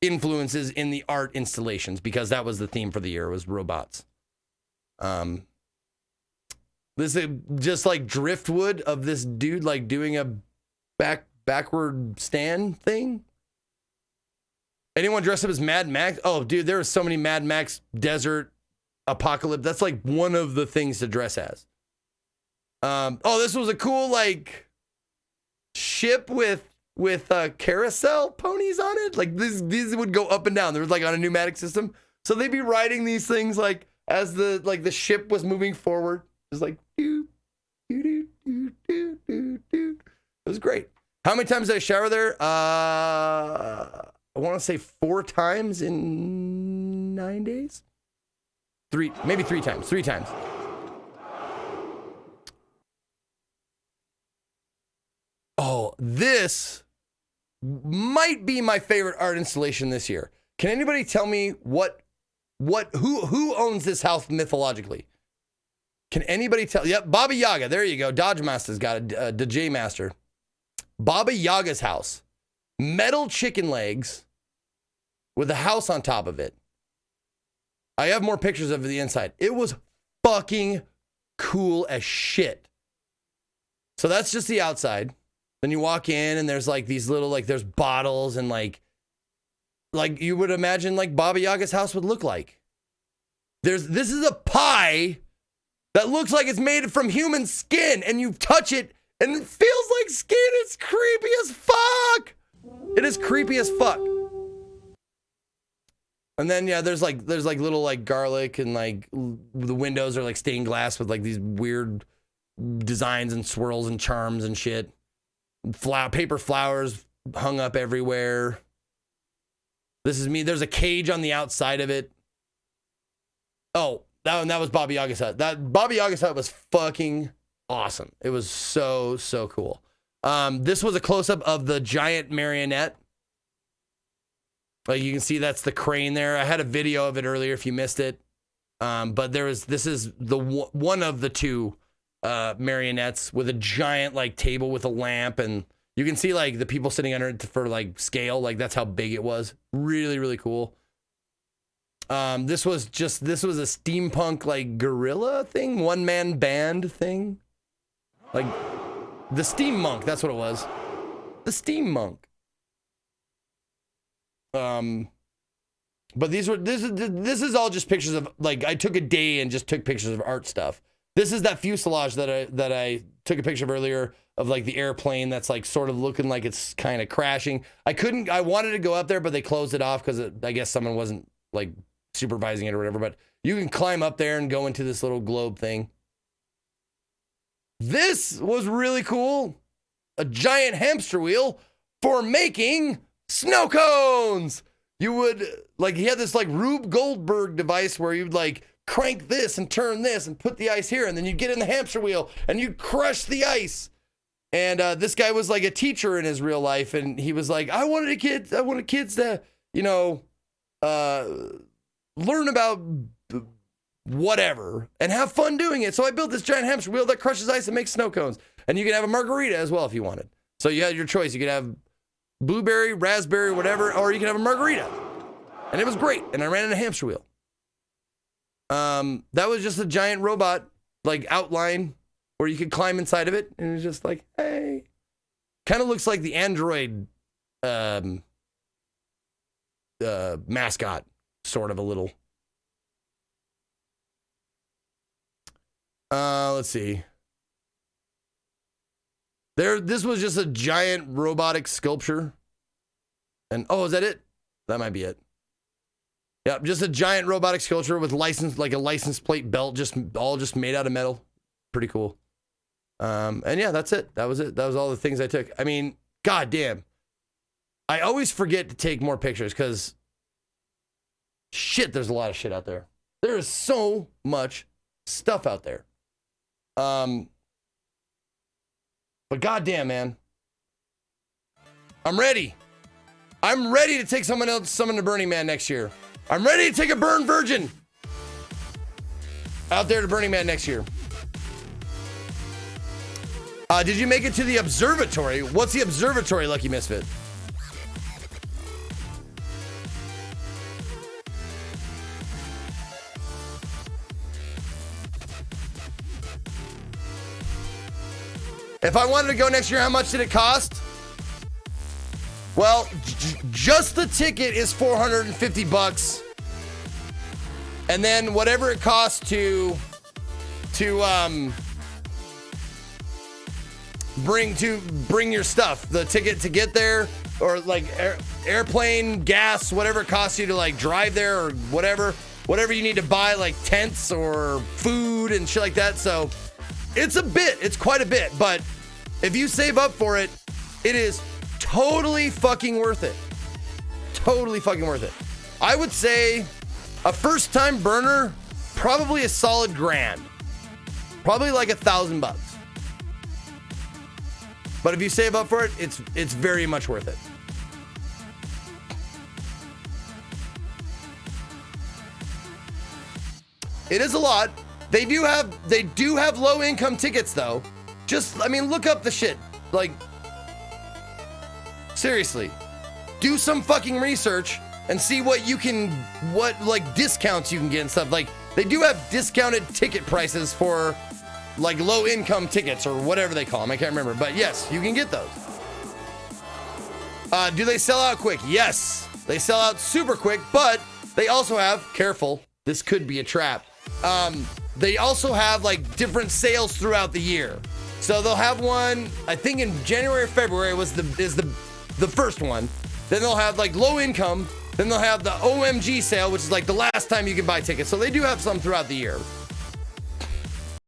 influences in the art installations because that was the theme for the year, was robots. This is just like driftwood of this dude like doing a backward stand thing. Anyone dressed up as Mad Max? Oh, dude, there are so many Mad Max desert apocalypse. That's like one of the things to dress as. This was a cool like ship with carousel ponies on it. Like these would go up and down. There was like on a pneumatic system, so they'd be riding these things like as the ship was moving forward. It was like doo, doo, doo, doo, doo, doo, doo. It was great. How many times did I shower there? I want to say 4 times in 9 days. 3 times. 3 times. Oh, this might be my favorite art installation this year. Can anybody tell me who owns this house mythologically? Can anybody tell? Yep, Baba Yaga. There you go. Dodge Master's got a DJ Master. Baba Yaga's house. Metal chicken legs with a house on top of it. I have more pictures of the inside. It was fucking cool as shit. So that's just the outside. Then you walk in and there's like these little, like there's bottles and like you would imagine like Baba Yaga's house would look like. This is a pie that looks like it's made from human skin and you touch it and it feels like skin. It's creepy as fuck. It is creepy as fuck. And then yeah, there's like little like garlic and like the windows are like stained glass with like these weird designs and swirls and charms and shit. Paper flowers hung up everywhere. This is me. There's a cage on the outside of it. Oh, that was Baba Yaga's hut. That Baba Yaga's hut was fucking awesome. It was so cool. This was a close-up of the giant marionette. Like you can see that's the crane there. I had a video of it earlier if you missed it. But this is the one of the 2 marionettes with a giant like table with a lamp, and you can see like the people sitting under it for like scale. Like that's how big it was. Really cool. This was a steampunk like gorilla thing, 1-man band thing. Like the Steam Monk, that's what it was. The Steam Monk. But this is all just pictures of like I took a day and just took pictures of art stuff. This is that fuselage that I took a picture of earlier of like the airplane that's like sort of looking like it's kind of crashing. I wanted to go up there, but they closed it off because I guess someone wasn't like supervising it or whatever. But you can climb up there and go into this little globe thing. This was really cool. A giant hamster wheel for making snow cones. You would like, he had this like Rube Goldberg device where you'd like crank this and turn this and put the ice here. And then you'd get in the hamster wheel and you'd crush the ice. And this guy was like a teacher in his real life. And he was like, I wanted kids to learn about whatever and have fun doing it. So I built this giant hamster wheel that crushes ice and makes snow cones. And you can have a margarita as well if you wanted. So you had your choice. You could have blueberry, raspberry, whatever, or you can have a margarita. And it was great. And I ran in a hamster wheel. That was just a giant robot, like outline where you could climb inside of it. And it was just like, hey. Kind of looks like the Android mascot, sort of a little. Let's see. This was just a giant robotic sculpture. And is that it? That might be it. Yep, just a giant robotic sculpture with like a license plate belt, just made out of metal. Pretty cool. And yeah, that's it. That was it. That was all the things I took. I mean, goddamn. I always forget to take more pictures because shit, there's a lot of shit out there. There is so much stuff out there. But goddamn, man. I'm ready. I'm ready to take someone else, summon to Burning Man next year. I'm ready to take a burn virgin out there to Burning Man next year. Did you make it to the observatory? What's the observatory, Lucky Misfit? If I wanted to go next year, how much did it cost? Well, just the ticket is $450, and then whatever it costs to bring your stuff, the ticket to get there, or like airplane gas, whatever it costs you to like drive there, or whatever you need to buy, like tents or food and shit like that. So it's quite a bit, but if you save up for it, it is totally fucking worth it. Totally fucking worth it. I would say a first time burner, probably a solid grand. Probably like $1,000. But if you save up for it, it's very much worth it. It is a lot. They do have low income tickets though. Look up the shit. Like, seriously, do some fucking research and see what discounts you can get and stuff. Like, they do have discounted ticket prices for like low income tickets or whatever they call them. I can't remember, but yes, you can get those. Do they sell out quick? Yes, they sell out super quick, but they also have, careful, this could be a trap. They also have like different sales throughout the year. So they'll have one, I think in January or February is the first one. Then they'll have like low income. Then they'll have the OMG sale, which is like the last time you can buy tickets. So they do have some throughout the year.